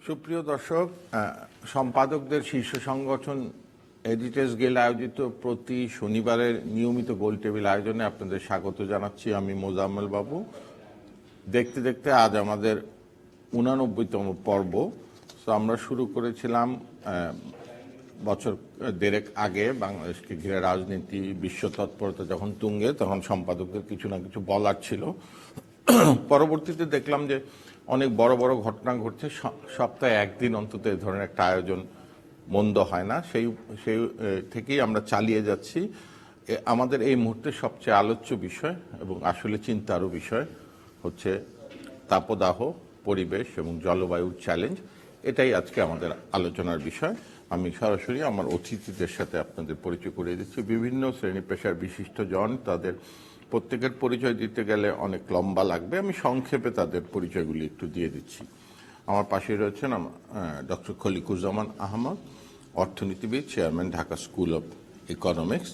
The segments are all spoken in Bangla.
সুপ্রিয় দর্শক, সম্পাদকদের শীর্ষ সংগঠন এডিটর্স গিল্ড আয়োজিত প্রতি শনিবারের নিয়মিত গোল টেবিল আয়োজনে আপনাদের স্বাগত জানাচ্ছি। আমি মোজাম্মেল বাবু। দেখতে দেখতে আজ আমাদের 89তম পর্ব। তো আমরা শুরু করেছিলাম বছর দেড়েক আগে। বাংলাদেশকে ঘিরে রাজনীতি, বিশ্ব তৎপরতা যখন তুঙ্গে, তখন সম্পাদকদের কিছু না কিছু বলার ছিল। পরবর্তীতে দেখলাম যে অনেক বড় বড় ঘটনা ঘটছে, সপ্তাহে একদিন অন্তত এই ধরনের একটা আয়োজন মন্দ হয় না। সেই থেকেই আমরা চালিয়ে যাচ্ছি। আমাদের এই মুহূর্তে সবচেয়ে আলোচ্য বিষয় এবং আসলে চিন্তারও বিষয় হচ্ছে তাপদাহ, পরিবেশ এবং জলবায়ুর চ্যালেঞ্জ। এটাই আজকে আমাদের আলোচনার বিষয়। আমি সরাসরি আমার অতিথিদের সাথে আপনাদের পরিচয় করিয়ে দিচ্ছি। বিভিন্ন শ্রেণী পেশার বিশিষ্ট জন, তাদের প্রত্যেকের পরিচয় দিতে গেলে অনেক লম্বা লাগবে। আমি সংক্ষেপে তাদের পরিচয়গুলি একটু দিয়ে দিচ্ছি। আমার পাশে রয়েছেন ডক্টর খলিকুজ্জামান আহমদ, অর্থনীতিবিদ, chairman, Dhaka school of economics.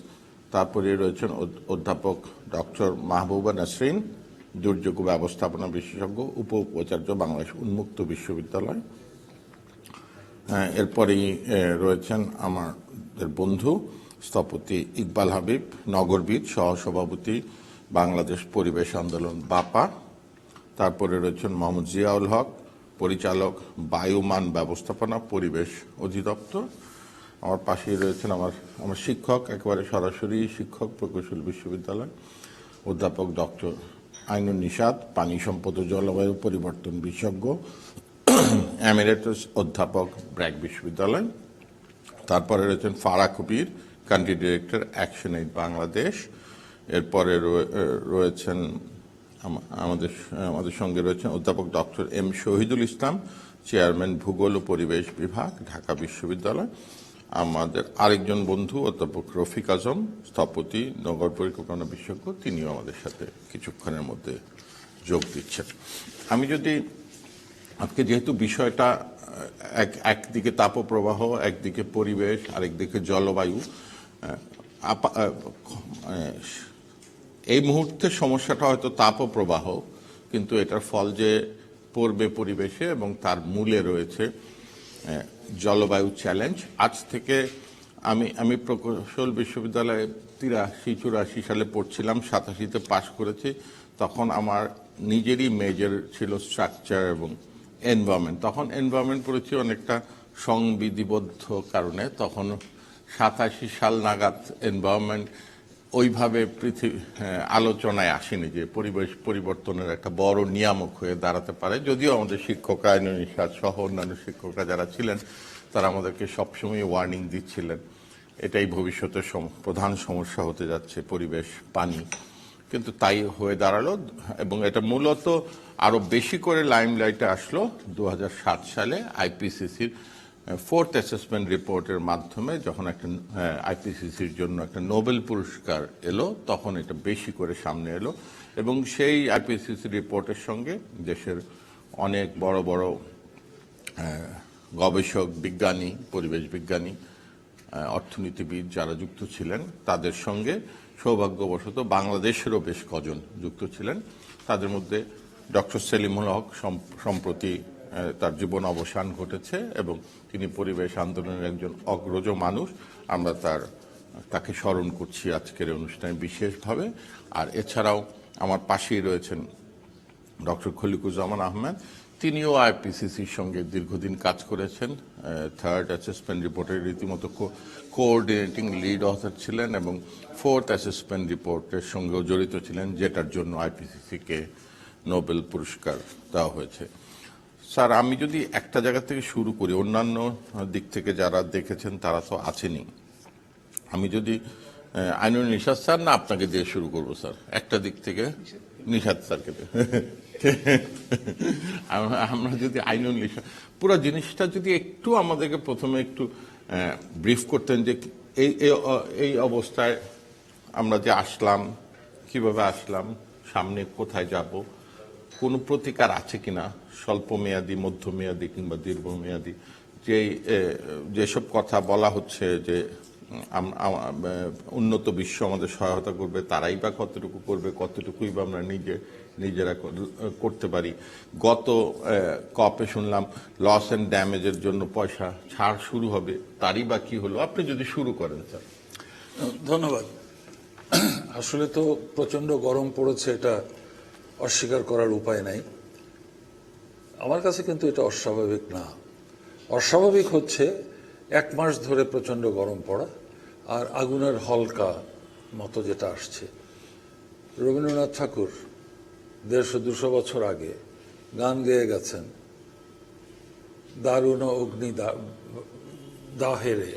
তারপরে রয়েছেন অধ্যাপক ডক্টর মাহবুবা নাসরিন, দুর্যোগ ব্যবস্থাপনা বিশেষজ্ঞ, উপাচার্য, বাংলাদেশ উন্মুক্ত বিশ্ববিদ্যালয়। এরপরেই রয়েছেন আমাদের বন্ধু স্থপতি ইকবাল হাবিব, নগরবিদ, সহসভাপতি, বাংলাদেশ পরিবেশ আন্দোলন বাপা। তারপরে রয়েছেন মোহাম্মদ জিয়াউল হক, পরিচালক, বায়ুমান ব্যবস্থাপনা, পরিবেশ অধিদপ্তর। আমার পাশেই রয়েছেন আমার শিক্ষক, একেবারে সরাসরি শিক্ষক, প্রকৌশল বিশ্ববিদ্যালয়, অধ্যাপক ডক্টর আইনুন নিশাত, পানি সম্পদ ও জলবায়ু পরিবর্তন বিশেষজ্ঞ, এমিরেটাস অধ্যাপক, ব্র্যাক বিশ্ববিদ্যালয়। তারপরে রয়েছেন Farah Kabir, country director, action aid Bangladesh. এরপরে রয়েছেন আমাদের সঙ্গে রয়েছেন অধ্যাপক doctor M Shahidul Islam, chairman, ভূগোল ও পরিবেশ বিভাগ, ঢাকা বিশ্ববিদ্যালয়। আমাদের আরেকজন বন্ধু অধ্যাপক রফিক আজম, স্থপতি, নগর পরিকল্পনা বিশেষজ্ঞ, তিনিও আমাদের সাথে কিছুক্ষণের মধ্যে যোগ দিচ্ছেন। আমি যদি আজকে, যেহেতু বিষয়টা একদিকে তাপপ্রবাহ, একদিকে পরিবেশ, আরেকদিকে জলবায়ু, এই মুহূর্তে সমস্যাটা হয়তো তাপপ্রবাহ, কিন্তু এটার ফল যে পড়বে পরিবেশে এবং তার মূলে রয়েছে জলবায়ু চ্যালেঞ্জ। আজ থেকে আমি প্রকৌশল বিশ্ববিদ্যালয়ে 83-84 সালে পড়ছিলাম, 87-তে পাশ করেছি। তখন আমার নিজেরই মেজর ছিল স্ট্রাকচার এবং এনভায়রনমেন্ট। তখন এনভায়রনমেন্ট পড়েছি অনেকটা সংবিধিবদ্ধ কারণে। তখন 87 সাল নাগাদ এনভায়রনমেন্ট ওইভাবে আলোচনায় আসেনি যে পরিবেশ পরিবর্তনের একটা বড় নিয়ামক হয়ে দাঁড়াতে পারে। যদিও আমাদের শিক্ষকরা, আইনুন নিশাত সহ অন্যান্য শিক্ষকরা যারা ছিলেন, তারা আমাদেরকে সবসময় ওয়ার্নিং দিচ্ছিলেন এটাই ভবিষ্যতের প্রধান সমস্যা হতে যাচ্ছে, পরিবেশ, পানি। কিন্তু তাই হয়ে দাঁড়ালো এবং এটা মূলত আরো বেশি করে লাইমলাইটে আসলো 2007 সালে আইপিসিসির 4th অ্যাসেসমেন্ট রিপোর্টের মাধ্যমে। যখন একটা আইপিসিসির জন্য একটা নোবেল পুরস্কার এলো, তখন এটা বেশি করে সামনে এলো। এবং সেই আইপিসিসি রিপোর্টের সঙ্গে দেশের অনেক বড় বড় গবেষক, বিজ্ঞানী, পরিবেশ বিজ্ঞানী, অর্থনীতিবিদ যারা যুক্ত ছিলেন, তাদের সঙ্গে সৌভাগ্যবশত বাংলাদেশেরও বেশ কজন যুক্ত ছিলেন। তাদের মধ্যে ডক্টর সেলিমুল হক সম্প্রতি তার জীবন অবসান ঘটেছে এবং তিনি পরিবেশ আন্দোলনের একজন অগ্রজ মানুষ। আমরা তাকে স্মরণ করছি আজকের অনুষ্ঠানে বিশেষভাবে। আর এছাড়াও আমার পাশেই রয়েছেন ডক্টর খলিকুজ্জামান আহমেদ। তিনিও আইপিসিসির সঙ্গে দীর্ঘদিন কাজ করেছেন। 3rd অ্যাসেসমেন্ট রিপোর্টের রীতিমতো কোঅর্ডিনেটিং লিড অথর ছিলেন এবং 4th অ্যাসেসমেন্ট রিপোর্টের সঙ্গেও জড়িত ছিলেন, যেটার জন্য আইপিসিসিকে নোবেল পুরস্কার দেওয়া হয়েছে। স্যার, আমি যদি একটা জায়গা থেকে শুরু করি, অন্যান্য দিক থেকে যারা দেখেছেন তারা তো আছেনই। আমি যদি আইনুন নিশাত স্যার, না আপনাকে দিয়ে শুরু করবো স্যার, একটা দিক থেকে নিশাত স্যারকে আমরা যদি আইনুন নিশাত পুরো জিনিসটা যদি একটু আমাদেরকে প্রথমে একটু ব্রিফ করতেন যে এই অবস্থায় আমরা যে আসলাম, কিভাবে আসলাম, সামনে কোথায় যাব, কোনো প্রতিকার আছে কিনা, স্বল্প মেয়াদী, মধ্যমেয়াদী কিংবা দীর্ঘমেয়াদী। যেসব কথা বলা হচ্ছে যে উন্নত বিশ্ব আমাদের সহায়তা করবে, তারাই বা কতটুকু করবে, কতটুকুই বা আমরা নিজে নিজেরা করতে পারি। গত কপে শুনলাম লস অ্যান্ড ড্যামেজের জন্য পয়সা ছাড় শুরু হবে, তারই বা কি হলো? আপনি যদি শুরু করেন স্যার। ধন্যবাদ। আসলে তো প্রচন্ড গরম পড়েছে, এটা অস্বীকার করার উপায় নাই। আমার কাছে কিন্তু এটা অস্বাভাবিক না। অস্বাভাবিক হচ্ছে 1 মাস ধরে প্রচন্ড গরম পড়া আর আগুনের হলকা মতো যেটা আসছে। রবীন্দ্রনাথ ঠাকুর 150-200 বছর আগে গান গেয়ে গেছেন, দারুণ অগ্নি দাহেরে।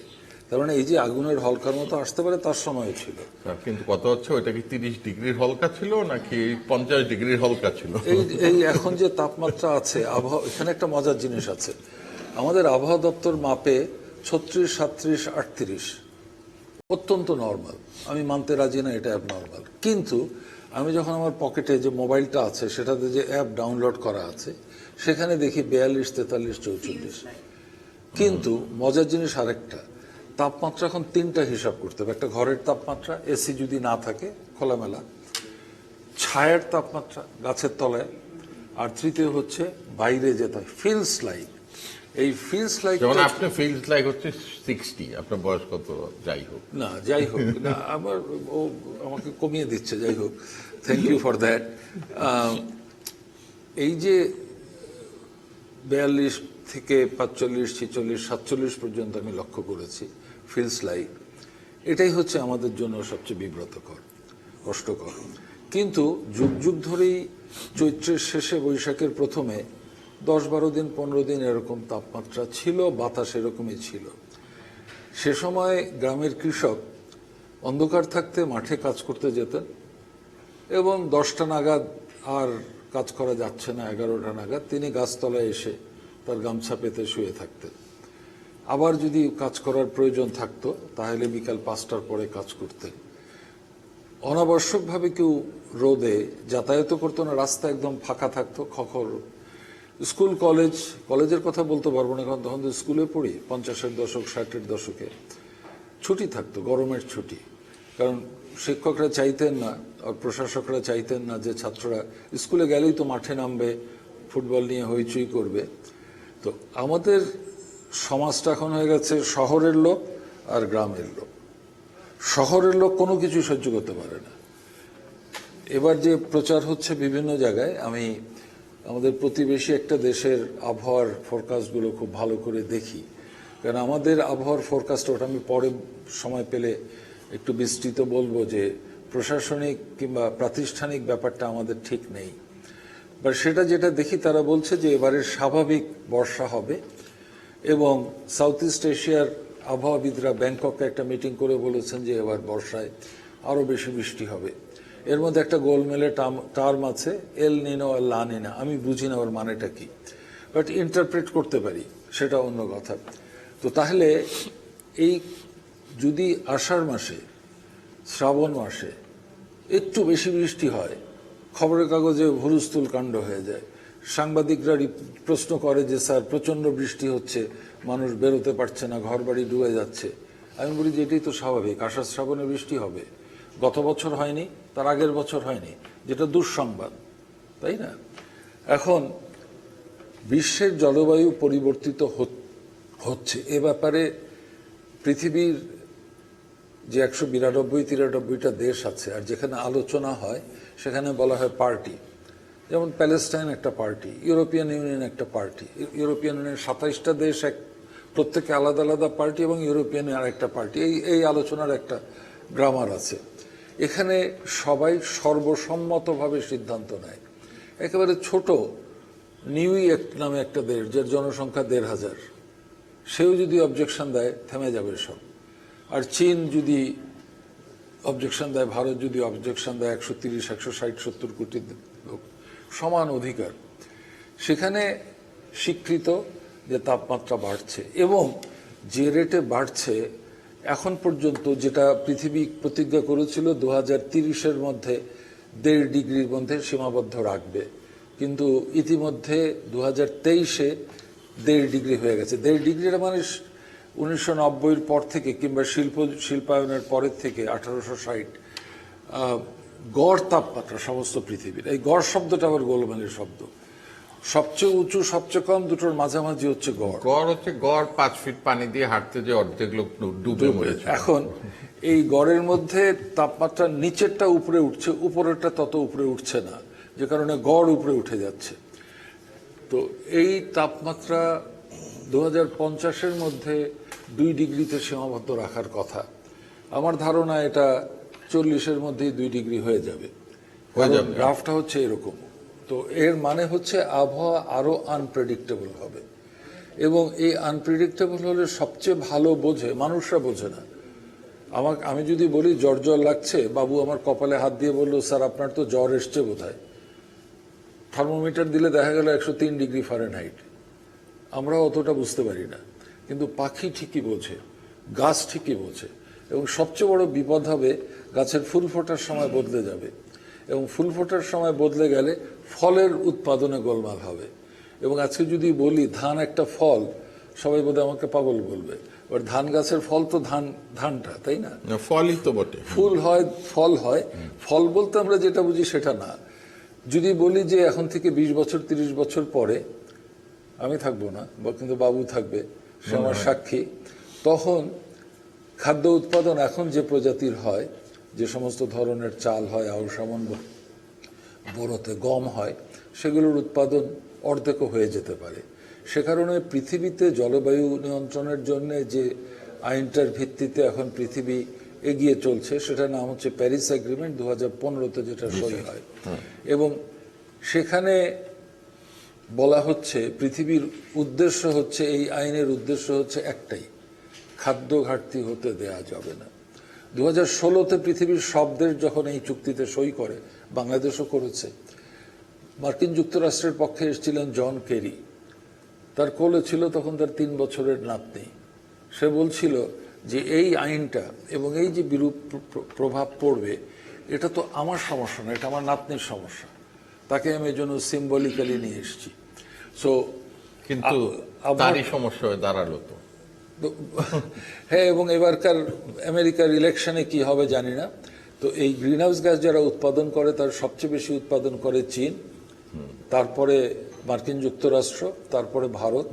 তার মানে এই যে আগুনের হলকার মতো আসতে পারে, তার সময় ছিল। কিন্তু কথা হচ্ছে ওইটা কি 30 ডিগ্রির হলকা ছিল নাকি 50 ডিগ্রির হলকা ছিল? এই এখন যে তাপমাত্রা আছে, আবহাওয়া, এখানে একটা মজার জিনিস আছে। আমাদের আবহাওয়া দপ্তর মাপে 36, 37, 38 অত্যন্ত নর্মাল। আমি মানতে রাজি না এটা অ্যাবনর্মাল। কিন্তু আমি যখন আমার পকেটে যে মোবাইলটা আছে সেটাতে যে অ্যাপ ডাউনলোড করা আছে, সেখানে দেখি 42, 43, 44। কিন্তু মজার জিনিস আরেকটা, তাপমাত্রা এখন 3টা হিসাব করতে হবে। একটা ঘরের তাপমাত্রা, এসি যদি না থাকে খোলামেলা, ছায়ার তাপমাত্রা গাছের তলায়, আর তৃতীয় হচ্ছে বাইরে যেতে হয়, ফিলস লাইক। এই ফিলস লাইক, যেমন আপনি ফিলস লাইক হচ্ছে 60, আপনার বয়স কত? যাই হোক না, যাই হোক না, ও আমাকে কমিয়ে দিচ্ছে, যাই হোক, থ্যাংক ইউ ফর দ্যাট। এই যে 42 থেকে 45, 46, 47 পর্যন্ত আমি লক্ষ্য করেছি ফিলস লাইক, এটাই হচ্ছে আমাদের জন্য সবচেয়ে বিব্রতকর, কষ্টকর। কিন্তু যুগ যুগ ধরেই চৈত্রের শেষে বৈশাখের প্রথমে 10-12 দিন 15 দিন এরকম তাপমাত্রা ছিল, বাতাস এরকমই ছিল। সে সময় গ্রামের কৃষক অন্ধকার থাকতে মাঠে কাজ করতে যেতেন এবং 10টা নাগাদ আর কাজ করা যাচ্ছে না, 11টা নাগাদ তিনি গাছতলায় এসে তার গামছা পেতে শুয়ে থাকতেন। আবার যদি কাজ করার প্রয়োজন থাকতো তাহলে বিকাল 5টার পরে কাজ করতেন। অনাবশ্যকভাবে কেউ রোদে যাতায়াত করতো না, রাস্তা একদম ফাঁকা থাকতো, খখর। স্কুল কলেজের কথা বলতে পারবো না, কারণ তখন তো স্কুলে পড়ি 50-এর দশক 60-এর দশকে। ছুটি থাকতো, গরমের ছুটি, কারণ শিক্ষকরা চাইতেন না আর প্রশাসকরা চাইতেন না যে ছাত্ররা স্কুলে গেলেই তো মাঠে নামবে, ফুটবল নিয়ে হইচই করবে। তো আমাদের সমাজটা এখন হয়ে গেছে শহরের লোক আর গ্রামের লোক। শহরের লোক কোনো কিছু সহ্য করতে পারে না। এবার যে প্রচার হচ্ছে বিভিন্ন জায়গায়, আমি আমাদের প্রতিবেশী একটা দেশের আবহাওয়ার ফোরকাস্টগুলো খুব ভালো করে দেখি, কারণ আমাদের আবহাওয়ার ফোরকাস্ট, ওটা আমি পরে সময় পেলে একটু বিস্তৃত বলবো, যে প্রশাসনিক কিংবা প্রাতিষ্ঠানিক ব্যাপারটা আমাদের ঠিক নেই। বা সেটা যেটা দেখি, তারা বলছে যে এবারের স্বাভাবিক বর্ষা হবে, এবং সাউথ ইস্ট এশিয়ার আবহাওয়াবিদরা ব্যাংককে একটা মিটিং করে বলেছেন যে এবার বর্ষায় আরও বেশি বৃষ্টি হবে। এর মধ্যে একটা গোলমেলে টার্ম আছে, এল নিনো আর লা নিনা। আমি বুঝি না ওর মানেটা কি, বাট ইন্টারপ্রেট করতে পারি, সেটা অন্য কথা। তো তাহলে এই যদি আষাঢ় মাসে, শ্রাবণ মাসে একটু বেশি বৃষ্টি হয়, খবরের কাগজে হুলস্থুল কাণ্ড হয়ে যায়। সাংবাদিকরা প্রশ্ন করে যে স্যার প্রচণ্ড বৃষ্টি হচ্ছে, মানুষ বেরোতে পারছে না, ঘরবাড়ি ডুবে যাচ্ছে। আমি বলি যে এটাই তো স্বাভাবিক, আষাঢ় শ্রাবণে বৃষ্টি হবে। গত বছর হয়নি, তার আগের বছর হয়নি, যেটা দুঃসংবাদ, তাই না? এখন বিশ্বের জলবায়ু পরিবর্তিত হচ্ছে, এ ব্যাপারে পৃথিবীর যে 192-93টা দেশ আছে, আর যেখানে আলোচনা হয় সেখানে বলা হয় পার্টি। যেমন প্যালেস্টাইন একটা পার্টি, ইউরোপিয়ান ইউনিয়ন একটা পার্টি। ইউরোপিয়ান ইউনিয়নের 27টা দেশ প্রত্যেকে আলাদা আলাদা পার্টি, এবং ইউরোপিয়ান আর একটা পার্টি। এই আলোচনার একটা গ্রামার আছে। এখানে সবাই সর্বসম্মতভাবে সিদ্ধান্ত নেয়। একেবারে ছোট নিউইয়র্ক নামে একটা দেশ, যার জনসংখ্যা 1,500, সেও যদি অবজেকশন দেয় থেমে যাবে সব। আর চীন যদি অবজেকশন দেয়, ভারত যদি অবজেকশন দেয়, 130, 160, 70 কোটি লোক, সমান অধিকার। সেখানে স্বীকৃত যে তাপমাত্রা বাড়ছে, এবং যে রেটে বাড়ছে, এখন পর্যন্ত যেটা পৃথিবী প্রতিজ্ঞা করেছিল 2030-এর মধ্যে 1.5 ডিগ্রির মধ্যে সীমাবদ্ধ রাখবে, কিন্তু ইতিমধ্যে 2023-এ 1.5 ডিগ্রি হয়ে গেছে। 1.5 ডিগ্রিটা মানে 1990-এর পর থেকে, কিংবা শিল্পায়নের পরের থেকে, 1860 গড় তাপমাত্রা সমস্ত পৃথিবীর, এই গড় শব্দটা আবার গোলমালের শব্দ। সবচেয়ে উঁচু সবচেয়ে কম দুটোর মাঝামাঝি হচ্ছে গড়। গড় 5 ফিট পানি দিয়ে হাঁটতে যে অর্ধেক লোক ডুবে মরেছে। এখন এই গড়ের মধ্যে তাপমাত্রা নিচেরটা উপরে উঠছে, উপরেরটা তত উপরে উঠছে না, যে কারণে গড় উপরে উঠে যাচ্ছে। তো এই তাপমাত্রা 2050-এর মধ্যে 2 ডিগ্রিতে সীমাবদ্ধ রাখার কথা। আমার ধারণা এটা 40-এর মধ্যেই 2 ডিগ্রি হয়ে যাবে। গ্রাফটা হচ্ছে এরকম। তো এর মানে হচ্ছে আবহাওয়া আরো আনপ্রেডিক্টেবল হবে, এবং এই আনপ্রেডিক্টেবল হলে সবচেয়ে ভালো বোঝে মানুষরা, বোঝে না। আমি যদি বলি জ্বর জ্বর লাগছে, বাবু আমার কপালে হাত দিয়ে বললো, স্যার আপনার তো জ্বর এসছে বোধহয়। থার্মোমিটার দিলে দেখা গেল 103 ডিগ্রি ফারেনহাইট। আমরা অতটা বুঝতে পারি না, কিন্তু পাখি ঠিকই বোঝে, গাছ ঠিকই বোঝে। এবং সবচেয়ে বড় বিপদ হবে, গাছের ফুল ফোটার সময় বদলে যাবে, এবং ফুল ফোটার সময় বদলে গেলে ফলের উৎপাদনে গোলমাল হবে। এবং আজকে যদি বলি ধান একটা ফল, সবাই বোধহয় আমাকে পাগল বলবে। এবার ধান গাছের ফল তো ধানটা, তাই না? ফলই তো বটে। ফুল হয়, ফল হয়। ফল বলতে আমরা যেটা বুঝি সেটা না। যদি বলি যে এখন থেকে 20 বছর 30 বছর পরে আমি থাকবো না, কিন্তু বাবু থাকবে, সে আমার সাক্ষী, তখন খাদ্য উৎপাদন এখন যে প্রজাতির হয়, যে সমস্ত ধরনের চাল হয়, আউশ আমন, বোরোতে গম হয়, সেগুলোর উৎপাদন অর্ধেকও হয়ে যেতে পারে। সে কারণে পৃথিবীতে জলবায়ু নিয়ন্ত্রণের জন্য যে আইনটার ভিত্তিতে এখন পৃথিবী এগিয়ে চলছে, সেটার নাম হচ্ছে প্যারিস এগ্রিমেন্ট, 2015-তে যেটা সই হয়। এবং সেখানে বলা হচ্ছে পৃথিবীর উদ্দেশ্য হচ্ছে, এই আইনের উদ্দেশ্য হচ্ছে একটাই, খাদ্য ঘাটতি হতে দেয়া যাবে না। 2016-তে পৃথিবীর সব দেশ যখন এই চুক্তিতে সই করে, বাংলাদেশও করেছে। মার্কিন যুক্তরাষ্ট্রের পক্ষে এসেছিলেন জন কেরি, তার কোলে ছিল তখন তার 3 বছরের নাতনি। সে বলছিল যে এই আইনটা এবং এই যে বিরূপ প্রভাব পড়বে, এটা তো আমার সমস্যা না, এটা আমার নাতনির সমস্যা। তাকে আমি এজন্য সিম্বলিক্যালি নিয়ে এসেছি। সো কিন্তু তারই সমস্যা হয়ে দাঁড়ালো তো। হ্যাঁ, এবং এবারকার আমেরিকার ইলেকশনে কি হবে জানি না। তো এই গ্রিন হাউস গ্যাস যারা উৎপাদন করে, তার সবচেয়ে বেশি উৎপাদন করে চীন, তারপরে মার্কিন যুক্তরাষ্ট্র, তারপরে ভারত।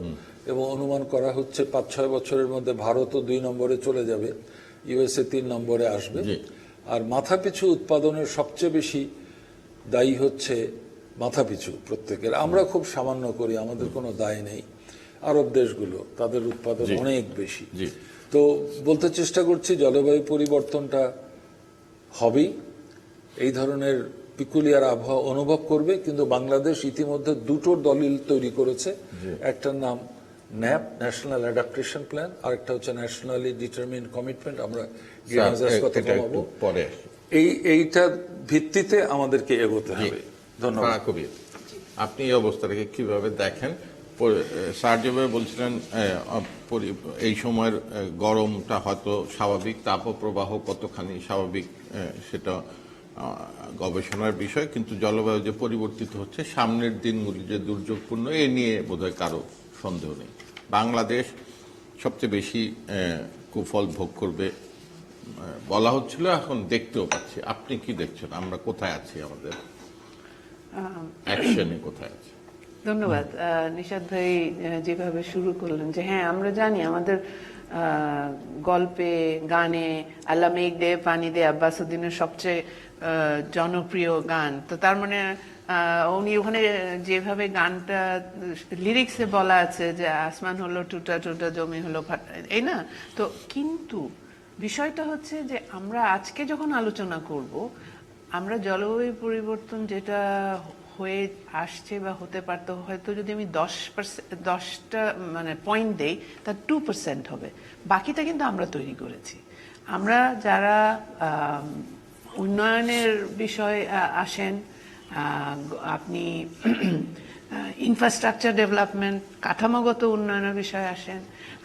এবং অনুমান করা হচ্ছে 5-6 বছরের মধ্যে ভারতও 2 নম্বরে চলে যাবে, ইউএসএ 3 নম্বরে আসবে। আর মাথাপিছু উৎপাদনের সবচেয়ে বেশি দায়ী হচ্ছে মাথাপিছু প্রত্যেকের। আমরা খুব সামান্য করি, আমাদের কোনো দায় নেই। আরব দেশগুলো, তাদের উৎপাদন অনেক বেশি। তো বলতে চেষ্টা করছি, জলবায়ু পরিবর্তনটা হবেই, এই ধরনের পিকুলিয়ার আবহাওয়া অনুভব করবে। কিন্তু বাংলাদেশ ইতিমধ্যে 2টো দলিল তৈরি করেছে, একটার নাম ন্যাপ, ন্যাশনাল অ্যাডাপ্টেশন প্ল্যান, আর একটা হচ্ছে ন্যাশনালি ডিটারমিন্ড কমিটমেন্ট। আমরা গ্রিনহাউস গ্যাস কথা বলবো পরে। এইটার ভিত্তিতে আমাদেরকে এগোতে হবে। ধন্যবাদ। কবির, আপনি এই অবস্থাটাকে কিভাবে দেখেন? স্যার যেভাবে বলছিলেন, এই সময়ের গরমটা হয়তো স্বাভাবিক, তাপপ্রবাহ কতখানি স্বাভাবিক সেটা গবেষণার বিষয়, কিন্তু জলবায়ু যে পরিবর্তিত হচ্ছে, সামনের দিনগুলি যে দুর্যোগপূর্ণ, এ নিয়ে বোধহয় কারো সন্দেহ নেই। বাংলাদেশ সবচেয়ে বেশি কুফল ভোগ করবে বলা হচ্ছিল, এখন দেখতেও পাচ্ছি। আপনি কি দেখছেন, আমরা কোথায় আছি, আমাদের অ্যাকশনে কোথায় আছি? ধন্যবাদ। নিশাদ ভাই যেভাবে শুরু করলেন যে হ্যাঁ, আমরা জানি আমাদের গল্পে, গানে আল্লাহ মেঘ দে পানি দে আব্বাসুদ্দিনের সবচেয়ে জনপ্রিয় গান। তো তার মানে উনি ওখানে যেভাবে গানটা লিরিক্সে বলা আছে যে আসমান হলো টুটা টুটা, জমি হলো ফাটা, এই না? তো কিন্তু বিষয়টা হচ্ছে যে আমরা আজকে যখন আলোচনা করব, আমরা জলবায়ু পরিবর্তন যেটা হয়ে আসছে বা হতে পারতো, হয়তো যদি আমি 10টা মানে পয়েন্ট দেই, তার 2% হবে। বাকিটা কিন্তু আমরা তৈরি করেছি। আমরা যারা উন্নয়নের বিষয়ে আসেন, আপনি ইনফ্রাস্ট্রাকচার ডেভেলপমেন্ট, কাঠামোগত উন্নয়নের বিষয়ে আসেন,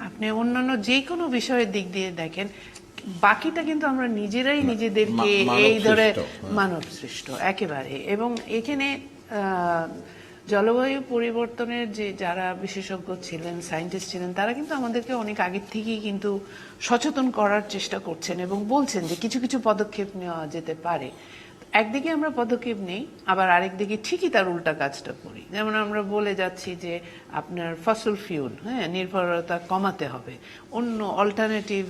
আপনি অন্যান্য যে কোনো বিষয়ের দিক দিয়ে দেখেন, বাকিটা কিন্তু আমরা নিজেরাই নিজেদেরকে এই ধরে মানব সৃষ্ট একেবারে। এবং এখানে জলবায়ু পরিবর্তনের যে যারা বিশেষজ্ঞ ছিলেন, সায়েন্টিস্ট ছিলেন, তারা কিন্তু আমাদেরকে অনেক আগের থেকেই কিন্তু সচেতন করার চেষ্টা করছেন এবং বলছেন যে কিছু কিছু পদক্ষেপ নেওয়া যেতে পারে। একদিকে আমরা পদক্ষেপ নেই, আবার আরেকদিকে ঠিকই তার উল্টা কাজটা করি। যেমন আমরা বলে যাচ্ছি যে আপনার ফসল ফিউল, হ্যাঁ, নির্ভরতা কমাতে হবে, অন্য অল্টারনেটিভ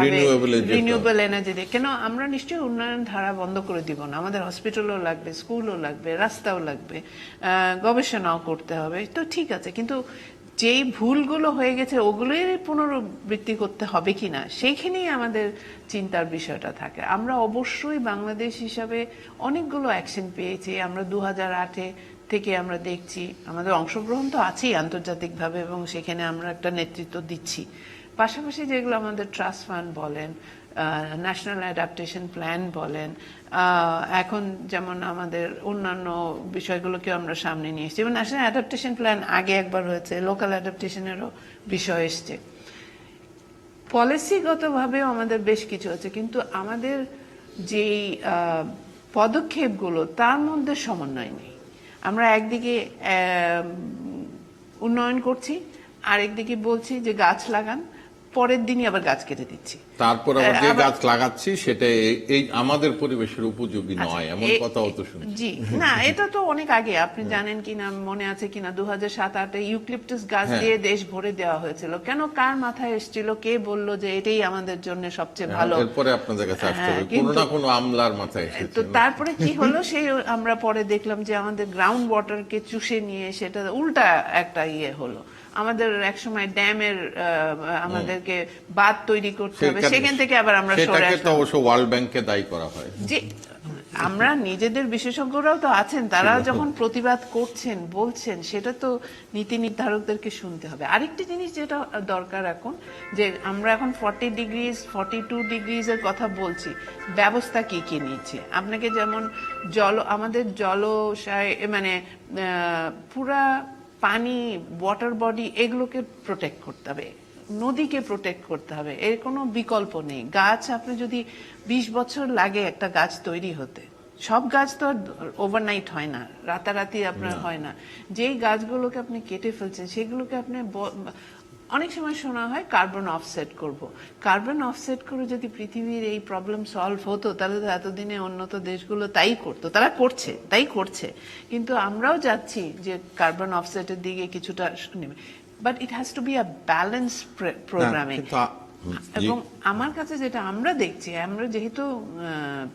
Renewable এ যেতে হবে। রিনিউয়েবল এনার্জি দিয়ে। কেন আমরা নিশ্চয়ই উন্নয়ন ধারা বন্ধ করে দিব না, আমাদের হসপিটালও লাগবে, স্কুলও লাগবে, রাস্তাও লাগবে, গবেষণাও করতে হবে, তো ঠিক আছে, কিন্তু যেই ভুলগুলো হয়ে গেছে ওগুলোই পুনরাবৃত্তি করতে হবে কিনা সেইখানেই আমাদের চিন্তার বিষয়টা থাকে। আমরা অবশ্যই বাংলাদেশ হিসাবে অনেকগুলো অ্যাকশন পেয়েছি। আমরা 2008 থেকে আমরা দেখছি, আমাদের অংশগ্রহণ তো আছেই আন্তর্জাতিকভাবে এবং সেখানে আমরা একটা নেতৃত্ব দিচ্ছি। পাশাপাশি যেগুলো আমাদের ট্রাস্ট ফান্ড বলেন, ন্যাশনাল অ্যাডাপ্টেশন প্ল্যান বলেন, এখন যেমন আমাদের অন্যান্য বিষয়গুলোকেও আমরা সামনে নিয়ে এসেছি। এবং ন্যাশনাল অ্যাডাপ্টেশন প্ল্যান আগে একবার হয়েছে, লোকাল অ্যাডাপ্টেশনেরও বিষয় এসছে, পলিসিগতভাবেও আমাদের বেশ কিছু আছে, কিন্তু আমাদের যেই পদক্ষেপগুলো তার মধ্যে সমন্বয় নেই। আমরা একদিকে উন্নয়ন করছি, আরেকদিকে বলছি যে গাছ লাগান, পরের দিনই আবার গাছ কেটে দিচ্ছি। তারপর আবার যে গাছ লাগাচ্ছি সেটা এই আমাদের পরিবেশের উপযোগী নয়, এমন কথাও তো শুনছি। জি না, এটা তো অনেক আগে, আপনি জানেন কিনা মনে আছে কিনা, 2007-08 ইউক্লিপটাস গাছ দিয়ে দেশ ভরে দেওয়া হয়েছিল। কেন, কার মাথায় এসেছিল, কে বললো যে এটাই আমাদের জন্য সবচেয়ে ভালো? এরপরে আপনাদের কাছে আসতে হবে কোনো না কোনো আমলার মাথায় এসেছে। তো তারপরে কি হলো, সেই আমরা পরে দেখলাম যে আমাদের গ্রাউন্ড ওয়াটারকে চুষে নিয়ে সেটা উল্টা একটা ইয়ে হলো। আমাদের একসময় ড্যামের আমাদেরকে বাঁধ তৈরি করতে হবে, সেখান থেকে আবার আমরা সরে সেটাকে তো আসলাম। অবশ্য ওয়ার্ল্ড ব্যাংকে দায়ী করা হয়। যে আমরা নিজেদের বিশেষজ্ঞরাও তো আছেন, তারা যখন প্রতিবাদ করছেন বলছেন, সেটা তো নীতি নির্ধারকদেরকে শুনতে হবে। আরেকটি জিনিস যেটা দরকার এখন, যে আমরা এখন 40 ডিগ্রিজ 42 ডিগ্রিজের কথা বলছি, ব্যবস্থা কি কি নিচ্ছে? আপনাকে যেমন আমাদের জলাশয় মানে পুরা পানি, ওয়াটার বডি, এগুলোকে প্রোটেক্ট করতে হবে, নদীকে প্রোটেক্ট করতে হবে, এর কোনো বিকল্প নেই। গাছ, আপনি যদি 20 বছর লাগে একটা গাছ তৈরি হতে, সব গাছ তো ওভারনাইট হয় না, রাতারাতি আপনার হয় না। যেই গাছগুলোকে আপনি কেটে ফেলছেন সেগুলোকে আপনি অনেক সময় শোনা হয় কার্বন অফসেট করব। কার্বন অফসেট করে যদি পৃথিবীর এই প্রবলেম সলভ হতো, তাহলে তো এতদিনে উন্নত দেশগুলো তাই করতো, তারা করছে, তাই করছে। কিন্তু আমরাও যাচ্ছি যে কার্বন অফসেটের দিকে কিছুটা নেবে, but it has to be a balance programming. এবং আমার কাছে যেটা আমরা দেখছি, আমরা যেহেতু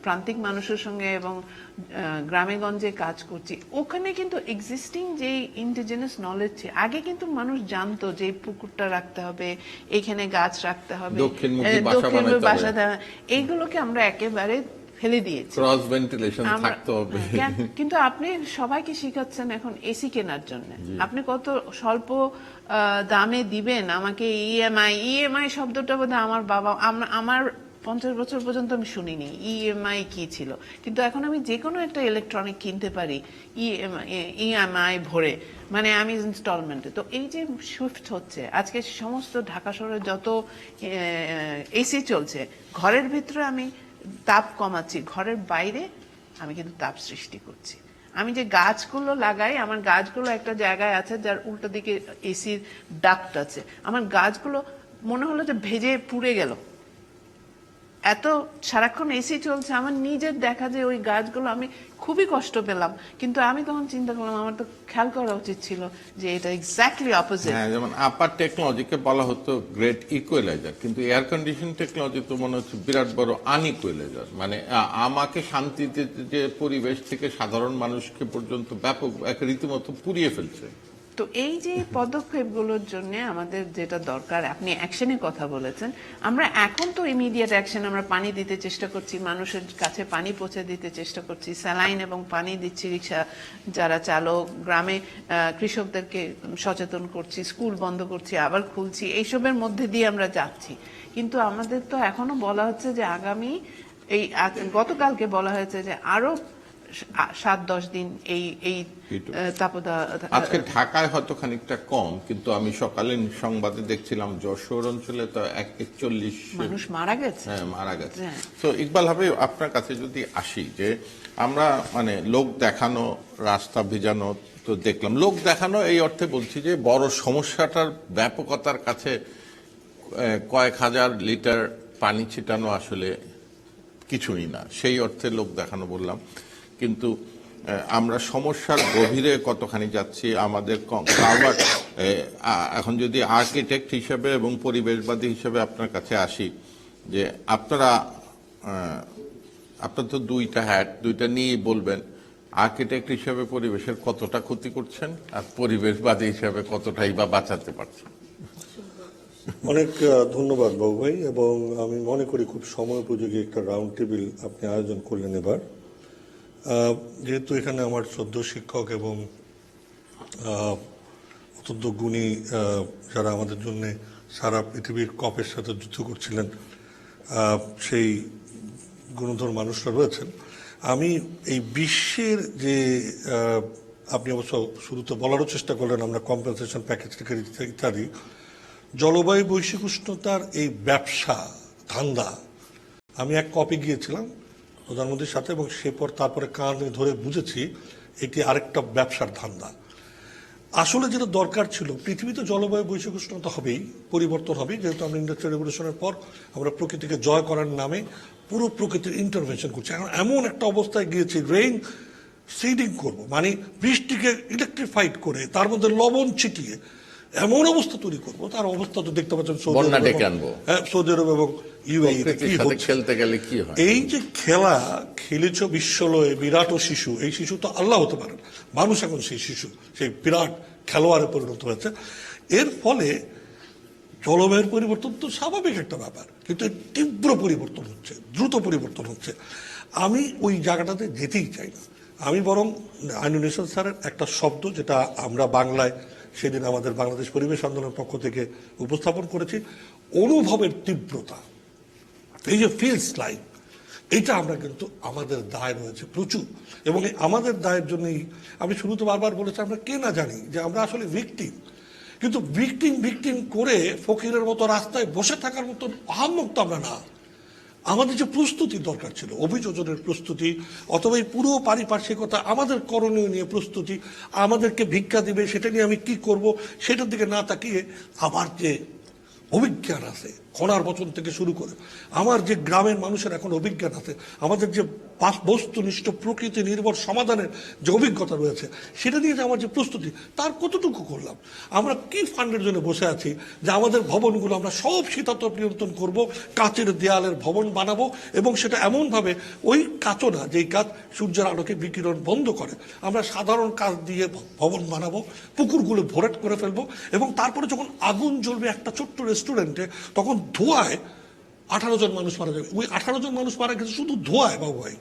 প্রান্তিক মানুষের সঙ্গে এবং গ্রামে গঞ্জে কাজ করছি, ওখানে কিন্তু এক্সিস্টিং যে ইন্ডিজিনাস নলেজ, আগে কিন্তু মানুষ জানতো যে পুকুরটা রাখতে হবে, এখানে গাছ রাখতে হবে, দক্ষিণমুখী বাসা দেওয়া, এইগুলোকে আমরা একেবারে ফেলে দিয়েছি। ক্রস ভেন্টিলেশন থাকতে হবে। কিন্তু আপনি সবাইকে শিখাচ্ছেন এখন এসি কেনার জন্য, আপনি কত স্বল্প দামে দিবেন আমাকে ইএমআই শব্দটা বোধহয় আমার বাবা, আমার 50 বছর পর্যন্ত আমি শুনিনি ইএমআই কি ছিল, কিন্তু এখন আমি যে কোনো একটা ইলেকট্রনিক কিনতে পারি ইএমআই ভরে, মানে আমি ইনস্টলমেন্টে। তো এই যে শিফট হচ্ছে, আজকে সমস্ত ঢাকা শহরে যত এসি চলছে, ঘরের ভিতরে আমি তাপ কমাচ্ছি, ঘরের বাইরে আমি কিন্তু তাপ সৃষ্টি করছি। আমি যে গাছগুলো লাগাই, আমার গাছগুলো একটা জায়গায় আছে যার উল্টো দিকে এসির ডাক্ট আছে, আমার গাছগুলো মনে হলো যে ভেজে পুড়ে গেল, এত সারাক্ষণ এসি চলছে। আমার নিজের দেখা যে ওই গাছগুলো আমি খুবই কষ্ট পেলাম, কিন্তু আমি তখন চিন্তা করলাম আমার তো খেয়াল করা উচিত ছিল যে এটা এক্স্যাক্টলি অপোজিট। হ্যাঁ, যেমন আপার টেকনোলজিকে বলা হতো গ্রেট ইকুয়ালাইজার, কিন্তু এয়ার কন্ডিশন টেকনোলজি তো মনে হচ্ছে বিরাট বড় আনইকুয়ালাইজার। মানে আমাকে শান্তিতে যে পরিবেশ থেকে সাধারণ মানুষকে পর্যন্ত ব্যাপক এক রীতিমতো পুড়িয়ে ফেলছে। তো এই যে পদক্ষেপগুলোর জন্য আমাদের যেটা দরকার, আপনি অ্যাকশনের কথা বলেছেন, আমরা এখন তো ইমিডিয়েট অ্যাকশন, আমরা পানি দিতে চেষ্টা করছি, মানুষের কাছে পানি পৌঁছে দিতে চেষ্টা করছি, স্যালাইন এবং পানি দিচ্ছি, রিক্সা যারা চালক, গ্রামে কৃষকদেরকে সচেতন করছি, স্কুল বন্ধ করছি আবার খুলছি, এইসবের মধ্যে দিয়ে আমরা যাচ্ছি। কিন্তু আমাদের তো এখনো বলা হচ্ছে যে আগামী গতকালকে বলা হয়েছে যে আরো 7-10 দিন এই তাপদাহ। আজকে ঢাকায় হয়তো খানিকটা কম, কিন্তু আমি সকালে সংবাদে দেখছিলাম যশোর অঞ্চলে তো 41 মানুষ মারা গেছে। হ্যাঁ, মারা গেছে। তো ইকবাল ভাবে আপনার কাছে যদি আসি, যে আমরা মানে লোক দেখানো, রাস্তা ভিজানো তো দেখলাম, লোক দেখানো এই অর্থে বলছি যে বড় সমস্যাটার ব্যাপকতার কাছে কয়েক হাজার লিটার পানি ছিটানো আসলে কিছুই না, সেই অর্থে লোক দেখানো বললাম। কিন্তু আমরা সমস্যার গভীরে কতখানি যাচ্ছি আমাদের কাভার। এখন যদি আর্কিটেক্ট হিসেবে এবং পরিবেশবাদী হিসেবে আপনার কাছে আসি, যে আপনার তো দুইটা হ্যাট, দুইটা নিয়েই বলবেন। আর্কিটেক্ট হিসেবে পরিবেশের কতটা ক্ষতি করছেন, আর পরিবেশবাদী হিসেবে কতটাই বা বাঁচাতে পারছেন? অনেক ধন্যবাদ বাবু ভাই, এবং আমি মনে করি খুব সময় উপযোগী একটা রাউন্ড টেবিল আপনি আয়োজন করলেন এবার। যেহেতু এখানে আমার শ্রদ্ধ শিক্ষক এবং অত্যন্ত গুণী যারা আমাদের জন্য সারা পৃথিবীর কপের সাথে যুদ্ধ করছিলেন, সেই গুণধর মানুষরা রয়েছেন, আমি এই বিশ্বের যে আপনি অবশ্য শুরুতে বলারও চেষ্টা করলেন আমরা কম্পেনসেশন প্যাকেজ থেকে ইত্যাদি, জলবায়ু বৈশ্বিক উষ্ণতার এই ব্যবসা ধান্দা, আমি এক কপি গিয়েছিলাম প্রধানমন্ত্রীর সাথে, এবং তারপরে কানে ধরে বুঝেছি এটি আরেকটা ব্যবসার ধান্দা। আসলে যেটা দরকার ছিল, পৃথিবীতে জলবায়ু বৈশ্বিক উষ্ণতা হবেই, পরিবর্তন হবেই, যেহেতু আমরা ইন্ডাস্ট্রিয়াল রেভলিউশনের পর আমরা প্রকৃতিকে জয় করার নামে পুরো প্রকৃতির ইন্টারভেনশন করছি। এখন এমন একটা অবস্থায় গিয়েছি, রেইন সিডিং করব, মানে বৃষ্টিকে ইলেকট্রিফাইড করে তার মধ্যে লবণ ছিটিয়ে এমন অবস্থা তৈরি করবো, তার অবস্থা তো দেখতে পাচ্ছেন সৌদি আরব এবং ইউএই খেলতে গেলে কি হয়। এই যে খেলেছ বিশ্বলয়ে বিরাট ও শিশু, এই শিশু তো আল্লাহ হতে পারেন, মানুষ এখন সেই শিশু, সেই বিরাট খেলোয়াড়ে পরিণত হয়েছে। এর ফলে জলবায়ুর পরিবর্তন তো স্বাভাবিক একটা ব্যাপার, কিন্তু তীব্র পরিবর্তন হচ্ছে, দ্রুত পরিবর্তন হচ্ছে। আমি ওই জায়গাটাতে যেতেই চাই না। আমি বরং আইনুল ইসলাম স্যারের একটা শব্দ, যেটা আমরা বাংলায় সেদিন আমাদের বাংলাদেশ পরিবেশ আন্দোলনের পক্ষ থেকে উপস্থাপন করেছি, অনুভবের তীব্রতা, এই যে ফিলস লাইক, এটা আমরা কিন্তু আমাদের দায় রয়েছে প্রচুর। এবং আমাদের দায়ের জন্যই আমি শুরুতে বারবার বলেছি, আমরা কে না জানি যে আমরা আসলে ভিকটিম, কিন্তু ভিকটিম করে ফকিরের মতো রাস্তায় বসে থাকার মতো আহাম্মক তো আমরা না। আমাদের যে প্রস্তুতি দরকার ছিল, অভিযোজনের প্রস্তুতি, অথবা এই পুরো পারিপার্শ্বিকতা, আমাদের করণীয় নিয়ে প্রস্তুতি, আমাদেরকে ভিক্ষা দিবে সেটা নিয়ে আমি কি করব, সেটার দিকে না তাকিয়ে আমার যে অভিজ্ঞান আছে, খনার বচন থেকে শুরু করে আমার যে গ্রামের মানুষের এখন অভিজ্ঞান আছে, আমাদের যে বস্তুনিষ্ঠ প্রকৃতি নির্ভর সমাধানের যে অভিজ্ঞতা রয়েছে, সেটা নিয়ে যে আমার যে প্রস্তুতি, তার কতটুকু করলাম? আমরা কি ফান্ডের জন্য বসে আছি যে আমাদের ভবনগুলো আমরা সব শীতাতপ নিয়ন্ত্রণ করব, কাচের দেয়ালের ভবন বানাবো, এবং সেটা এমনভাবে ওই কাচও না যেই কাজ সূর্যের আলোকে বিকিরণ বন্ধ করে, আমরা সাধারণ কাজ দিয়ে ভবন বানাবো, পুকুরগুলো ভরাট করে ফেলবো, এবং তারপরে যখন আগুন জ্বলবে একটা ছোট্ট রেস্টুরেন্টে, তখন ধোঁয়ায় 18 জন মানুষ মারা যাবে। ওই 18 জন মানুষ মারা গেছে শুধু ধোঁয়ায় বাবু ভাই।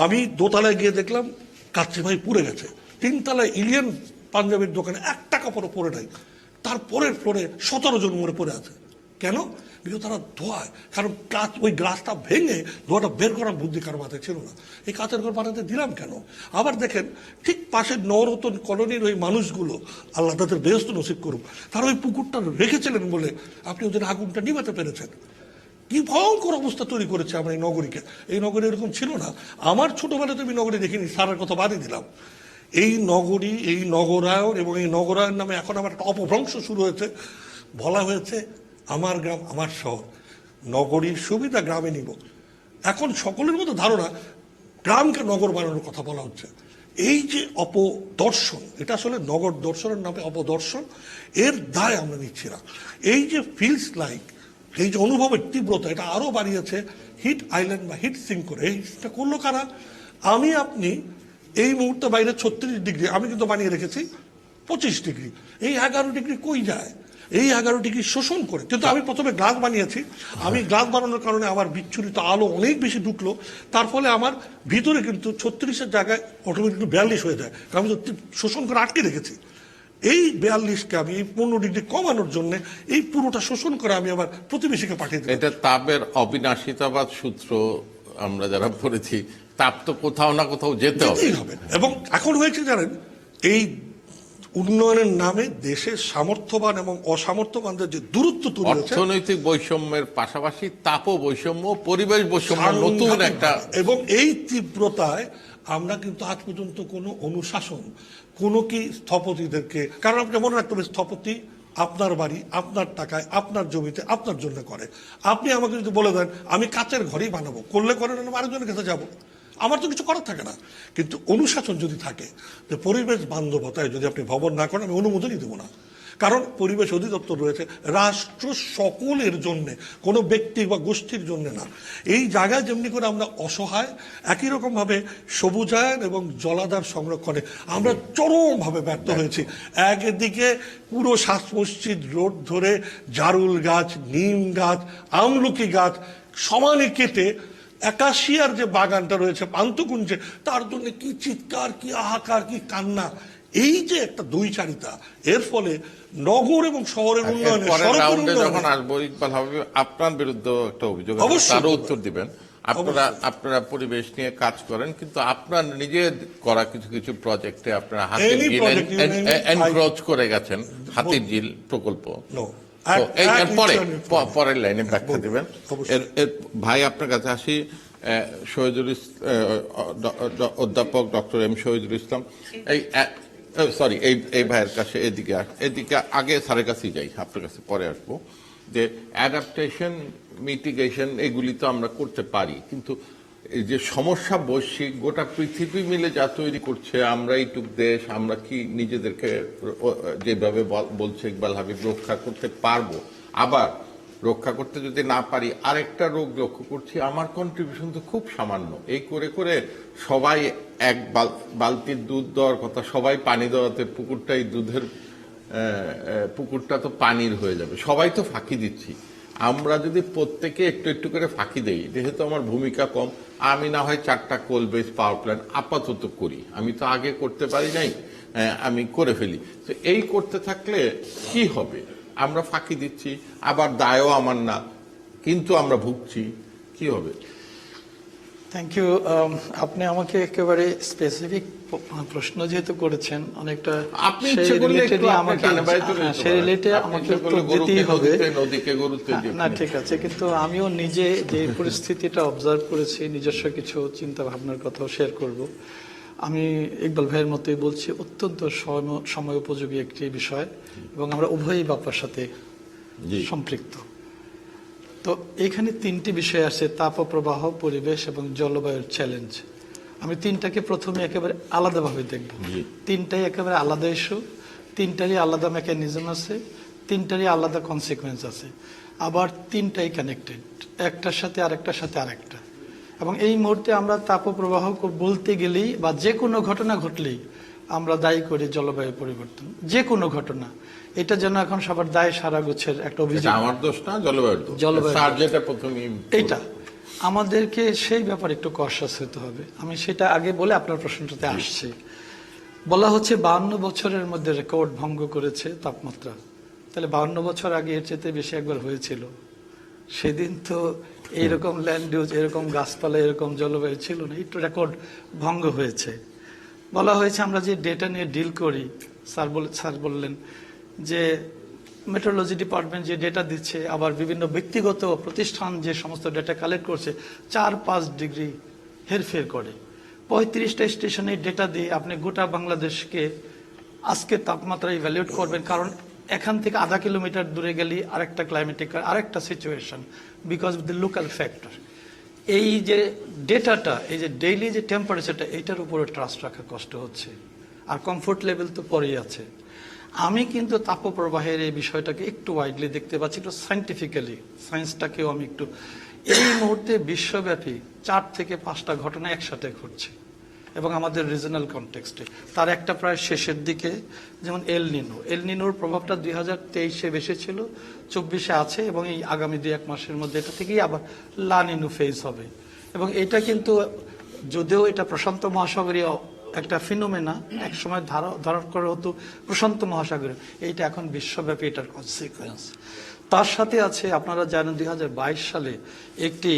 আমি দোতলায় গিয়ে দেখলাম কাচ্চি ভাই পুড়ে গেছে, 3 তলায় ইলিয়ান পাঞ্জাবির দোকানে 1 টাকা পরে নাই, তারপরের ফ্লোরে 17 জন মরে পড়ে আছে। কেন? কিন্তু তারা ধোঁয়ায়, কারণ কাঁচ ওই গ্লাসটা ভেঙে ধোঁয়াটা বের করার বুদ্ধি কারো মাথায় ছিল না। এই কাঁচের ঘর বানাতে দিলাম কেন? আবার দেখেন ঠিক পাশের নরতন কলোনির ওই মানুষগুলো, আল্লাহ তাদের বেহেশত নসিব করুক, তারা ওই পুকুরটা রেখেছিলেন বলে আপনি ওদের আগুনটা নিভাতে পেরেছেন। কি ভয়ঙ্কর অবস্থা তৈরি করেছে আমরা এই নগরীকে। এই নগরী এরকম ছিল না। আমার ছোটবেলাতে আমি নগরী দেখিনি, সারার কথা বাদই দিলাম। এই নগরী, এই নগরায়ন এবং এই নগরায়ন নামে এখন আমার একটা অপভ্রংশ শুরু হয়েছে। বলা হয়েছে আমার গ্রাম আমার শহর, নগরীর সুবিধা গ্রামে নিব। এখন সকলের মতো ধারণা গ্রামকে নগর বানানোর কথা বলা হচ্ছে। এই যে অপদর্শন, এটা আসলে নগর দর্শনের নামে অপদর্শন, এর দায় আমরা নিচ্ছি না। এই যে ফিলস লাইক, এই যে অনুভবের তীব্রতা, এটা আরো বাড়িয়েছে হিট আইল্যান্ড বা হিট সিঙ্ক করে। এইটা করলো কারা? আমি আপনি। এই মুহূর্তে বাইরে 36 ডিগ্রি, আমি কিন্তু বানিয়ে রেখেছি 25 ডিগ্রি। এই 11 ডিগ্রি কই যায়? এই 11 ডিগ্রি শোষণ করে। কিন্তু আমি প্রথমে গ্লাস বানিয়েছি, আমি গ্লাস বানানোর কারণে আমার বিচ্ছুরিত আলো অনেক বেশি ঢুকলো, তার ফলে আমার ভিতরে কিন্তু 36-এর জায়গায় অটোমেটিক 42 হয়ে যায়, কারণ আমি শোষণ করে আটকে রেখেছি। এই 42কে আমি এই 15 ডিগ্রি কমানোর জন্য এই পুরোটা শোষণ করে আমি আবার প্রতিবেশীকে পাঠিয়ে দিই। এটা তাপের অবিনাশিতাবাদ সূত্র আমরা যারা পড়েছি, তাপ তো কোথাও না কোথাও যেতেই হবে। এবং এখন হয়েছে জানেন, এই উন্নয়নের নামে দেশের সামর্থ্যবান এবং অসামর্থ্যবানদের যে দূরত্ব তৈরি হয়েছে, অর্থনৈতিক বৈষম্যের পাশাপাশি তাপ বৈষম্য, পরিবেশ বৈষম্য, নতুন একটা, এবং এই তীব্রতায় আমরা কিন্তু আজ পর্যন্ত কোনো অনুশাসন, কোনো কি স্থপতিদেরকে, কারণ আপনি মনে রাখতে হবে স্থপতি আপনার বাড়ি, আপনার টাকায়, আপনার জমিতে, আপনার জন্য করে। আপনি আমাকে যদি বলে দেন আমি কাচের ঘরেই বানাবো, করলে করেন, আমি আরেকজনের কাছে যাবো, আমার তো কিছু করার থাকে না। কিন্তু অনুশাসন যদি থাকে, যে পরিবেশ বান্ধবতায় যদি আপনি ভবন না করেন, আমি অনুমোদনই দেবো না। কারণ পরিবেশ অধিদপ্তর রয়েছে রাষ্ট্র সকলের জন্য, কোনো ব্যক্তি বা গোষ্ঠীর জন্য না। এই জায়গায় যেমনি করে আমরা অসহায়, একই রকম ভাবে সবুজায়ন এবং জলাধার সংরক্ষণে আমরা চরমভাবে ব্যর্থ হয়েছি। একদিকে পুরো শাস মসজিদ রোড ধরে জারুল গাছ, নিম গাছ, আমলকি গাছ সমানে কেটে একাশিয়ার যে বাগানটা রয়েছে পান্তুকুঞ্জে, তার জন্য কি চিৎকার, কি হাহাকার, কি কান্না। এই যে একটা দুইচারিতা, এর ফলে নগর এবং শহরের উন্নয়নে, পরের সড়কের রাউন্ডে উন্নয়নে যখন আসবো ইকবাল হাবিব, আপনার বিরুদ্ধে একটা অভিযোগ আছে, অবশ্যই তারও বলবেন। উত্তর দিবেন। আপনারা পরিবেশ নিয়ে কাজ করেন, কিন্তু আপনার নিজের করা কিছু কিছু প্রজেক্টে আপনারা হাতির Any ঝিল project you name it, encroach করে গেছেন, হাতির ঝিল প্রকল্প। No. তো এর পরে এক পরের লাইনে ব্যাখ্যা দিবেন। অবশ্যই। এর ভাই আপনার কাছে আসি, অধ্যাপক ডক্টর এম শহীদুল ইসলাম, সরি এই ভাইয়ের কাছে, এদিকে আগে স্যারের কাছেই যাই, আপনার কাছে পরে আসবো। যে অ্যাডাপ্টেশন, মিটিগেশন এগুলি তো আমরা করতে পারি, কিন্তু এই যে সমস্যা বৈশ্বিক, গোটা পৃথিবী মিলে যা তৈরি করছে, আমরা এইটুক দেশ, আমরা কি নিজেদেরকে যেভাবে বলছে ইকবাল হাবিব রক্ষা করতে পারবো? আবার রক্ষা করতে যদি না পারি, আরেকটা রোগ লক্ষ্য করছি, আমার কন্ট্রিবিউশন তো খুব সামান্য। এই করে করে সবাই এক বালতির দুধ দেওয়ার কথা, সবাই পানি দেওয়াতে পুকুরটাই দুধের পুকুরটা তো পানির হয়ে যাবে। সবাই তো ফাঁকি দিচ্ছি। আমরা যদি প্রত্যেকে একটু একটু করে ফাঁকি দেই, যেহেতু আমার ভূমিকা কম, আমি না হয় 4টা কোল বেস পাওয়ার প্ল্যান্ট আপাতত করি, আমি তো আগে করতে পারি নাই, আমি করে ফেলি। তো এই করতে থাকলে কি হবে? আমরা ফাঁকি দিচ্ছি, আবার দায়ও আমার না, কিন্তু আমরা ভুগছি, কি হবে? Thank you. আপনি আমাকে একেবারে স্পেসিফিক প্রশ্ন যেহেতু করেছেন, অনেকটা আপনি ইচ্ছে করলে একটু আমাকে ডানে বায়ে চলে যেতে সেই পারেন। রিলেটে আপনি আমাকে ইচ্ছে করলে উত্তর দিতেই হবে। নদীকে গরুতে দিয়ে না ঠিক আছে, কিন্তু আমিও নিজে যে পরিস্থিতিটা অবজার্ভ করেছি, নিজস্ব কিছু চিন্তা ভাবনার কথাও শেয়ার করব। আমি ইকবাল ভাইয়ের মতোই বলছি, অত্যন্ত সময় উপযোগী একটি বিষয়, এবং আমরা উভয়ই বাপার সাথে সম্পৃক্ত। তো এখানে 3টি বিষয় আছে: তাপপ্রবাহ, পরিবেশ এবং জলবায়ুর চ্যালেঞ্জ। আমি 3টাকে প্রথমে একেবারে আলাদাভাবে দেখব। 3টাই একেবারে আলাদা ইস্যু, 3টারই আলাদা মেকানিজম আছে, 3টারই আলাদা কনসিকুয়েন্স আছে, আবার 3টাই কানেক্টেড, একটার সাথে আরেকটার সাথে আরেকটা। এবং এই মুহূর্তে আমরা তাপপ্রবাহ বলতে গেলেই, বা যে কোনো ঘটনা ঘটলেই আমরা দায়ী করি জলবায়ু পরিবর্তন। যে কোনো ঘটনা, এটা যেন এখন সবার দায় সারা গুছের একটা অভিযোগ। আমার দোষ না, জলবায়ুর দোষ। জলবায়ু। স্যার যেটা প্রথমেই এইটা আমাদেরকে সেই ব্যাপারে একটু কনসাস হতে হবে। আমি সেটা আগে বলে আপনার প্রশ্নটাতে আসছি। বলা হচ্ছে 52 বছরের মধ্যে রেকর্ড ভঙ্গ করেছে তাপমাত্রা। তাহলে 52 বছর আগে এর চেয়ে বেশি একবার হয়েছিল। সেদিন তো এইরকম ল্যান্ড ইউজ, এরকম গাছপালা, এরকম জলবায়ু ছিল না, একটু রেকর্ড ভঙ্গ হয়েছে। বলা হয়েছে আমরা যে ডেটা নিয়ে ডিল করি, স্যার বললেন যে মেট্রোলজি ডিপার্টমেন্ট যে ডেটা দিচ্ছে, আবার বিভিন্ন ব্যক্তিগত প্রতিষ্ঠান যে সমস্ত ডেটা কালেক্ট করছে, 4-5 ডিগ্রি হেরফের করে। 35টা স্টেশনের ডেটা দিয়ে আপনি গোটা বাংলাদেশকে আজকে তাপমাত্রা ইভ্যালুয়েট করবেন, কারণ এখান থেকে আধা কিলোমিটার দূরে গেলে আরেকটা ক্লাইমেটিক আরেকটা situation, because of the local factor. এই যে ডেটাটা, এই যে ডেইলি যে টেম্পারেচারটা, এইটার উপরে ট্রাস্ট রাখা কষ্ট হচ্ছে, আর কমফোর্ট লেভেল তো পরেই আছে। আমি কিন্তু তাপপ্রবাহের এই বিষয়টাকে একটু ওয়াইডলি দেখতে পাচ্ছি, একটু সায়েন্টিফিক্যালি, সায়েন্সটাকেও আমি একটু, এই মুহূর্তে বিশ্বব্যাপী 4 থেকে 5টা ঘটনা একসাথে ঘটছে, এবং আমাদের রিজনাল কনটেক্সটে। তার একটা প্রায় শেষের দিকে, যেমন এল নিনোর প্রভাবটা 2023-এ বেশি ছিল, 24-এ আছে, এবং এই আগামী 2-1 মাসের মধ্যে এটা থেকেই আবার লা নিনো ফেজ হবে। এবং এটা কিন্তু, যদিও এটা প্রশান্ত মহাসাগরীয় একটা ফিনোমেনা, এক সময় ধারণ করা হতো প্রশান্ত মহাসাগরে, এইটা এখন বিশ্বব্যাপী এটার কনসিকুয়েন্স। তার সাথে আছে, আপনারা জানেন 2022 সালে একটি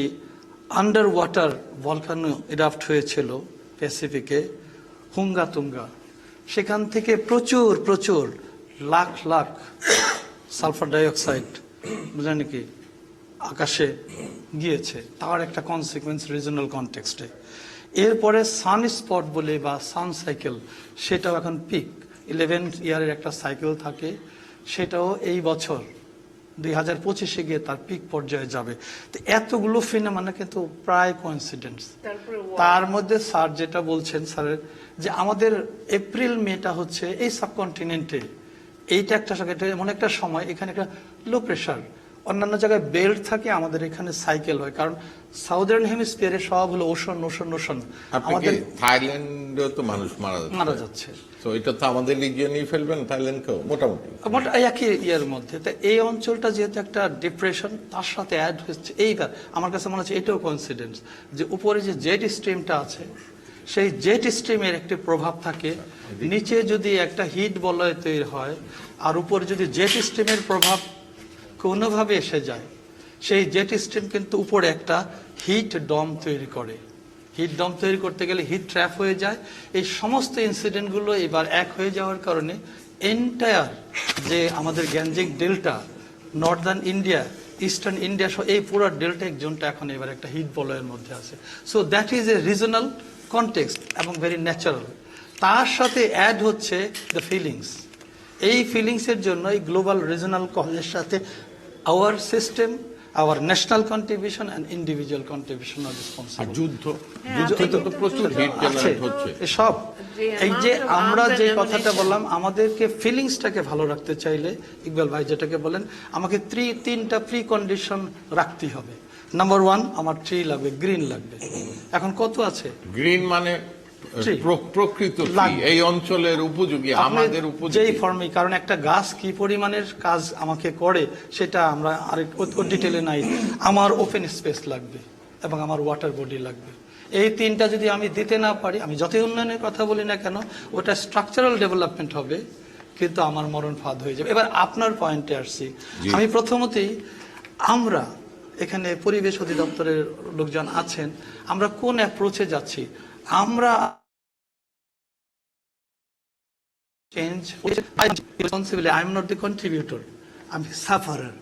আন্ডার ওয়াটার ভলকানো ইরাপ্ট হয়েছিল প্যাসিফিকে, হুঙ্গা তুঙ্গা। সেখান থেকে প্রচুর লাখ লাখ সালফার ডাইঅক্সাইড বুঝলেন নাকি আকাশে গিয়েছে, তার একটা কনসিকুয়েন্স রিজনাল কনটেক্সটে। এরপরে সান স্পট বলে বা সান সাইকেল, সেটাও এখন পিক 11 ইয়ারের একটা সাইকেল থাকে, সেটাও এই বছর 2025-এ গিয়ে তার পিক পর্যায়ে যাবে। তো এতগুলো ফিনোমেনা কিন্তু প্রায় কোইন্সিডেন্স। তারপরে তার মধ্যে স্যার যেটা বলছেন স্যারের যে আমাদের এপ্রিল মেটা হচ্ছে এই সাবকন্টিনেন্টে এইটা একটা এমন একটা সময়, এখানে একটা লো প্রেশার, অন্যান্য জায়গায় বেল্ট থাকে, আমাদের এখানে সাইকেল হয়, কারণ সাউদার্ন হেমিস্ফিয়ারে সব হলো ওশন ওশন ওশন, আপনাকে থাইল্যান্ডেও তো মানুষ মারা যাচ্ছে। তো এটা তো আমাদের রিজিয়নেই ফেলবেন থাইল্যান্ডকেও মোটামুটি। একই ইয়ের মধ্যে। তো এই অঞ্চলটা যেহেতু একটা ডিপ্রেশন, তার সাথে অ্যাড হচ্ছে এইবার আমার কাছে মনে হচ্ছে এটাও কোইন্সিডেন্স যে উপরে যে জেট স্ট্রিমটা আছে, সেই জেট স্ট্রিমের একটি প্রভাব থাকে। নিচে যদি একটা হিট বলয় তৈরি হয় আর উপরে যদি জেট স্ট্রিমের প্রভাব কোনোভাবে এসে যায়, সেই জেট স্ট্রিম কিন্তু উপরে একটা হিট ডম তৈরি করে। হিট ডম তৈরি করতে গেলে হিট ট্র্যাপ হয়ে যায়। এই সমস্ত ইনসিডেন্টগুলো এবার এক হয়ে যাওয়ার কারণে এন্টায়ার যে আমাদের গ্যাঞ্জিং delta, northern India, eastern India সহ এই পুরো ডেল্টা জোনটা এখন এবার একটা হিট বলয়ের মধ্যে আছে। So that is a regional context এবং ভেরি ন্যাচারাল। তার সাথে অ্যাড হচ্ছে দ্য ফিলিংস। এই ফিলিংসের জন্য এই গ্লোবাল রিজনাল কজের সাথে our system, our national contribution and individual contribution আর আর রেসপন্সিবল। যুদ্ধতে তো প্রচুর হিট জেনারেট হচ্ছে। সব এই যে amount of আমরা arms যে and কথাটা ammunition। বললাম, আমাদেরকে ফিলিংসটাকে ভালো রাখতে চাইলে ইকবাল ভাই যেটাকে বলেন, আমাকে তিনটা প্রি কন্ডিশন রাখতে হবে। নাম্বার 1, আমার ট্রি লাগবে, গ্রিন লাগবে। এখন কত আছে? গ্রিন মানে Tree। প্রকৃত tree, লাগবে। এই অঞ্চলের উপযোগী, আপনি আমাদের উপযোগী। যেই ফর্মে, কারণ একটা গাছ কি পরিমাণের কাজ আমাকে করে সেটা আমরা আরেক ডিটেলে নাই। আমার ওপেন স্পেস লাগবে এবং আমার ওয়াটার বডি লাগবে। এই তিনটা যদি আমি দিতে না পারি, আমি যতই উন্নয়নের কথা বলি না কেন, ওটা স্ট্রাকচারাল ডেভেলপমেন্ট হবে কিন্তু আমার মরণ ফাঁদ হয়ে যাবে। এবার আপনার পয়েন্টে আসছি। আমি প্রথমতেই, আমরা এখানে পরিবেশ অধিদপ্তরের লোকজন আছেন, আমরা কোন অ্যাপ্রোচে যাচ্ছি? আমরা change responsibly, I am not the contributor, I am the sufferer।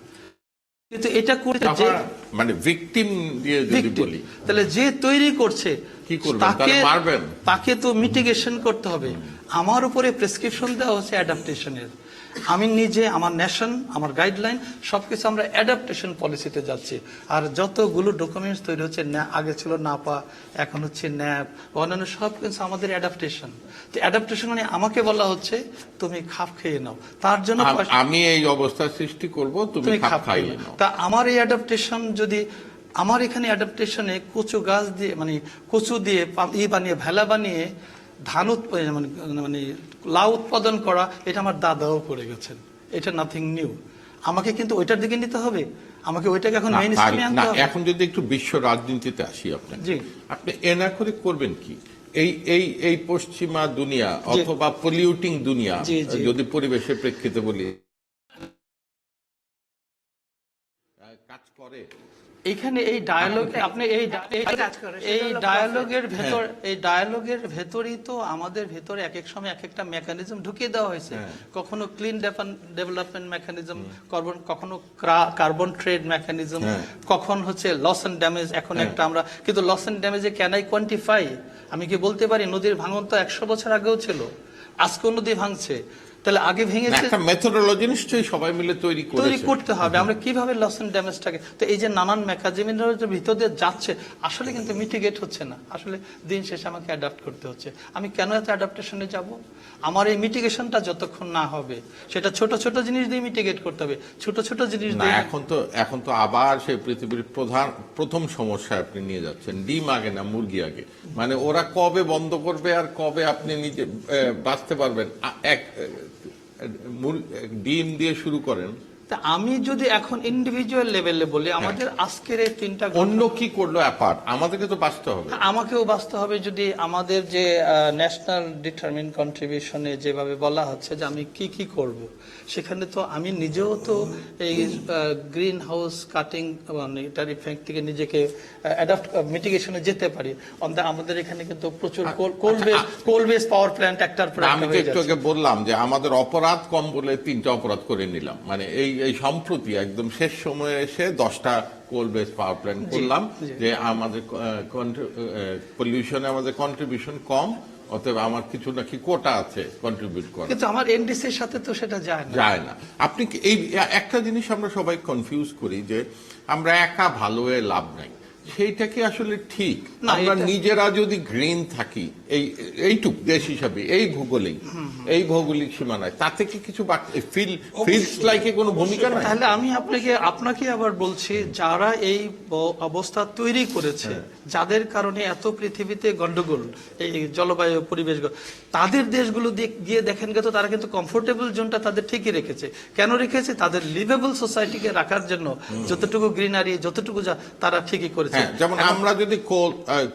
কিন্তু এটা করতে যে মানে ভিকটিম দিয়ে যদি victim, বলি, তাহলে যে তৈরি করছে কি করবেন? তাহলে মারবেন? তাকে তো মিটিগেশন করতে হবে। আমার উপরে প্রেসক্রিপশন দেওয়া হচ্ছে অ্যাডাপ্টেশনের। আমি নিজে, আমার ন্যাশন, আমার গাইডলাইন সবকিছু আমরা অ্যাডাপ্টেশন পলিসিতে যাচ্ছি। আর যতগুলো ডকুমেন্টস তৈরি হচ্ছে, আগে ছিল নাপা, এখন হচ্ছে ন্যাপ, অন্যান্য সব কিছু আমাদের অ্যাডাপ্টেশন। তো অ্যাডাপ্টেশন মানে আমাকে বলা হচ্ছে তুমি খাপ খেয়ে নাও, তার জন্য আমি এই অবস্থা সৃষ্টি করব, তুমি খাপ খাইয়ে নাও। তা আমার এই অ্যাডাপ্টেশন যদি, আমার এখানে অ্যাডাপ্টেশনে কচু গাছ দিয়ে, মানে কচু দিয়ে বানিয়ে, ভেলা বানিয়ে ধান মানে লাউ উৎপাদন করা, এটা আমার দাদাও করে গেছেন, এটা নাথিং নিউ। আমাকে কিন্তু ওইটার দিকে নিতে হবে, আমাকে ওইটাকে এখন মেইন স্ট্রিমে আনতে হবে। এখন যদি একটু বিশ্ব রাজনীতিতে আসি, জি। আপনি এনাকরি করবেন কি? এই পশ্চিমা দুনিয়া অথবা পলিউটিং দুনিয়া, জি, জি। যদি পরিবেশের প্রেক্ষিতে বলি, কাজ করে এখানে এই ডায়ালগে আপনি এই ডায়ালগের ভেতর, এই ডায়ালগের ভেতরেই তো আমাদের ভেতরে এক এক সময় এক একটা মেকানিজম ঢুকিয়ে দেওয়া হয়েছে। কখনো ক্লিন ডেভেলপমেন্ট মেকানিজম, কখনো কার্বন ট্রেড মেকানিজম, কখন হচ্ছে লস এন্ড ড্যামেজ। এখন একটা আমরা কিন্তু লস এন্ড ড্যামেজে ক্যান আই কোয়ান্টিফাই? আমি কি বলতে পারি নদীর ভাঙন তো 100 বছর আগেও ছিল, আজকেও নদী ভাঙছে, তাহলে আগে ভেঙেছে। একটা মেথোডোলজি নিশ্চয়ই সবাই মিলে তৈরি করতে হবে, আমরা কিভাবে লস এন্ড ড্যামেজটাকে। তো এই যে নানান মেকানিজমের ভিতর দিয়ে যাচ্ছে, আসলে কিন্তু মিটিগেট হচ্ছে না। আসলে দিন শেষে আমাকে অ্যাডাপ্ট করতে হচ্ছে। আমি কেন এত অ্যাডাপ্টেশনে যাব? আমার এই মিটিগেশনটা যতক্ষণ না হবে, সেটা ছোট ছোট জিনিস দিয়ে মিটিগেট করতে হবে, ছোট ছোট জিনিস না। দিয়ে। এখন তো আবার সেই পৃথিবীর প্রথম সমস্যা আপনি নিয়ে যাচ্ছেন, ডিম আগে না মুরগি আগে। মানে ওরা কবে বন্ধ করবে আর কবে আপনি নিজে বাঁচতে পারবেন? ডিম দিয়ে শুরু করেন। তা আমি যদি এখন ইন্ডিভিজুয়াল লেভেলে বলি, আমাদের আজকের এই 3টা অন্য কি করলো অ্যাপার্ট, আমাদেরকে তো বাঁচতে হবে। আমাকেও বাঁচতে হবে। যদি আমাদের যে ন্যাশনাল ডিটারমিন কন্ট্রিবিউশনে যেভাবে বলা হচ্ছে যে আমি কি কি করব, সেখানে তো আমি নিজেও তো এই গ্রিন হাউস কাটিং মানে এটার ইফেক্ট থেকে নিজেকে অ্যাডাপ্ট মিটিগেশনে যেতে পারি। আমাদের এখানে কিন্তু প্রচুর কোল বেস পাওয়ার প্ল্যান্ট একটার পর আমি তো একটু আগে বললাম যে আমাদের অপরাধ কম বলে 3টা অপরাধ করে নিলাম। মানে এই সম্প্রতি একদম শেষ সময়ে এসে 10টা কোল বেস পাওয়ার প্ল্যান্ট করলাম, যে আমাদের পলিউশনে আমাদের কন্ট্রিবিউশন কম, অতএব আমার কিছু নাকি কোটা আছে কন্ট্রিবিউট করা, কিন্তু আমার এনডিসির সাথে তো সেটা যায় না। যায় না। আপনি কি এই একটা জিনিস আমরা সবাই কনফিউজ করি যে আমরা একা ভালো হয়ে লাভ নাই, সেইটা কি আসলে ঠিক? না, আমরা এটা- নিজেরা যদি গ্রিন থাকি এইটুক দেশ হিসাবে এই ভৌগোলিক সীমানায়, তাতে কি কিছু ফিলস লাইকে কোনো ভূমিকা নাই? তাহলে আমি আপনাকে আবার বলছি, যারা এই অবস্থা তৈরি করেছে, যাদের কারণে এত পৃথিবীতে গন্ডগোল, এই জলবায়ু পরিবেশ, তাদের দেশগুলো গিয়ে দেখেন তো তারা কিন্তু কমফোর্টেবল জোনটা তাদের ঠিকই রেখেছে। কেন রেখেছে? তাদের লিভেবল সোসাইটিকে রাখার জন্য যতটুকু গ্রিনারি, যতটুকু তারা ঠিকই করেছে। যেমন আমরা যদি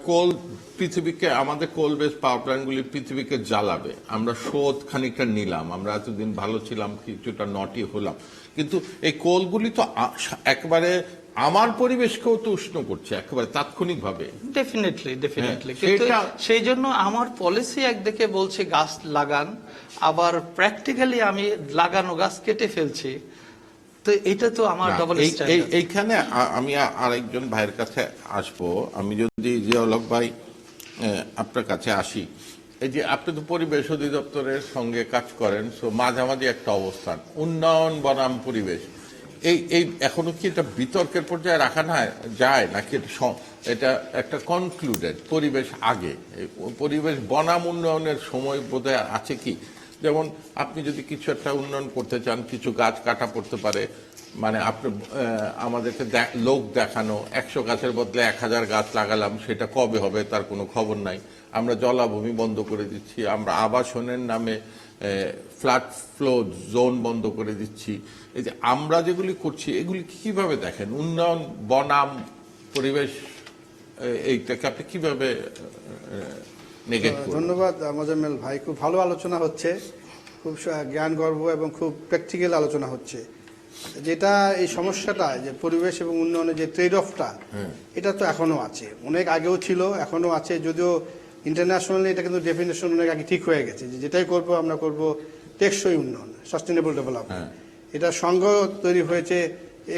কোল পৃথিবীকে, আমাদের কোল বেস পাওয়ার প্ল্যান্ট গুলি পৃথিবীকে জ্বালাবে, আমরা শোধ খানিকটা নিলাম, আমরা এতদিন ভালো ছিলাম, কিছুটা নটি হলাম, কিন্তু এই কোলগুলি তো একবারে আমার পরিবেশকেও তো উষ্ণ করছে একেবারে তাৎক্ষণিকভাবে। ডেফিনেটলি হ্যাঁ, কিন্তু সেটা- সেই জন্য আমার পলিসি একদিকে বলছে গাছ লাগান, আবার প্র্যাকটিক্যালি আমি লাগানো গাছ কেটে ফেলছি। তো এটা তো আমার না, ডবল এইখানে আমি আরেকজন ভাইয়ের কাছে আসবো। আমি যদি জিয়াউল ভাই আপনার কাছে আসি, এই যে আপনি তো পরিবেশ অধিদপ্তরের সঙ্গে কাজ করেন, সো মাঝামাঝি একটা অবস্থান, উন্নয়ন বনাম পরিবেশ, এই এখনো কি এটা বিতর্কের পর্যায়ে রাখা যায় নাকি এটা একটা কনক্লুডেড পরিবেশ আগে, পরিবেশ বনাম উন্নয়নের সময় বোধহয় আছে কি? যেমন আপনি যদি কিছু একটা উন্নয়ন করতে চান, কিছু গাছ কাটা পড়তে পারে, মানে আপনি আমাদেরকে লোক দেখানো 100 গাছের বদলে 1000 গাছ লাগালাম, সেটা কবে হবে তার কোনো খবর নাই। আমরা জলাভূমি বন্ধ করে দিচ্ছি, আমরা আবাসনের নামে ফ্ল্যাট ফ্লো জোন বন্ধ করে দিচ্ছি। এই যে আমরা যেগুলি করছি, এগুলি কিভাবে দেখেন? উন্নয়ন বনাম পরিবেশ, এইটাকে আপনি কিভাবে নেগেট করবেন? ধন্যবাদ মোজাম্মেল ভাই, খুব ভালো আলোচনা হচ্ছে, খুব জ্ঞান গর্ব এবং খুব প্র্যাকটিক্যাল আলোচনা হচ্ছে। যেটা এই সমস্যাটা যে পরিবেশ এবং উন্নয়নের যে ট্রেড অফটা, এটা তো এখনো আছে, অনেক আগেও ছিল, এখনো আছে, যদিও ইন্টারন্যাশনালি এটা কিন্তু ডেফিনেশন অনেক আগে ঠিক হয়ে গেছে যে যেটাই করবো আমরা করব টেকসই উন্নয়ন, সাস্টেনেবল ডেভেলপমেন্ট। এটা সংঘ তৈরি হয়েছে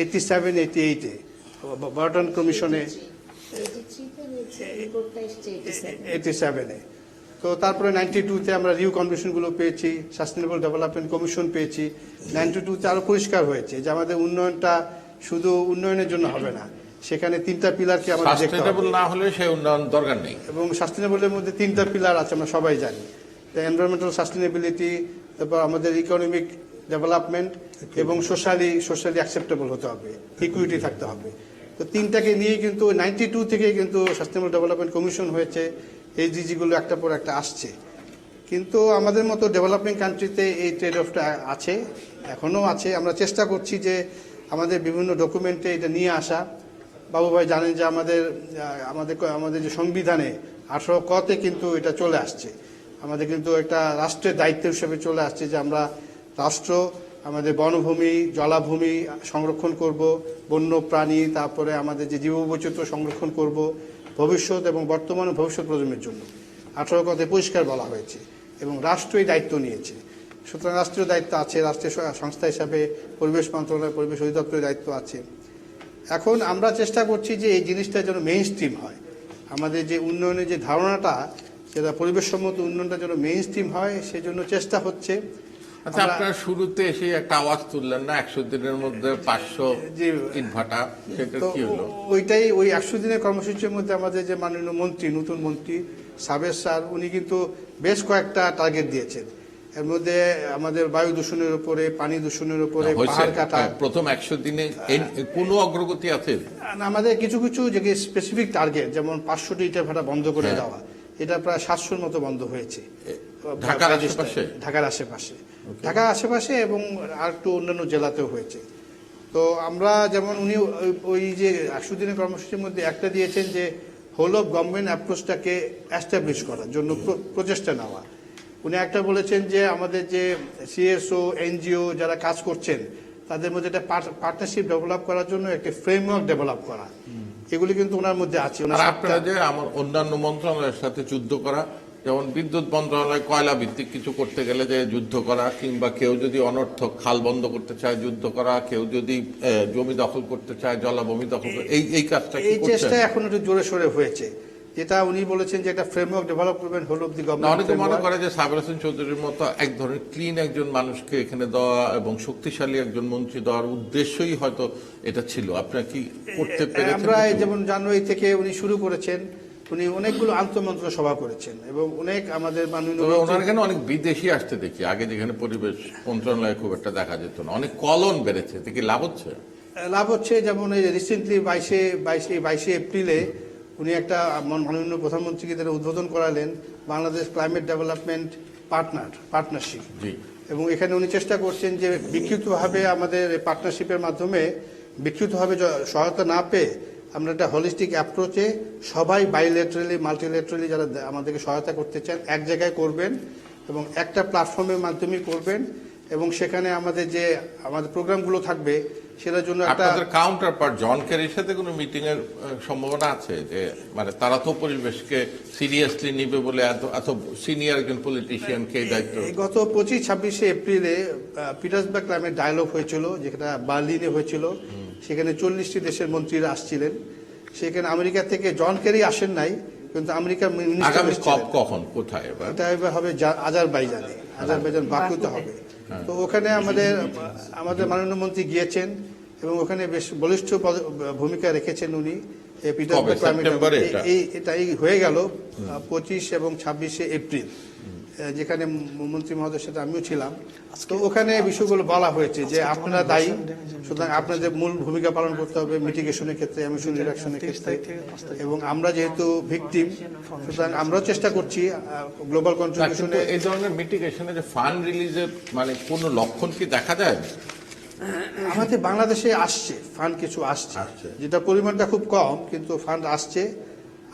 87-88-এ বার্টন কমিশনে, 87-এ। তো তারপরে 92-তে আমরা রিউ কনভেনশনগুলো পেয়েছি, সাস্টেনেবল ডেভেলপমেন্ট কমিশন পেয়েছি। 92-তে আরো পরিষ্কার হয়েছে যে আমাদের উন্নয়নটা শুধু উন্নয়নের জন্য হবে না, সেখানে 3টা পিলারকে আমাদের দেখতে সাস্টেনেবল হবে। না হলে সেই উন্নয়ন দরকার নেই। এবং সাস্টেনেবলের মধ্যে 3টা পিলার আছে, আমরা সবাই জানি, এনভায়রনমেন্টাল সাস্টেনেবিলিটি, তারপর আমাদের ইকোনমিক ডেভেলপমেন্ট এবং সোশ্যালি অ্যাকসেপ্টেবল হতে হবে, ইকুইটি থাকতে হবে। তো 3টাকে নিয়ে কিন্তু 92 থেকে কিন্তু সাস্টেনেবল ডেভেলপমেন্ট কমিশন হয়েছে, এইচডিজি গুলো একটা পর একটা আসছে। কিন্তু আমাদের মতো ডেভেলপিং কান্ট্রিতে এই ট্রেড অফটা আছে, এখনো আছে। আমরা চেষ্টা করছি যে আমাদের বিভিন্ন ডকুমেন্টে এটা নিয়ে আসা। বাবু ভাই জানেন যে আমাদের যে সংবিধানে 18 কতে কিন্তু এটা চলে আসছে, আমাদের কিন্তু একটা রাষ্ট্রের দায়িত্ব হিসেবে চলে আসছে যে আমরা রাষ্ট্র আমাদের বনভূমি, জলাভূমি সংরক্ষণ করব, বন্য প্রাণী, তারপরে আমাদের যে জীববৈচিত্র্য সংরক্ষণ করব ভবিষ্যৎ এবং বর্তমান ও ভবিষ্যৎ প্রজন্মের জন্য। 18 কথায় পরিষ্কার বলা হয়েছে এবং রাষ্ট্র এই দায়িত্ব নিয়েছে। সুতরাং রাষ্ট্রীয় দায়িত্ব আছে, রাষ্ট্রীয় সংস্থা হিসাবে পরিবেশ মন্ত্রণালয়, পরিবেশ অধিদপ্তরের দায়িত্ব আছে। এখন আমরা চেষ্টা করছি যে এই জিনিসটা যেন মেইন স্ট্রিম হয়, আমাদের যে উন্নয়নের যে ধারণাটা, সেটা পরিবেশসম্মত উন্নয়নটা যেন মেইন স্ট্রিম হয়, সেজন্য চেষ্টা হচ্ছে। আচ্ছা, আপনার শুরুতে এসে একটা আওয়াজ তুললেন না 100 দিনের মধ্যে 500 ইটভাটা, সেটা তো কি হলো? ওইটাই, ওই 100 দিনের কর্মসূচির মধ্যে আমাদের যে মাননীয় মন্ত্রী, নতুন মন্ত্রী সাবের স্যার, উনি কিন্তু বেশ কয়েকটা টার্গেট দিয়েছেন। এর মধ্যে আমাদের বায়ু দূষণের উপরে, পানি দূষণের উপরে, পাহাড় কাটা। প্রথম 100 দিনে কোনো অগ্রগতি আছে? আমাদের কিছু কিছু যে স্পেসিফিক টার্গেট, যেমন 500টি ইটের ভাটা বন্ধ করে দেওয়া, এটা প্রায় 700-র মতো বন্ধ হয়েছে ঢাকার আশেপাশে। ঢাকার আশেপাশে এবং আর একটু অন্যান্য জেলাতেও হয়েছে। তো আমরা যেমন, উনি ওই যে 100 দিনের কর্মসূচির মধ্যে একটা দিয়েছেন যে হোল অফ গভর্নমেন্ট অ্যাপ্রোচটাকে অ্যাস্টাবলিশ করার জন্য প্রচেষ্টা নেওয়া। উনি একটা বলেছেন যে আমাদের যে সিএসও, এনজিও যারা কাজ করছেন, তাদের মধ্যে একটা পার্টনারশিপ ডেভেলপ করার জন্য একটা ফ্রেমওয়ার্ক ডেভেলপ করা। এগুলি কিন্তু ওনার মধ্যে আছে। আর আপনারা যে আমার অন্যান্য মন্ত্রণালয়ের সাথে যুদ্ধ করা, যেমন বিদ্যুৎ মন্ত্রণালয় কয়লা ভিত্তিক কিছু করতে গেলে যে যুদ্ধ করা, কিংবা কেউ যদি অনর্থক খাল বন্ধ করতে চায় যুদ্ধ করা, কেউ যদি জমি দখল করতে চায়, জলাভূমি দখল, এই কাজটা এই চেষ্টা এখন একটু জোরে সোরে হয়েছে। যেটা উনি বলেছেন যে এটা ফ্রেমওয়ার্ক ডেভেলপ করবেন হোল অফ দি না, গভর্নমেন্ট। অনেকে মনে করে যে সাবের হোসেন চৌধুরীর মতো এক ধরনের ক্লিন একজন মানুষকে এখানে দেওয়া এবং শক্তিশালী একজন মন্ত্রী দেওয়ার উদ্দেশ্যই হয়তো এটা ছিল। আপনার কি করতে পেরেছেন? আমরা কিছু? যেমন জানুয়ারি থেকে উনি শুরু করেছেন, উনি অনেকগুলো আন্তঃমন্ত্র সভা করেছেন এবং অনেক আমাদের মাননীয় তবে ওনার এখানে অনেক বিদেশি আসতে দেখি, আগে যেখানে পরিবেশ মন্ত্রণালয়ে খুব একটা দেখা যেত না। অনেক কলন বেড়েছে, এতে কি লাভ হচ্ছে? লাভ হচ্ছে। যেমন এই রিসেন্টলি 22শে এপ্রিলে উনি একটা মাননীয় প্রধানমন্ত্রীকে তারা উদ্বোধন করালেন বাংলাদেশ ক্লাইমেট ডেভেলপমেন্ট পার্টনারশিপ। জি। এবং এখানে উনি চেষ্টা করছেন যে বিক্ষিপ্তভাবে আমাদের পার্টনারশিপের মাধ্যমে বিক্ষিপ্তভাবে সহায়তা না পেয়ে আমরা একটা হলিস্টিক অ্যাপ্রোচে সবাই বাইলেটারালি মাল্টিলেটারালি যারা আমাদেরকে সহায়তা করতে চান এক জায়গায় করবেন এবং একটা প্ল্যাটফর্মের মাধ্যমে করবেন এবং সেখানে আমাদের প্রোগ্রামগুলো থাকবে সেটার জন্য একটা আপনাদের কাউন্টার পার্ট জন কেরির সাথে কোনো মিটিং এর সম্ভাবনা আছে? যে মানে তারা তো পরিবেশকে সিরিয়াসলি নিবে বলে এত সিনিয়র একজন পলিটিশিয়ানকে এই দায়িত্ব। গত 25-26শে এপ্রিলে পিটার্সবার্গ ক্লাইমেট ডায়ালগ হয়েছিল, যেটা বার্লিনে হয়েছিল। সেখানে 40টি দেশের মন্ত্রীরা আসছিলেন। সেখানে আমেরিকা থেকে জন কেরি আসেন নাই, কিন্তু আমেরিকার মিনিস্টার আগামী এসেছিলেন। কপ কখন, কোথায়? এবার এটা এবার হবে আজারবাইজান বাকুতে হবে। তো ওখানে আমাদের মাননীয় মন্ত্রী গিয়েছেন এবং ওখানে বেশ বলিষ্ঠ ভূমিকা রেখেছেন উনি। পিটার্সবার্গ ক্লাইমেট এই হয়ে গেল 25 এবং 26শে এপ্রিল, যেখানে মন্ত্রী মহোদয়ের সাথে আমিও ছিলাম। তো ওখানে বিষয়গুলো বলা হয়েছে যে আপনারা দায়ী, সুতরাং আপনাদের মূল ভূমিকা পালন করতে হবে মিটিগেশনের ক্ষেত্রে, এমিশন রিডাকশনের ক্ষেত্রে। এবং আমরা যেহেতু ভিকটিম, সুতরাং আমরাও চেষ্টা করছি গ্লোবাল কন্ট্রিবিউশনে। এই ধরনের মিটিগেশনে যে ফান্ড রিলিজের মানে কোনো লক্ষণ কি দেখা যায়? আমাদের বাংলাদেশে আসছে ফান্ড, কিছু আসছে, যেটা পরিমাণটা খুব কম, কিন্তু ফান্ড আসছে।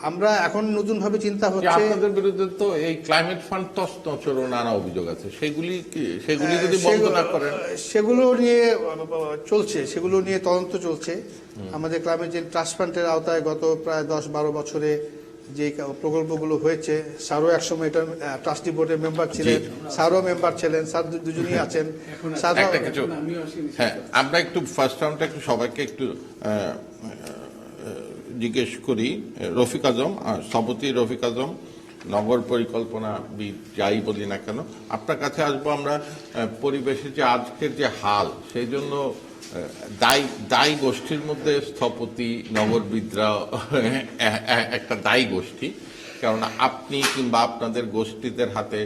আমরা এখন নতুন ভাবে চিন্তা যে হচ্ছে। আপনাদের বিরুদ্ধে তো এই ক্লাইমেট ফান্ড তছনছর নানা অভিযোগ আছে, সেগুলি যদি বন্ধ না করেন? সেগুলো নিয়ে চলছে, সেগুলো নিয়ে তদন্ত চলছে। আমাদের ক্লাবের যে ট্রাস্ট ফান্ডের আওতায় গত প্রায় 10-12 বছরে যে প্রকল্পগুলো হয়েছে, স্যারও একসময় এটা ট্রাস্টি বোর্ডের মেম্বার ছিলেন, স্যারও মেম্বার ছিলেন, স্যার দুজনেই আছেন। একটা কিছু, হ্যাঁ, আমরা একটু ফার্স্ট রাউন্ডটা একটু সবাইকে একটু জিজ্ঞেস করি। রফিক আজম, স্থপতি রফিক আজম, নগর পরিকল্পনাবিদ, যাই বলি না কেন, আপনার কাছে আসবো আমরা। পরিবেশের যে আজকের যে হাল, সেই জন্য দায়ী গোষ্ঠীর মধ্যে স্থপতি, নগরবিদরা একটা দায়ী গোষ্ঠী। কেননা আপনি কিংবা আপনাদের গোষ্ঠীদের হাতে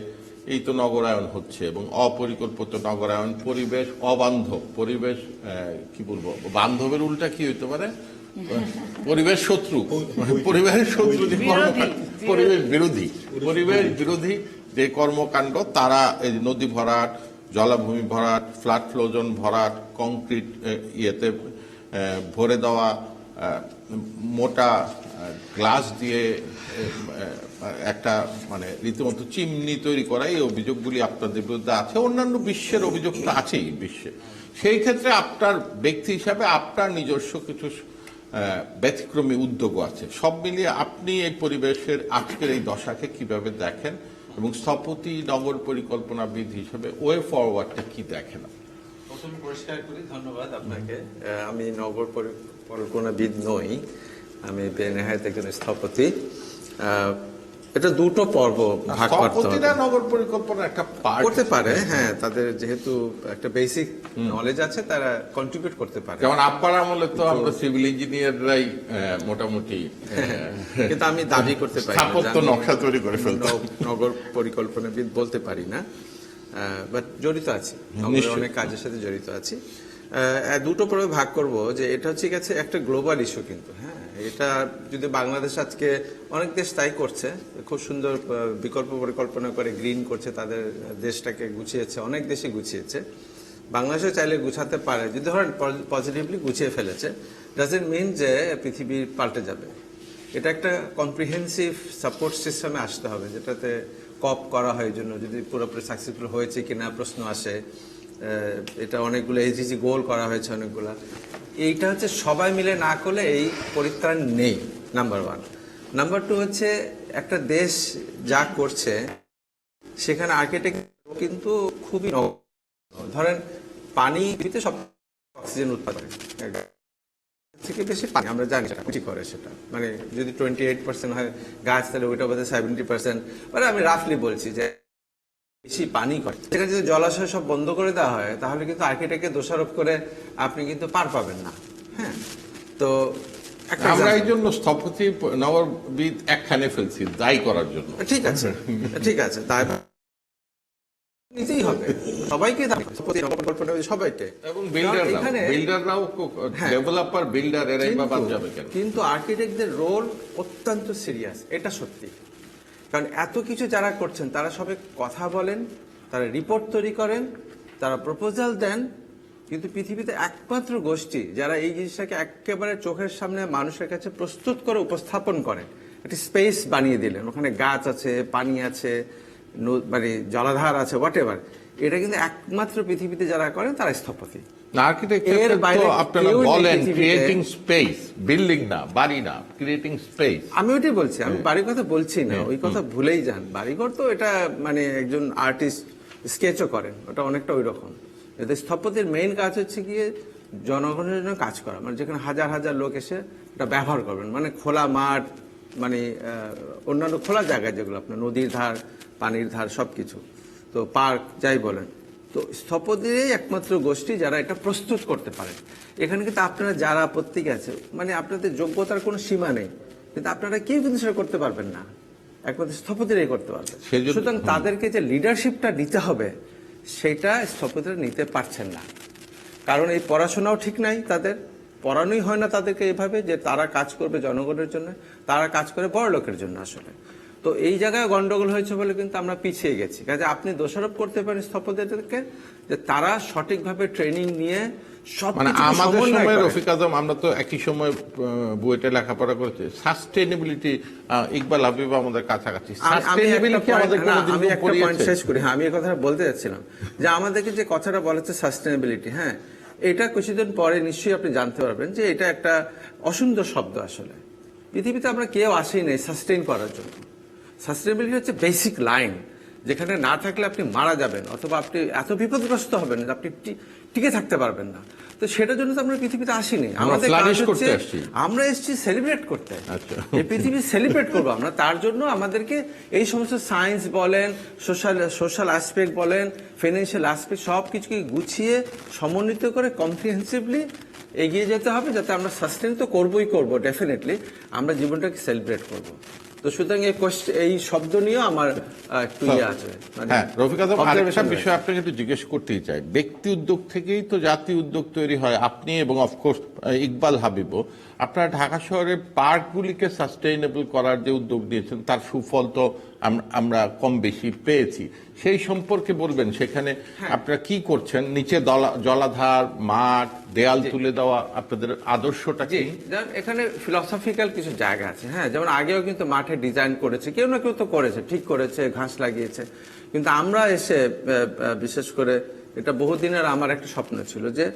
এই তো নগরায়ন হচ্ছে এবং অপরিকল্পিত নগরায়ন, পরিবেশ অবান্ধব, পরিবেশ কি বলবো, বান্ধবের উল্টা কি হইতে পারে? পরিবেশ শত্রু, পরিবেশের শত্রু যে কর্মকাণ্ড, পরিবেশ বিরোধী যে কর্মকাণ্ড, তারা এই নদী ভরাট, জলাভূমি ভরাট, ফ্লাড ফ্লোজন ভরাট, কংক্রিট ইয়েতে ভরে দেওয়া, মোটা গ্লাস দিয়ে একটা মানে রীতিমতো চিমনি তৈরি করা, এই অভিযোগগুলি আপনাদের বিরুদ্ধে আছে। অন্যান্য বিশ্বের অভিযোগ তো আছেই বিশ্বে। সেই ক্ষেত্রে আপনার ব্যক্তি হিসাবে আপনার নিজস্ব কিছু ব্যতিক্রমী উদ্যোগও আছে। সব মিলিয়ে আপনি এই পরিবেশের আজকের এই দশাকে কিভাবে দেখেন এবং স্থপতি, নগর পরিকল্পনাবিদ হিসেবে ওয়ে ফরওয়ার্ডটা কি দেখেন? প্রথমে পরিষ্কার করি, ধন্যবাদ আপনাকে। আমি নগর পরিকল্পনাবিদ নই, আমি বেনেহায়েত একজন স্থপতি। এটা দুটো পর্ব ভাগ করতে হবে। স্থপতিরা নগর পরিকল্পনার একটা পার্ট করতে পারে, হ্যাঁ, তাদের যেহেতু একটা বেসিক নলেজ আছে, তারা কন্ট্রিবিউট করতে পারে। যেমন আপনার আমলে তো আমরা সিভিল ইঞ্জিনিয়াররাই মোটামুটি, কিন্তু আমি দাবি করতে পারি স্থাপত্য নকশা তৈরি করে ফেলতাম, নগর পরিকল্পনাবিদ বলতে পারি না, বাট জড়িত আছি, অনেক কাজের সাথে জড়িত আছি। দুটো পর্বে ভাগ করব যে এটা হচ্ছে গেছে একটা গ্লোবাল ইস্যু, কিন্তু হ্যাঁ, এটা যদি বাংলাদেশ আজকে অনেক দেশ তাই করছে, খুব সুন্দর বিকল্প পরিকল্পনা করে গ্রিন করছে, তাদের দেশটাকে গুছিয়েছে, অনেক দেশে গুছিয়েছে। বাংলাদেশও চাইলে গুছাতে পারে, যদি ধরেন পজিটিভলি গুছিয়ে ফেলেছে, ডাজন্ট মিন যে পৃথিবী পাল্টে যাবে। এটা একটা কম্প্রিহেন্সিভ সাপোর্ট সিস্টেমে আসতে হবে, যেটাতে কপ করা হয়, জন্য যদি পুরোপুরি সাকসেসফুল হয়েছে কিনা প্রশ্ন আসে। এটা অনেকগুলো এসডিজি গোল করা হয়েছে অনেকগুলা। এইটা হচ্ছে সবাই মিলে না করলে এই পরিত্রাণ নেই, নাম্বার 1। নাম্বার 2 হচ্ছে একটা দেশ যা করছে সেখানে আর্কিটেক্ট কিন্তু খুবই, ধরেন পানি সব অক্সিজেন উৎপাদন, থেকে বেশি পানি আমরা জানি সেটা কি করে সেটা, মানে যদি 28% হয় গাছ, তাহলে ওইটা বোধহয় 70%, মানে আমি রাফলি বলছি যে বেশি পানি করে। সেখানে যদি জলাশয় সব বন্ধ করে দেওয়া হয়, তাহলে কিন্তু আর্কিটেক্টকে দোষারোপ করে আপনি কিন্তু পার পাবেন না। হ্যাঁ, তো একটা আমরা এই জন্য স্থপতি নগরবিদ একখানে ফেলছি দায়ী করার জন্য। ঠিক আছে, ঠিক আছে, তাই নিতেই হবে সবাইকে, সবাইকে। এবং এখানে বিল্ডাররাও ডেভেলপার বিল্ডার এরাই বা বাদ যাবে কেন? কিন্তু আর্কিটেক্টদের রোল অত্যন্ত সিরিয়াস, এটা সত্যি। কারণ এত কিছু যারা করছেন তারা সবাই কথা বলেন, তারা রিপোর্ট তৈরি করেন, তারা প্রপোজাল দেন, কিন্তু পৃথিবীতে একমাত্র গোষ্ঠী যারা এই জিনিসটাকে একেবারে চোখের সামনে মানুষের কাছে প্রস্তুত করে উপস্থাপন করেন। একটি স্পেস বানিয়ে দিলেন, ওখানে গাছ আছে, পানি আছে, মানে জলাধার আছে, হোয়াট এভার, এটা কিন্তু একমাত্র পৃথিবীতে যারা করেন তারা স্থপতি। আর্কিটেকচার তো আপনারা বলেন ক্রিয়েটিং স্পেস, বিল্ডিং না, বাড়ি না, ক্রিয়েটিং স্পেস। আমি ওইটাই বলছি, আমি বাড়ির কথা বলছি না, ওই কথা ভুলেই যান। বাড়িঘর তো এটা মানে একজন আর্টিস্ট স্কেচও করেন, ওটা অনেকটা ওই রকম। এতে স্থপতির মেইন কাজ হচ্ছে গিয়ে জনগণের জন্য কাজ করা, মানে যেখানে হাজার হাজার লোক এসে এটা ব্যবহার করবেন, মানে খোলা মাঠ, মানে অন্যান্য খোলা জায়গায় যেগুলো আপনার নদীর ধার, পানির ধার, সবকিছু, তো পার্ক যাই বলেন। তো স্থপতিরই একমাত্র গোষ্ঠী যারা এটা প্রস্তুত করতে পারে। এখানে কিন্তু আপনারা যারা প্রত্যেকে আছে, মানে আপনাদের যোগ্যতার কোনো সীমা নেই, কিন্তু আপনারা কেউ কিন্তু সেটা করতে পারবেন না, একমাত্র স্থপতিরাই করতে পারবে। সুতরাং তাদেরকে যে লিডারশিপটা নিতে হবে সেটা স্থপতিরা নিতে পারছেন না, কারণ এই পড়াশোনাও ঠিক নাই, তাদের পড়ানোই হয় না তাদেরকে এভাবে যে তারা কাজ করবে জনগণের জন্য, তারা কাজ করে বড় লোকের জন্য আসলে। তো এই জায়গায় গন্ডগোল হয়েছে বলে কিন্তু আমরা পিছিয়ে গেছি। কাজে আপনি দোষারোপ করতে পারেন স্থপতিদেরকে যে তারা সঠিকভাবে ট্রেনিং নিয়ে সব, মানে আমাদের সময় রফিক আজম, আমরা তো একই সময় বুয়েটে লেখাপড়া করেছি, সাস্টেনেবিলিটি, ইকবাল হাবিব আমাদের কাছাকাছি। সাস্টেনেবিলিটি আমাদের আমি একটা পয়েন্ট শেষ করি। হ্যাঁ, আমি এই কথাটা বলতে যাচ্ছিলাম যে আমাদেরকে যে কথাটা বলা হচ্ছে সাস্টেনেবিলিটি, হ্যাঁ, এটা কিছুদিন পরে নিশ্চয়ই আপনি জানতে পারবেন যে এটা একটা অসুন্দর শব্দ। আসলে পৃথিবীতে আমরা কেউ আসেই নাই সাস্টেইন করার জন্য। সাস্টেনেবিলিটি হচ্ছে বেসিক লাইন, যেখানে না থাকলে আপনি মারা যাবেন, অথবা আপনি এত বিপদগ্রস্ত হবেন যে আপনি টিকে থাকতে পারবেন না। তো সেটার জন্য তো আমরা পৃথিবীতে আসিনি, আমাদের কাজ হচ্ছে আমরা এসেছি সেলিব্রেট করতে। এই পৃথিবী সেলিব্রেট করবো আমরা, তার জন্য আমাদেরকে এই সমস্ত সায়েন্স বলেন, সোশ্যাল অ্যাসপেক্ট বলেন, ফিনান্সিয়াল অ্যাসপেক্ট, সব কিছুকে গুছিয়ে সমন্বিত করে কম্প্রিহেন্সিভলি এগিয়ে যেতে হবে, যাতে আমরা সাস্টেন তো করবোই করবো, ডেফিনেটলি আমরা জীবনটাকে সেলিব্রেট করবো। তো সুতরাং এই শব্দ নিয়েও আমার একটু ইয়ে আছে। হ্যাঁ, রফিক আজম, আরেকটা বিষয় আপনাকে একটু জিজ্ঞেস করতেই চাই। ব্যক্তি উদ্যোগ থেকেই তো জাতীয় উদ্যোগ তৈরি হয়। আপনি এবং অফকোর্স ইকবাল হাবিবও, আপনারা ঢাকা শহরের পার্কগুলিকে সাস্টেইনেবল করার যে উদ্যোগ নিয়েছেন, তার সুফল তো আমরা কম বেশি পেয়েছি। সেই সম্পর্কে বলবেন, সেখানে আপনারা কি করছেন? নিচে জলাধার, মাঠ, দেয়াল তুলে দেওয়া, আপনাদের আদর্শটা কি? এখানে ফিলসফিক্যাল কিছু জায়গা আছে। হ্যাঁ, যেমন আগেও কিন্তু মাঠে ডিজাইন করেছে, কেউ না কেউ তো করেছে, ঠিক করেছে, ঘাস লাগিয়েছে। কিন্তু আমরা এসে বিশেষ করে এটা বহুদিনের আমার একটা স্বপ্ন ছিল যে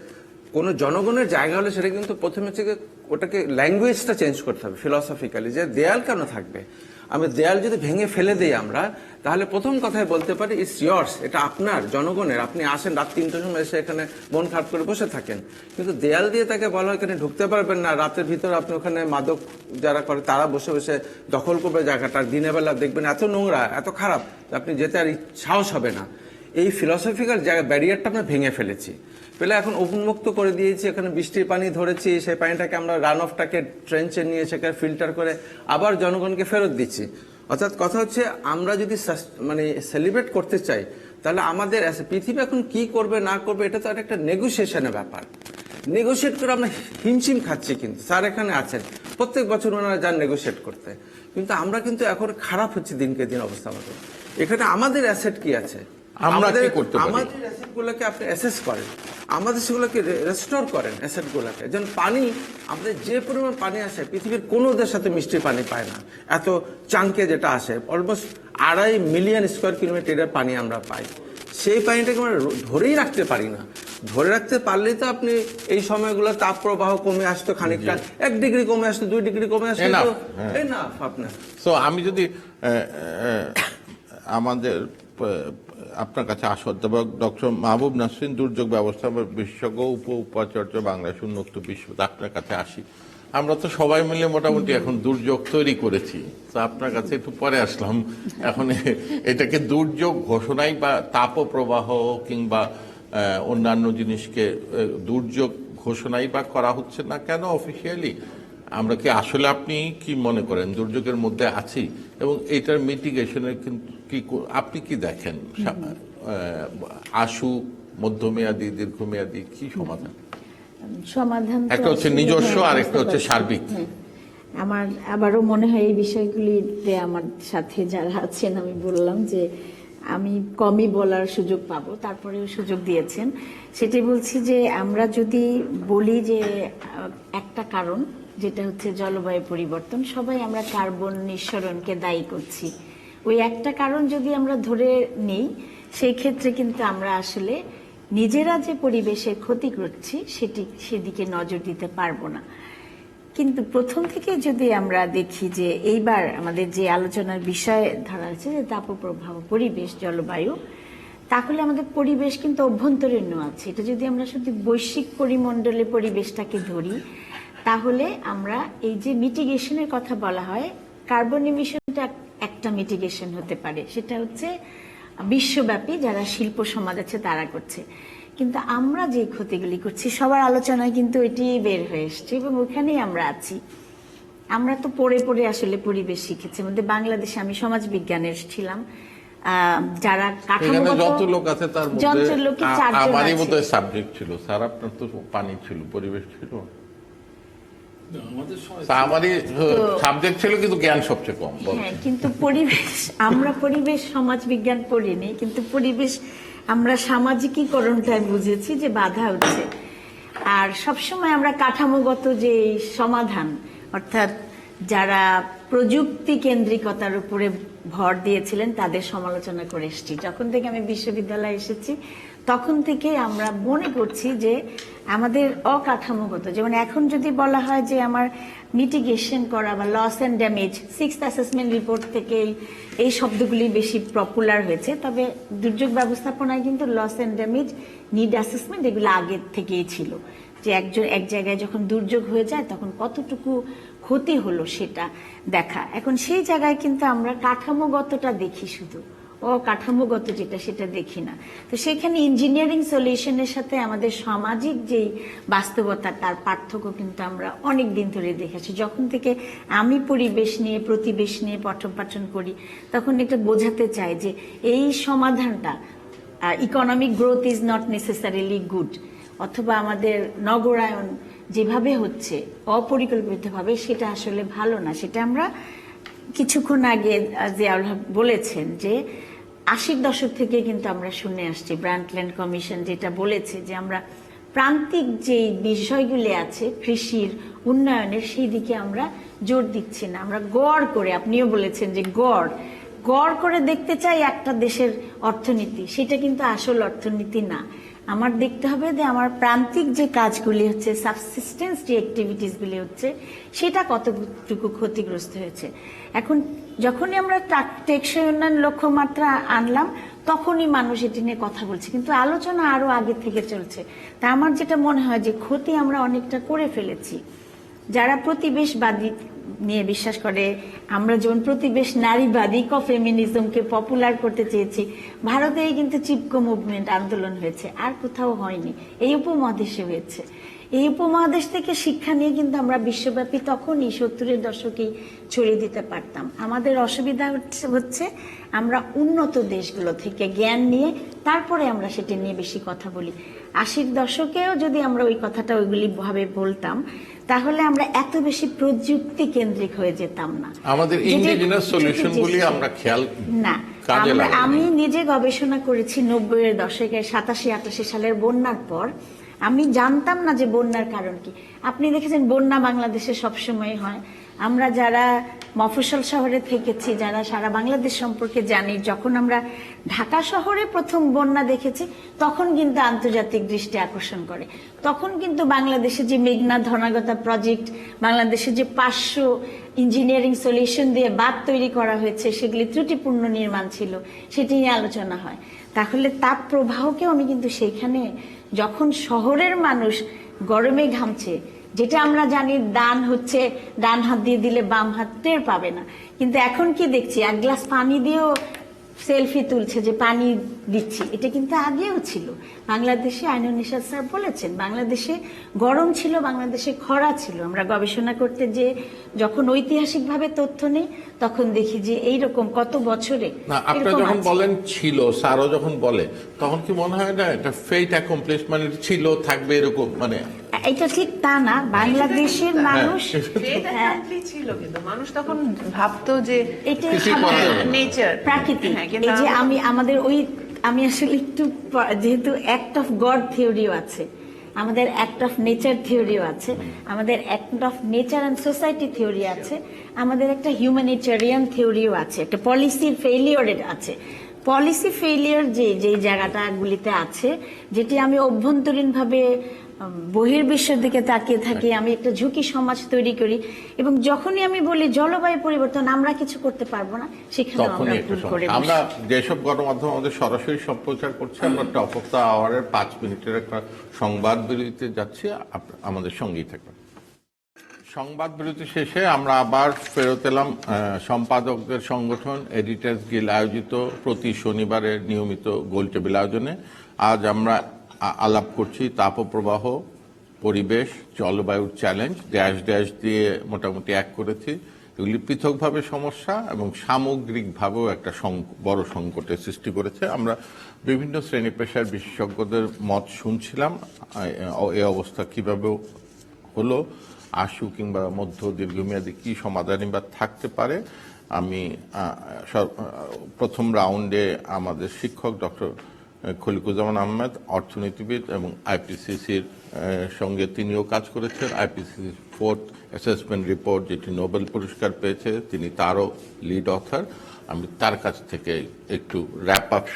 কোনো জনগণের জায়গা হলে সেটা কিন্তু প্রথমে থেকে ওটাকে ল্যাঙ্গুয়েজটা চেঞ্জ করতে হবে ফিলসফিক্যালি, যে দেয়াল কেন থাকবে। আমি দেয়াল যদি ভেঙে ফেলে দিই আমরা, তাহলে প্রথম কথায় বলতে পারি ইটস ইয়ার্স, এটা আপনার, জনগণের। আপনি আসেন রাত 3টার সময় এসে এখানে মন খারাপ করে বসে থাকেন, কিন্তু দেয়াল দিয়ে তাকে বলা হয় এখানে ঢুকতে পারবেন না, রাতের ভিতরে আপনি ওখানে মাদক যারা করে তারা বসে বসে দখল করবে জায়গাটা, দিনের বেলা দেখবেন এত নোংরা, এত খারাপ, আপনি যেতে আর সাহস হবে না। এই ফিলসফিক্যাল জায়গা ব্যারিয়ারটা আমরা ভেঙে ফেলেছি, পেলে এখন উন্মুক্ত করে দিয়েছি। এখানে বৃষ্টির পানি ধরেছি, সেই পানিটাকে আমরা রান অফটাকে ট্রেঞ্চে নিয়ে সেখানে ফিল্টার করে আবার জনগণকে ফেরত দিচ্ছি। অর্থাৎ কথা হচ্ছে আমরা যদি মানে সেলিব্রেট করতে চাই, তাহলে আমাদের পৃথিবী এখন কি করবে না করবে এটা তো একটা নেগোসিয়েশনের ব্যাপার। নেগোসিয়েট করে আমরা হিমশিম খাচ্ছি, কিন্তু স্যার এখানে আছেন প্রত্যেক বছর ওনারা যান নেগোসিয়েট করতে, কিন্তু আমরা কিন্তু এখন খারাপ হচ্ছে দিনকে দিন অবস্থা আমাদের। এখানে আমাদের অ্যাসেট কি আছে, আমাদের অ্যাসেটগুলোকে আপনি অ্যাসেস করেন, আমাদের সেগুলোকে রেস্টোর করেন অ্যাসেটগুলোকে। যেমন পানি, আমাদের যে পরিমাণ পানি আসে পৃথিবীর কোনো দেশের সাথে মিষ্টি পানি পায় না, এত চাঙ্কে যেটা আসে অলমোস্ট 2.5 মিলিয়ন স্কোয়ার কিলোমিটারের পানি আমরা পাই। সেই পানিটাকে আমরা ধরেই রাখতে পারি না। ধরে রাখতে পারলেই তো আপনি এই সময়গুলো তাপ প্রবাহ কমে আসতো, খানিকটা 1 ডিগ্রি কমে আসতো, 2 ডিগ্রি কমে আসতো, আপনার। সো আমি যদি আমাদের আপনার কাছে আসা অধ্যাপক ডক্টর মাহবুব নাসরিন, দুর্যোগ ব্যবস্থাপনা বিশেষজ্ঞ, উপাচার্য, বাংলাদেশ উন্মুক্ত বিশ্ববিদ্যালয়। আপনার কাছে আসি। আমরা তো সবাই মিলে মোটামুটি এখন দুর্যোগ তৈরি করেছি, তো আপনার কাছে একটু পরে আসলাম। এখন এটাকে দুর্যোগ ঘোষণাই বা তাপপ্রবাহ কিংবা অন্যান্য জিনিসকে দুর্যোগ ঘোষণাই বা করা হচ্ছে না কেন অফিসিয়ালি? আমরা কি আসলে, আপনি কি মনে করেন দুর্যোগের মধ্যে আছি এবং এটার মিটিগেশনের কি আপনি কি দেখেন? আশু, মধ্যমেয়াদী, দীর্ঘমেয়াদী কি সমাধান? সমাধান তো একটা হচ্ছে নিজস্ব আর একটা হচ্ছে সার্বিক। আমার আবারও মনে হয় এই বিষয়গুলিতে আমার সাথে যারা আছেন, আমি বললাম যে আমি কমই বলার সুযোগ পাবো, তারপরেও সুযোগ দিয়েছেন। সেটাই বলছি যে আমরা যদি বলি যে একটা কারণ যেটা হচ্ছে জলবায়ু পরিবর্তন, সবাই আমরা কার্বন নিঃসরণকে দায়ী করছি। ওই একটা কারণ যদি আমরা ধরে নিই, সেই ক্ষেত্রে কিন্তু আমরা আসলে নিজেরা যে পরিবেশের ক্ষতি করছি সেদিকে নজর দিতে পারবো না। কিন্তু প্রথম থেকে যদি আমরা দেখি যে এইবার আমাদের যে আলোচনার বিষয় ধরা হচ্ছে যে তাপপ্রবাহ, পরিবেশ, জলবায়ু, তাহলে আমাদের পরিবেশ কিন্তু অভ্যন্তরীণ আছে। এটা যদি আমরা শুধু বৈশ্বিক পরিমণ্ডলে পরিবেশটাকে ধরি, তাহলে আমরা এই যে মিটিগেশনের কথা বলা হয়, কার্বন ইমিশনটা একটা মিটিগেশন হতে পারে, সেটা হচ্ছে বিশ্বব্যাপী যারা শিল্প সমাজ আছে তারা করছে। কিন্তু আমরা যে ক্ষতিগুলি করছি সবার আলোচনায় কিন্তু এটি বের হয়ে এসছে এবং ওখানেই আমরা আছি। আমরা তো পড়ে পড়ে আসলে পরিবেশ শিখেছি। আমাদের বাংলাদেশে আমি সমাজ বিজ্ঞানের ছিলাম, যারা কাঠামোগত যত লোক আছে তার যন্ত্রের মধ্যে লোকে 4 জন আমারই আছে। মধ্যে সাবজেক্ট ছিল স্যার, আপনার তো পানি ছিল, পরিবেশ ছিল। আমারই সাবজেক্ট ছিল কিন্তু জ্ঞান সবচেয়ে কম। হ্যাঁ, কিন্তু পরিবেশ, আমরা পরিবেশ সমাজ বিজ্ঞান পড়িনি, কিন্তু পরিবেশ আমরা সামাজিকীকরণটাই বুঝেছি যে বাধা হচ্ছে। আর সবসময় আমরা কাঠামোগত যে সমাধান, অর্থাৎ যারা প্রযুক্তি কেন্দ্রিকতার উপরে ভর দিয়েছিলেন তাদের সমালোচনা করে এসেছি। যখন থেকে আমি বিশ্ববিদ্যালয়ে এসেছি তখন থেকে আমরা মনে করছি যে আমাদের অকাঠামোগত, যেমন এখন যদি বলা হয় যে আমার মিটিগেশন করা বা loss and damage, 6th assessment report থেকে এই শব্দগুলি বেশি পপুলার হয়েছে। তবে দুর্যোগ ব্যবস্থাপনায় কিন্তু loss and damage, need assessment এগুলো আগের থেকেই ছিল, যে এক জায়গায় যখন দুর্যোগ হয়ে যায় তখন কতটুকু ক্ষতি হলো সেটা দেখা। এখন সেই জায়গায় কিন্তু আমরা কাঠামোগতটা দেখি, শুধু অকাঠামোগত যেটা সেটা দেখি না। তো সেখানে ইঞ্জিনিয়ারিং সলিউশনের সাথে আমাদের সামাজিক যেই বাস্তবতা, তার পার্থক্য কিন্তু আমরা অনেক দিন ধরে দেখেছি। যখন থেকে আমি পরিবেশ নিয়ে, প্রতিবেশ নিয়ে পঠন পাঠন করি, তখন এটা বোঝাতে চাই যে এই সমাধানটা, economic growth is not necessarily good, অথবা আমাদের নগরায়ন যেভাবে হচ্ছে অপরিকল্পিতভাবে, সেটা আসলে ভালো না। সেটা আমরা কিছুক্ষণ আগে জিয়াউল হক বলেছেন যে 80-র দশক থেকে কিন্তু আমরা শুনে আসছি, ব্রান্টল্যান্ড কমিশন যেটা বলেছে যে আমরা প্রান্তিক যে বিষয়গুলি আছে কৃষির উন্নয়নের, সেই দিকে আমরা জোর দিচ্ছি না। আমরা গড় করে, আপনিও বলেছেন যে গড় করে দেখতে চাই একটা দেশের অর্থনীতি, সেটা কিন্তু আসল অর্থনীতি না। আমার দেখতে হবে যে আমার প্রান্তিক যে কাজগুলি হচ্ছে, সাবসিস্টেন্স যে অ্যাক্টিভিটিসগুলি হচ্ছে, সেটা কতটুকু ক্ষতিগ্রস্ত হয়েছে। এখন যখনই আমরা টেকসই উন্নয়ন লক্ষ্যমাত্রা আনলাম, তখনই মানুষ এটি নিয়ে কথা বলছে, কিন্তু আলোচনা আরো আগে থেকে চলছে। তা আমার যেটা মনে হয় যে ক্ষতি আমরা অনেকটা করে ফেলেছি। যারা প্রতিবেশবাদী নিয়ে বিশ্বাস করে, আমরা যেমন প্রতিবেশ নারীবাদী ফেমিনিজমকে পপুলার করতে চেয়েছি, ভারতেই কিন্তু চিপকো মুভমেন্ট আন্দোলন হয়েছে, আর কোথাও হয়নি, এই উপমহাদেশে হয়েছে। এই উপমহাদেশ থেকে শিক্ষা নিয়ে কিন্তু আমরা বিশ্বব্যাপী তখনই 70-এর দশকেই ছড়িয়ে দিতে পারতাম। আমাদের অসুবিধা হচ্ছে আমরা উন্নত দেশগুলো থেকে জ্ঞান নিয়ে তারপরে আমরা সেটা নিয়ে বেশি কথা বলি। 80-র দশকেও যদি আমরা ওই কথাটা ওইগুলি ভাবে বলতাম, তাহলে আমরা এত বেশি প্রযুক্তি কেন্দ্রিক হয়ে যেতাম না। আমাদের ইন্ডিজিনাস সলিউশনগুলি আমরা খেয়াল না। আমি নিজে গবেষণা করেছি 90-এর দশকের 87-88 সালের বন্যার পর। আমি জানতাম না যে বন্যার কারণ কি। আপনি দেখেছেন বন্যা বাংলাদেশে সবসময় হয়। আমরা যারা মফস্বল শহরে থেকেছি, যারা সারা বাংলাদেশ সম্পর্কে জানি, যখন আমরা ঢাকা শহরে প্রথম বন্যা দেখেছি, তখন কিন্তু আন্তর্জাতিক দৃষ্টি আকর্ষণ করে। তখন কিন্তু বাংলাদেশে যে মেঘনা ধনাগতা প্রজেক্ট, বাংলাদেশে যে 500 ইঞ্জিনিয়ারিং সলিউশন দিয়ে বাঁধ তৈরি করা হয়েছে, সেগুলি ত্রুটিপূর্ণ নির্মাণ ছিল, সেটি নিয়ে আলোচনা হয়। তো তাহলে তাপ প্রবাহকেও আমি কিন্তু সেইখানে, যখন শহরের মানুষ গরমে ঘামছে, যেটা আমরা জানি দান হচ্ছে ডান হাত দিয়ে দিলে বাম হাত টের পাবে না, কিন্তু এখন কি দেখছি এক গ্লাস পানি দিয়েও সেলফি তুলছে যে পানি দিচ্ছি। এটা কিন্তু আগেও ছিল বাংলাদেশে। আইনুন নিশাত স্যার বলেছেন বাংলাদেশে গরম ছিল, বাংলাদেশে খরা ছিল। আমরা গবেষণা করতে যে যখন ঐতিহাসিকভাবে তথ্য নেই, তখন দেখি যে এইরকম কত বছরে না, আপনারা এরকম যখন আছে। বলেন ছিল, স্যারও যখন বলে, তখন কি মনে হয় না এটা ফেট অ্যাকমপ্লিশ, মানে ছিল থাকবে এরকম, মানে এটা ঠিক তা না। বাংলাদেশের মানুষ সেটা complete ছিল, কিন্তু মানুষ তখন ভাবতো যে এটাই কৃষি করে। নেচার, প্রাকৃতিক। হ্যাঁ, কিন্তু এই যে আমরা- আমাদের আমি আসলে একটু যেহেতু অ্যাক্ট অফ গড থিওরিও আছে, আমাদের অ্যাক্ট অফ নেচার থিওরিও আছে, আমাদের act of nature and society theory আছে, আমাদের একটা হিউম্যানিটেরিয়ান থিওরিও আছে, একটা পলিসি ফেইলিওরের আছে। পলিসি ফেইলিওর যে জায়গাটাগুলিতে আছে, যেটি আমি অভ্যন্তরীণভাবে বহির্বিশ্বের দিকে তাকিয়ে থাকি, আমি একটা ঝুঁকি সমাজ তৈরি করি, এবং যখনই আমি বলি জলবায়ু পরিবর্তন আমরা কিছু করতে পারবো না, সেখানে আমরা তখনই একটা ভুল করে সমস্যা। আমরা যেসব গণমাধ্যম আমাদের সরাসরি সম্প্রচার করছে, আমরা টপ অফ দ্য আওয়ারের 5 মিনিটের একটা সংবাদ বিরতিতে যাচ্ছি, আমাদের সঙ্গেই থাকবেন। সংবাদ বিরতি শেষে আমরা আবার ফেরত এলাম সম্পাদকদের সংগঠন এডিটর্স গিল্ড আয়োজিত প্রতি শনিবারের নিয়মিত গোলটেবিল আয়োজনে। আজ আমরা আলাপ করছি তাপপ্রবাহ, পরিবেশ, জলবায়ুর চ্যালেঞ্জ, ড্যাশ ড্যাশ দিয়ে মোটামুটি এক করেছি। এগুলি পৃথকভাবে সমস্যা এবং সামগ্রিকভাবেও একটা বড় সংকটের সৃষ্টি করেছে। আমরা বিভিন্ন শ্রেণী পেশার বিশেষজ্ঞদের মত শুনছিলাম, এই অবস্থা কিভাবে হলো, আশু কিংবা মধ্য দীর্ঘমেয়াদী কি সমাধানই বা থাকতে পারে। আমি প্রথম রাউন্ডে আমাদের শিক্ষক ডক্টর খলিকুজ্জামান আহমেদ, অর্থনীতিবিদ এবং আইপিসিসির সঙ্গে তিনিও কাজ করেছেন। আইপিসিসির 4th অ্যাসেসমেন্ট রিপোর্ট, যেটি নোবেল পুরস্কার পেয়েছে, তিনি তারও লিড অথর। আমি তার কাছ থেকে একটু র্যাপ আপ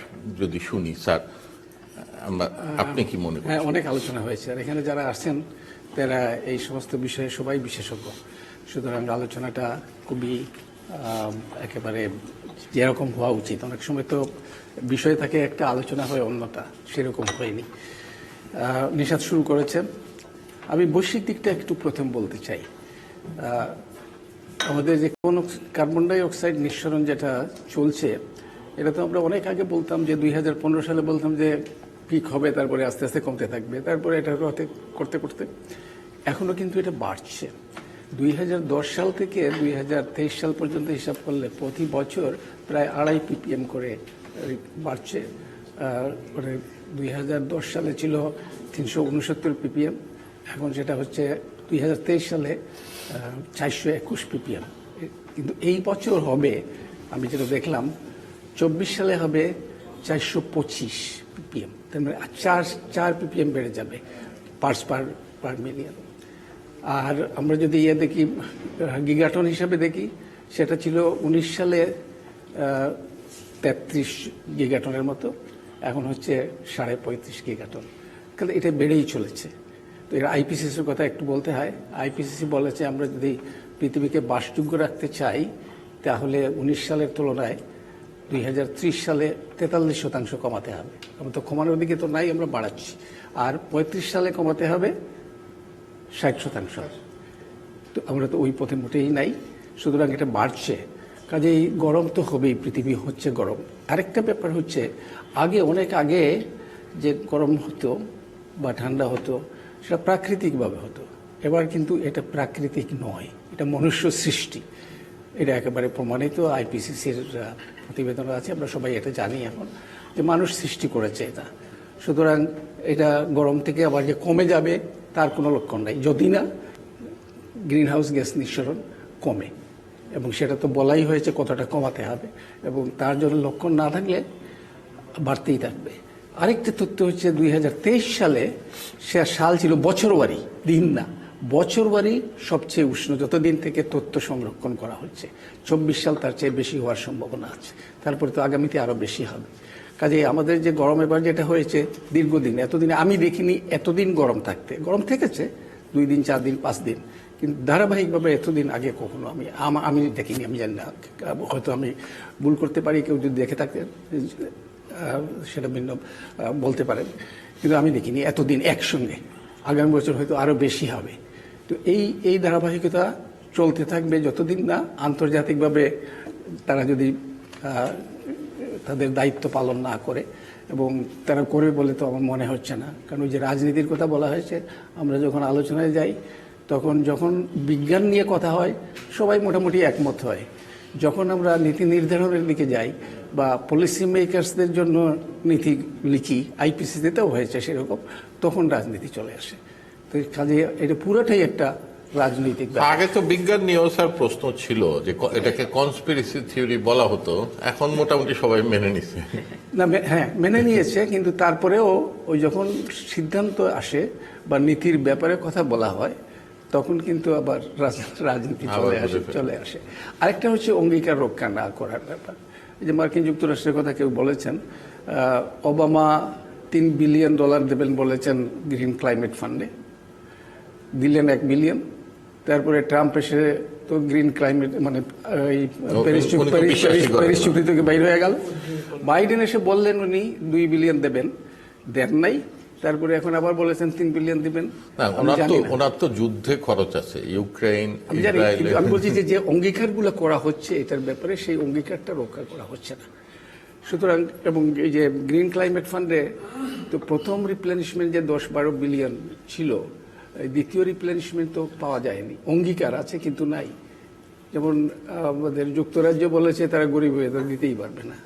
যদি শুনি। স্যার, আপনি কি মনে করেন? হ্যাঁ, অনেক আলোচনা হয়েছে, আর এখানে যারা আসছেন তারা এই সমস্ত বিষয়ে সবাই বিশেষজ্ঞ, সুতরাং আলোচনাটা খুবই একেবারে যেরকম হওয়া উচিত। অনেক সময় তো বিষয় থাকে একটা, আলোচনা হয় অন্যটা, সেরকম হয়নি। নিশাত শুরু করেছেন, আমি বৈশ্বিক দিকটা একটু প্রথম বলতে চাই। আমাদের যে কার্বন ডাই অক্সাইড নিঃসরণ যেটা চলছে, এটা তো আমরা অনেক আগে বলতাম যে 2015 সালে বলতাম যে পিক হবে, তারপরে আস্তে আস্তে কমতে থাকবে, তারপরে এটা করতে করতে এখনো কিন্তু এটা বাড়ছে। 2010 সাল থেকে 2023 সাল পর্যন্ত হিসাব করলে প্রতি বছর প্রায় 2.5 ppm করে বাড়ছে। মানে 2010 সালে ছিল 369 ppm, এখন সেটা হচ্ছে 2023 সালে 421 ppm। কিন্তু এই বছর হবে, আমি যেটা দেখলাম 24 সালে হবে 425 ppm, তার মানে 4 ppm বেড়ে যাবে পার্টস পার মিলিয়ন। আর আমরা যদি দেখি গিগাটন হিসাবে দেখি, সেটা ছিল 19 সালে 33 গিগাটনের মতো, এখন হচ্ছে 35.5 গিগাটন। কারণ এটা বেড়েই চলেছে। তো এর আইপিসিসির কথা একটু বলতে হয়। আইপিসিসি বলেছে আমরা যদি পৃথিবীকে বাসযোগ্য রাখতে চাই, তাহলে 19 সালের তুলনায় 2030 সালে 43% কমাতে হবে। আমরা তো কমানোর দিকে তো নাই, আমরা বাড়াচ্ছি। আর 35 সালে কমাতে হবে 60%। তো আমরা তো ওই পথে মোটেই নাই, সুতরাং এটা বাড়ছে। কাজেই গরম তো হবেই, পৃথিবী হচ্ছে গরম। আরেকটা ব্যাপার হচ্ছে, অনেক আগে যে গরম হতো বা ঠান্ডা হতো, সেটা প্রাকৃতিকভাবে হতো। এবার কিন্তু এটা প্রাকৃতিক নয়, এটা মনুষ্য সৃষ্টি। এটা একেবারে প্রমাণিত, আইপিসিসির প্রতিবেদন আছে, আমরা সবাই এটা জানি এখন, যে মানুষ সৃষ্টি করেছে এটা। সুতরাং এটা গরম থেকে আবার যে কমে যাবে তার কোনো লক্ষণ নাই, যদি না গ্রিন হাউস গ্যাস নিঃসরণ কমে। এবং সেটা তো বলাই হয়েছে কতটা কমাতে হবে, এবং তার জন্য লক্ষণ না থাকলে বাড়তেই থাকবে। আরেকটা তথ্য হচ্ছে 2023 সালে সে সাল ছিল বছরওয়ারি, দিন না, বছরওয়ারি সবচেয়ে উষ্ণ যতদিন থেকে তথ্য সংরক্ষণ করা হচ্ছে। 24 সাল তার চেয়ে বেশি হওয়ার সম্ভাবনা আছে, তারপরে তো আগামীতে আরও বেশি হবে। কাজে আমাদের যে গরম এবার যেটা হয়েছে দীর্ঘদিন, এতদিনে আমি দেখিনি এতদিন গরম থাকতে। গরম থেকেছে 2 দিন 4 দিন 5 দিন, কিন্তু ধারাবাহিকভাবে এতদিন আগে কখনো আমি দেখিনি। আমি জানি না, হয়তো আমি ভুল করতে পারি, কেউ যদি দেখে থাকে সেটা ভিন্ন বলতে পারেন, কিন্তু আমি দেখিনি এতদিন একসঙ্গে। আগামী বছর হয়তো আরো বেশি হবে। তো এই ধারাবাহিকতা চলতে থাকবে যতদিন না আন্তর্জাতিকভাবে তারা যদি তাদের দায়িত্ব পালন না করে, এবং তারা করবে বলে তো আমার মনে হচ্ছে না। কারণ ওই যে রাজনীতির কথা বলা হয়েছে, আমরা যখন আলোচনায় যাই তখন যখন বিজ্ঞান নিয়ে কথা হয় সবাই মোটামুটি একমত হয়। যখন আমরা নীতি নির্ধারণের দিকে যাই বা পলিসি মেকার্সদের জন্য নীতি লিখি, আইপিসিতেও হয়েছে সেরকম, তখন রাজনীতি চলে আসে। তো কাজে এটা পুরোটাই একটা রাজনৈতিক ব্যাপার। আগে তো বিজ্ঞান নিয়েও স্যার প্রশ্ন ছিল যে এটাকে কনস্পিরেসি থিওরি বলা হতো, এখন মোটামুটি সবাই মেনে নিচ্ছে। না, হ্যাঁ মেনে নিয়েছে, কিন্তু তারপরেও ওই যখন সিদ্ধান্ত আসে বা নীতির ব্যাপারে কথা বলা হয় তখন কিন্তু আবার রাজনীতি চলে আসে। আরেকটা হচ্ছে অঙ্গীকার রক্ষা না করার ব্যাপার। এই যে মার্কিন যুক্তরাষ্ট্রের কথা কেউ বলেছেন, ওবামা $3 বিলিয়ন দেবেন বলেছেন গ্রিন ক্লাইমেট ফান্ডে, দিলেন $1 বিলিয়ন। তারপরে ট্রাম্প এসে তো গ্রিন ক্লাইমেট মানে এই প্যারিস চুক্তি থেকে বাইর হয়ে গেল। বাইডেন এসে বললেন উনি $2 বিলিয়ন দেন নাই। তারপরে এখন আবার বলেছেন $3 বিলিয়ন দিবেন। ওনার তো যুদ্ধে খরচ আছে, ইউক্রেন, আমি বলছি যে অঙ্গীকারগুলো করা হচ্ছে এটার ব্যাপারে সেই অঙ্গীকারটা রক্ষা করা হচ্ছে না। সুতরাং এবং এই যে গ্রিন ক্লাইমেট ফান্ডে তো প্রথম রিপ্লেনিশমেন্ট যে 10-12 বিলিয়ন ছিল, দ্বিতীয় রিপ্লেনিশমেন্ট তো পাওয়া যায়নি। অঙ্গীকার আছে কিন্তু নাই। যেমন আমাদের যুক্তরাজ্য বলেছে তারা গরিব হয়ে তারা দিতেই পারবে না।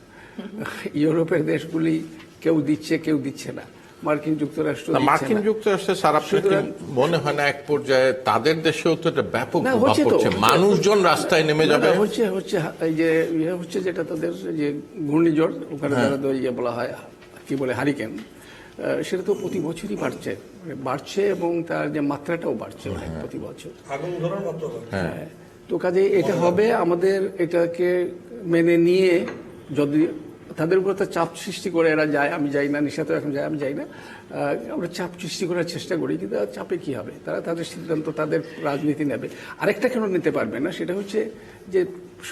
ইউরোপের দেশগুলি কেউ দিচ্ছে কেউ দিচ্ছে না। মার্কিন যুক্তরাষ্ট্রে সারা মনে হয় না এক পর্যায়ে তাদের দেশেও তো এটা ব্যাপক মানুষজন রাস্তায় নেমে যাবে। হচ্ছে এই যে হচ্ছে যেটা তাদের যে ঘূর্ণিঝড় ওখানে বলা হয় কি বলে হারিকেন, সেটা তো প্রতি বছরই বাড়ছে এবং তার যে মাত্রাটাও বাড়ছে প্রতি বছর। হ্যাঁ, তো কাজে এটা হবে আমাদের এটাকে মেনে নিয়ে, যদি তাদের উপর তো চাপ সৃষ্টি করে এরা যায়, আমি যাই না, নিশা তো এখন যায়, আমি যাই না, আমরা চাপ সৃষ্টি করার চেষ্টা করি, কিন্তু চাপে কি হবে, তারা তাদের সিদ্ধান্ত তাদের রাজনীতি নেবে। আরেকটা কেন নিতে পারবে না সেটা হচ্ছে যে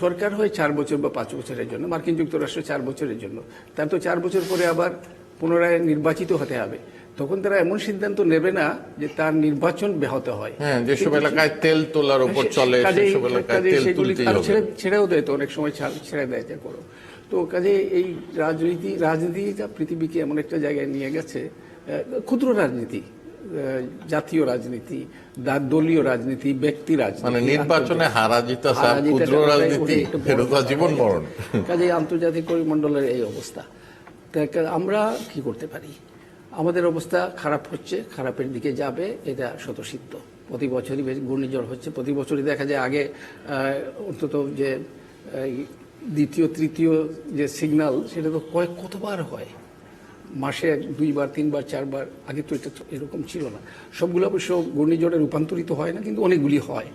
সরকার হয় 4 বছর বা 5 বছরের জন্য, মার্কিন যুক্তরাষ্ট্র 4 বছরের জন্য, তার তো 4 বছর পরে আবার পুনরায় নির্বাচিত হতে হবে। তখন তারা এমন সিদ্ধান্ত নেবে না যে তার নির্বাচন ব্যাহত হয়। যেসব এলাকায় তেল তোলার উপর চলে সেসব এলাকায় তেল তুলতেই হবে, ছেড়েও দেয় তো, অনেক সময় ছেড়ে দেয় যা করো। তো কাজে এই রাজনীতিটা পৃথিবীকে এমন একটা জায়গায় নিয়ে গেছে, ক্ষুদ্র রাজনীতি, জাতীয় রাজনীতি, দলীয় রাজনীতি, ব্যক্তি রাজনীতি, মানে নির্বাচনে হারা জিতা ক্ষুদ্র রাজনীতি, জীবন মরণ। কাজে আন্তর্জাতিক পরিমণ্ডলের এই অবস্থা, আমরা কি করতে পারি? আমাদের অবস্থা খারাপ হচ্ছে, খারাপের দিকে যাবে, এটা স্বতঃসিদ্ধ। প্রতি বছরই ঘূর্ণিঝড় হচ্ছে, প্রতি বছরই দেখা যায় আগে অন্তত যে দ্বিতীয় তৃতীয় যে সিগন্যাল সেটা তো কতবার হয়, মাসে 2বার 3বার 4বার, আগে তো এটা এরকম ছিল না। সবগুলো অবশ্য ঘূর্ণিঝড়ে রূপান্তরিত হয় না, কিন্তু অনেকগুলি হয়।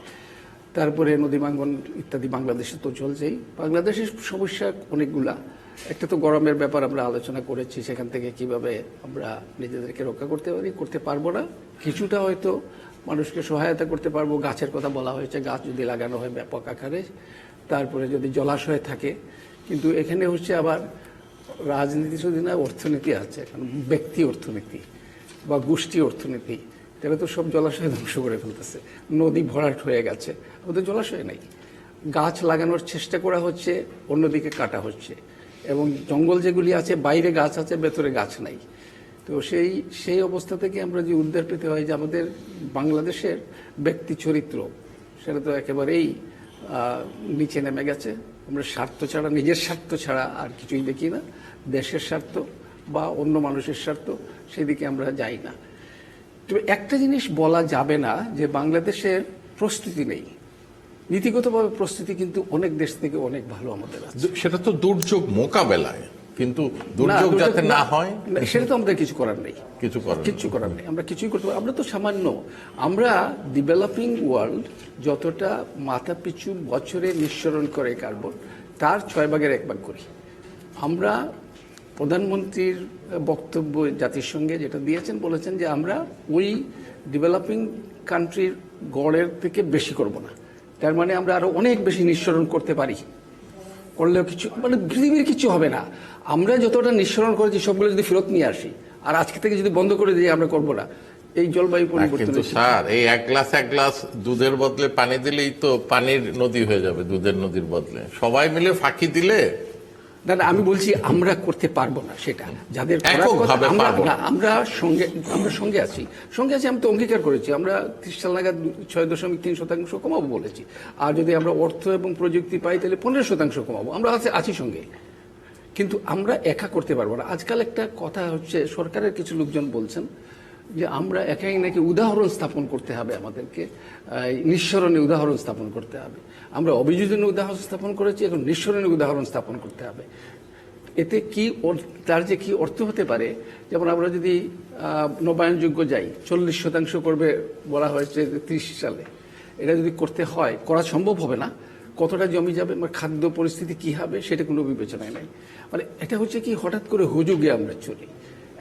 তারপরে নদী ভাঙ্গন ইত্যাদি বাংলাদেশে তো চলছেই। বাংলাদেশের সমস্যা অনেকগুলা। একটা তো গরমের ব্যাপার আমরা আলোচনা করেছি, সেখান থেকে কিভাবে আমরা নিজেদেরকে রক্ষা করতে পারবো না, কিছুটা হয়তো মানুষকে সহায়তা করতে পারবো। গাছের কথা বলা হয়েছে, গাছ যদি লাগানো হয় ব্যাপক আকারে, তারপরে যদি জলাশয় থাকে। কিন্তু এখানে হচ্ছে আবার রাজনীতি শুধু না, অর্থনীতি আছে, ব্যক্তি অর্থনীতি বা গোষ্ঠী অর্থনীতি, তারা তো সব জলাশয় ধ্বংস করে ফেলতেছে, নদী ভরাট হয়ে গেছে, ওদের জলাশয় নেই। গাছ লাগানোর চেষ্টা করা হচ্ছে, অন্যদিকে কাটা হচ্ছে, এবং জঙ্গল যেগুলি আছে বাইরে গাছ আছে, ভেতরে গাছ নাই। তো সেই অবস্থা থেকে আমরা যে উদ্ধার পেতে হয়, যে আমাদের বাংলাদেশের ব্যক্তি চরিত্র সেটা তো একেবারেই নিচে নেমে গেছে। আমরা স্বার্থ ছাড়া, নিজের স্বার্থ ছাড়া আর কিছুই দেখি না। দেশের স্বার্থ বা অন্য মানুষের স্বার্থ, সেদিকে আমরা যাই না। তবে একটা জিনিস বলা যাবে না, যে বাংলাদেশের প্রস্তুতি নেই, নীতিগতভাবে প্রস্তুতি কিন্তু অনেক দেশ থেকে অনেক ভালো আমাদের আছে। সেটা তো দুর্যোগ মোকাবেলায়, কিন্তু দুর্যোগ যাতে না হয় সেটা তো আমাদের কিছু করার নেই, কিছু করার নেই, আমরা কিছুই করতে পারি। আমরা তো সামান্য, আমরা ডেভেলপিং ওয়ার্ল্ড যতটা মাথা পিছু বছরে নিঃসরণ করে কার্বন, তার 6 ভাগের 1 ভাগ করি আমরা। প্রধানমন্ত্রীর বক্তব্য জাতিসংঘে যেটা দিয়েছেন, বলেছেন যে আমরা ওই ডেভেলপিং কান্ট্রির গড়ের থেকে বেশি করব না। তার মানে আমরা আরো অনেক বেশি নিঃসরণ করতে পারি, করলেও কিছু মানে পৃথিবীর কিছু হবে না। আমরা যতটা নিঃসরণ করেছি সবগুলো যদি ফেরত নিয়ে আসি আর আজকে থেকে যদি বন্ধ করে দিই আমরা করবো না, এই জলবায়ু কিন্তু পরিবর্তন। স্যার এই এক গ্লাস দুধের বদলে পানি দিলেই তো পানির নদী হয়ে যাবে, দুধের নদীর বদলে সবাই মিলে ফাঁকি দিলে। না না, আমি বলছি আমরা করতে পারবো না সেটা, যাদের করার কথা, এককভাবে পারবো না। আমরা সঙ্গে আছি। আমি তো অঙ্গীকার করেছি আমরা 30 সাল নাগাদ 6.3% কমাবো বলেছি। আর যদি আমরা অর্থ এবং প্রযুক্তি পাই তাহলে 15% কমাবো। আমরা আছি সঙ্গে, কিন্তু আমরা একা করতে পারবো না। আজকাল একটা কথা হচ্ছে, সরকারের কিছু লোকজন বলছেন যে আমরা একাই নাকি উদাহরণ স্থাপন করতে হবে, আমাদেরকে নিঃসরণে উদাহরণ স্থাপন করতে হবে। আমরা অভিযোজনে উদাহরণ স্থাপন করেছি, এখন নিঃসরণে উদাহরণ স্থাপন করতে হবে। এতে কি তার যে কি অর্থ হতে পারে, যেমন আমরা যদি নবায়নযোগ্য যাই 40% করবে বলা হয়েছে 30 সালে, এটা যদি করতে হয় করা সম্ভব হবে না। কতটা জমি যাবে, খাদ্য পরিস্থিতি কি হবে সেটা কোনো বিবেচনায় নাই। মানে এটা হচ্ছে কি হঠাৎ করে হুজুগে আমরা চলি।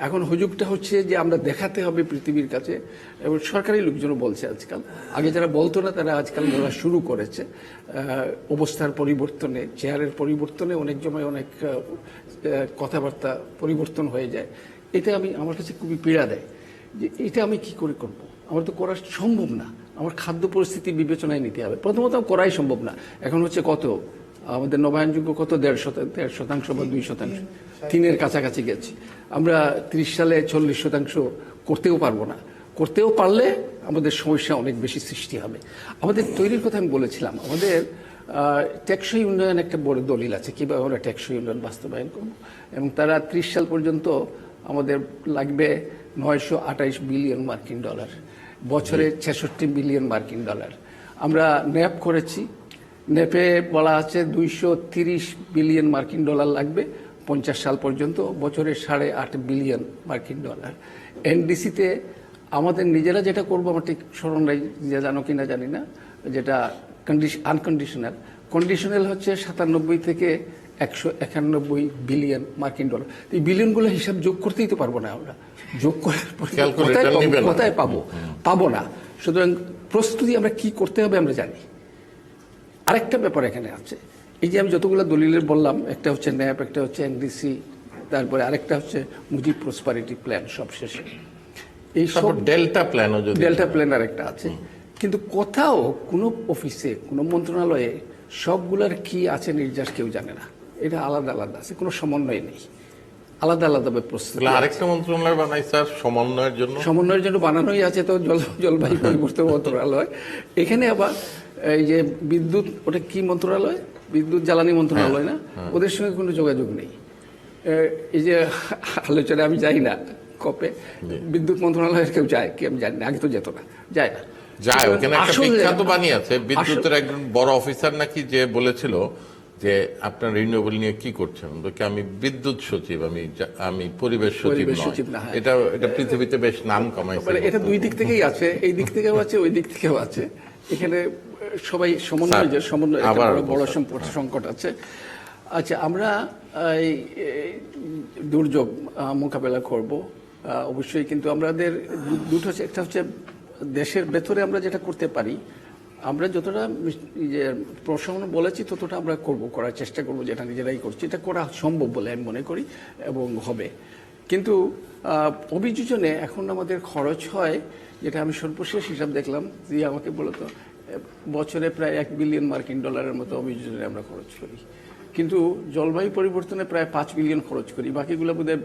এখন হুজুগটা হচ্ছে যে আমরা দেখাতে হবে পৃথিবীর কাছে, এবং সরকারি লোকজনও বলছে আজকাল, আগে যারা বলতো না তারা আজকাল বলা শুরু করেছে। অবস্থার পরিবর্তনে, চেয়ারের পরিবর্তনে অনেক সময় অনেক কথাবার্তা পরিবর্তন হয়ে যায়। এটা আমার কাছে খুবই পীড়া দেয় যে এটা আমি কি করে করব, আমার তো করা সম্ভব না। আমার খাদ্য পরিস্থিতি বিবেচনায় নিতে হবে। প্রথমত করাই সম্ভব না। এখন হচ্ছে কত আমাদের নবায়নযোগ্য কত 1.5% বা 2%, 3-এর কাছাকাছি গেছি। আমরা 30 সালে 40% করতেও পারবো না। করতেও পারলে আমাদের সমস্যা অনেক বেশি সৃষ্টি হবে। আমাদের তৈরির কথা আমি বলেছিলাম, আমাদের টেকসই উন্নয়ন একটা বড় দলিল আছে, কিভাবে আমরা টেকসই উন্নয়ন বাস্তবায়ন করব। এবং তারা 30 সাল পর্যন্ত আমাদের লাগবে 928 বিলিয়ন মার্কিন ডলার, বছরে 66 বিলিয়ন মার্কিন ডলার। আমরা ন্যাপ করেছি, নেপে বলা আছে 230 বিলিয়ন মার্কিন ডলার লাগবে 50 সাল পর্যন্ত, বছরে 8.5 বিলিয়ন মার্কিন ডলার। এনডিসিতে আমাদের নিজেরা যেটা করবো আমার ঠিক স্মরণ নাই, যে জানো কিনা জানি না, যেটা আনকন্ডিশনাল। কন্ডিশনাল হচ্ছে 97 থেকে 191 বিলিয়ন মার্কিন ডলার। এই বিলিয়নগুলো হিসাব যোগ করতেই তো পারবো না আমরা, যোগ করে কোথায় পাবো না। সুতরাং প্রস্তুতি আমরা কি করতে হবে আমরা জানি। আরেকটা ব্যাপার এখানে আছে, এই যে আমি যতগুলো দলিলের বললাম, একটা হচ্ছে ন্যাপ, একটা হচ্ছে এনডিসি, তারপরে আরেকটা হচ্ছে মুজিব প্রসপারিটি প্ল্যান, সবশেষে এই সব ডেল্টা প্ল্যান আরেকটা আছে। কিন্তু কোথাও কোনো অফিসে, কোনো মন্ত্রণালয়ে সবগুলোর কি আছে নির্যাস কেউ জানে না। এটা আলাদা আলাদা আছে, কোনো সমন্বয় নেই, আলাদা আলাদাভাবে প্রস্তুতি। আরেকটা মন্ত্রণালয় বানাই স্যার সমন্বয়ের জন্য বানানোই আছে তো, জলবায়ু পরিবর্তন মন্ত্রণালয়। এখানে আবার এই যে বিদ্যুৎ, ওটা কি মন্ত্রণালয়, বিদ্যুৎ জ্বালানি মন্ত্রণালয় না, ওদের সঙ্গে কোনো যোগাযোগ নেই। এই যে আলোচনা আমি যাই না কপে, বিদ্যুৎ মন্ত্রণালয়ের কেউ যায় কি আমি জানি না, আগে তো যেত না, যায় না। যায়, ওখানে একটা বিখ্যাত বাণী আছে, বিদ্যুতের একজন বড় অফিসার নাকি যে বলেছিল যে আপনার রিনিউয়েবল নিয়ে কি করছেন, আমি বিদ্যুৎ সচিব, আমি পরিবেশ সচিব না। এটা পৃথিবীতে বেশ নাম কামাইছে। এটা দুই দিক থেকেই আছে, এই দিক থেকেও আছে, ওই দিক থেকেও আছে। এখানে সবাই সমন্বয় বড় সংকট আছে। আচ্ছা, আমরা এই দুর্যোগ মোকাবেলা করব অবশ্যই, কিন্তু আমাদের দুটো, একটা হচ্ছে দেশের ভেতরে আমরা যেটা করতে পারি, আমরা যতটা প্রশাসন বলেছি ততটা আমরা করার চেষ্টা করব, যেটা নিজেরাই করছি। এটা করা সম্ভব বলে আমি মনে করি এবং হবে। কিন্তু অভিযোজনে এখন আমাদের খরচ হয়, যেটা আমি সর্বশেষ হিসাব দেখলাম, যে আমাকে বলতো বছরে প্রায় 1 বিলিয়ন মার্কিন ডলারের মতো অভিযোজনে আমরা খরচ করি, কিন্তু জলবায়ু পরিবর্তনে প্রায় 5 বিলিয়ন খরচ করি, বাকিগুলো বোধহয়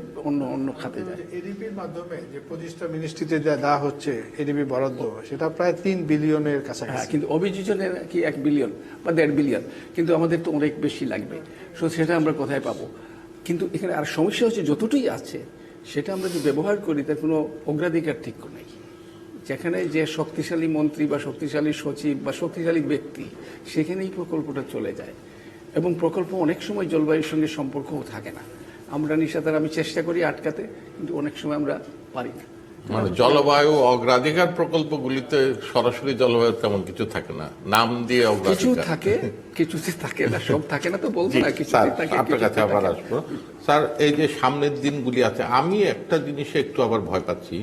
অন্য খাতে যায়। এডিপির মাধ্যমে যে 25টা মিনিস্ট্রিতে দেওয়া হচ্ছে এডিপি বরাদ্দ, সেটা প্রায় 3 বিলিয়নের কাছাকাছি। কিন্তু অভিযোজনে কি 1 বিলিয়ন বা 1.5 বিলিয়ন, কিন্তু আমাদের তো অনেক বেশি লাগবে। সেটা আমরা কোথায় পাবো? কিন্তু এখানে আর সমস্যা হচ্ছে, যতটুকুই আছে সেটা আমরা যে ব্যবহার করি তার কোনো অগ্রাধিকার ঠিক নেই। যেখানে যে শক্তিশালী মন্ত্রী বা শক্তিশালী সচিব বা শক্তিশালী ব্যক্তি, সেখানেই প্রকল্পটা চলে যায়, এবং প্রকল্প অনেক সময় জলবায়ুর সঙ্গে সম্পর্কও থাকে না। আমরা আমি চেষ্টা করি আটকাতে, কিন্তু অনেক সময় আমরা পারি না। মানে জলবায়ু অগ্রাধিকার প্রকল্পগুলিতে সরাসরি জলবায়ু তেমন কিছু থাকে না, নাম দিয়ে কিছু থাকে, কিছুতে থাকে না, সব থাকে না তো বলবো না, কিছু থাকে। আপনার কাছে আবার আসবো স্যার, এই যে সামনের দিনগুলি আছে, আমি একটা জিনিসে একটু আবার ভয় পাচ্ছি,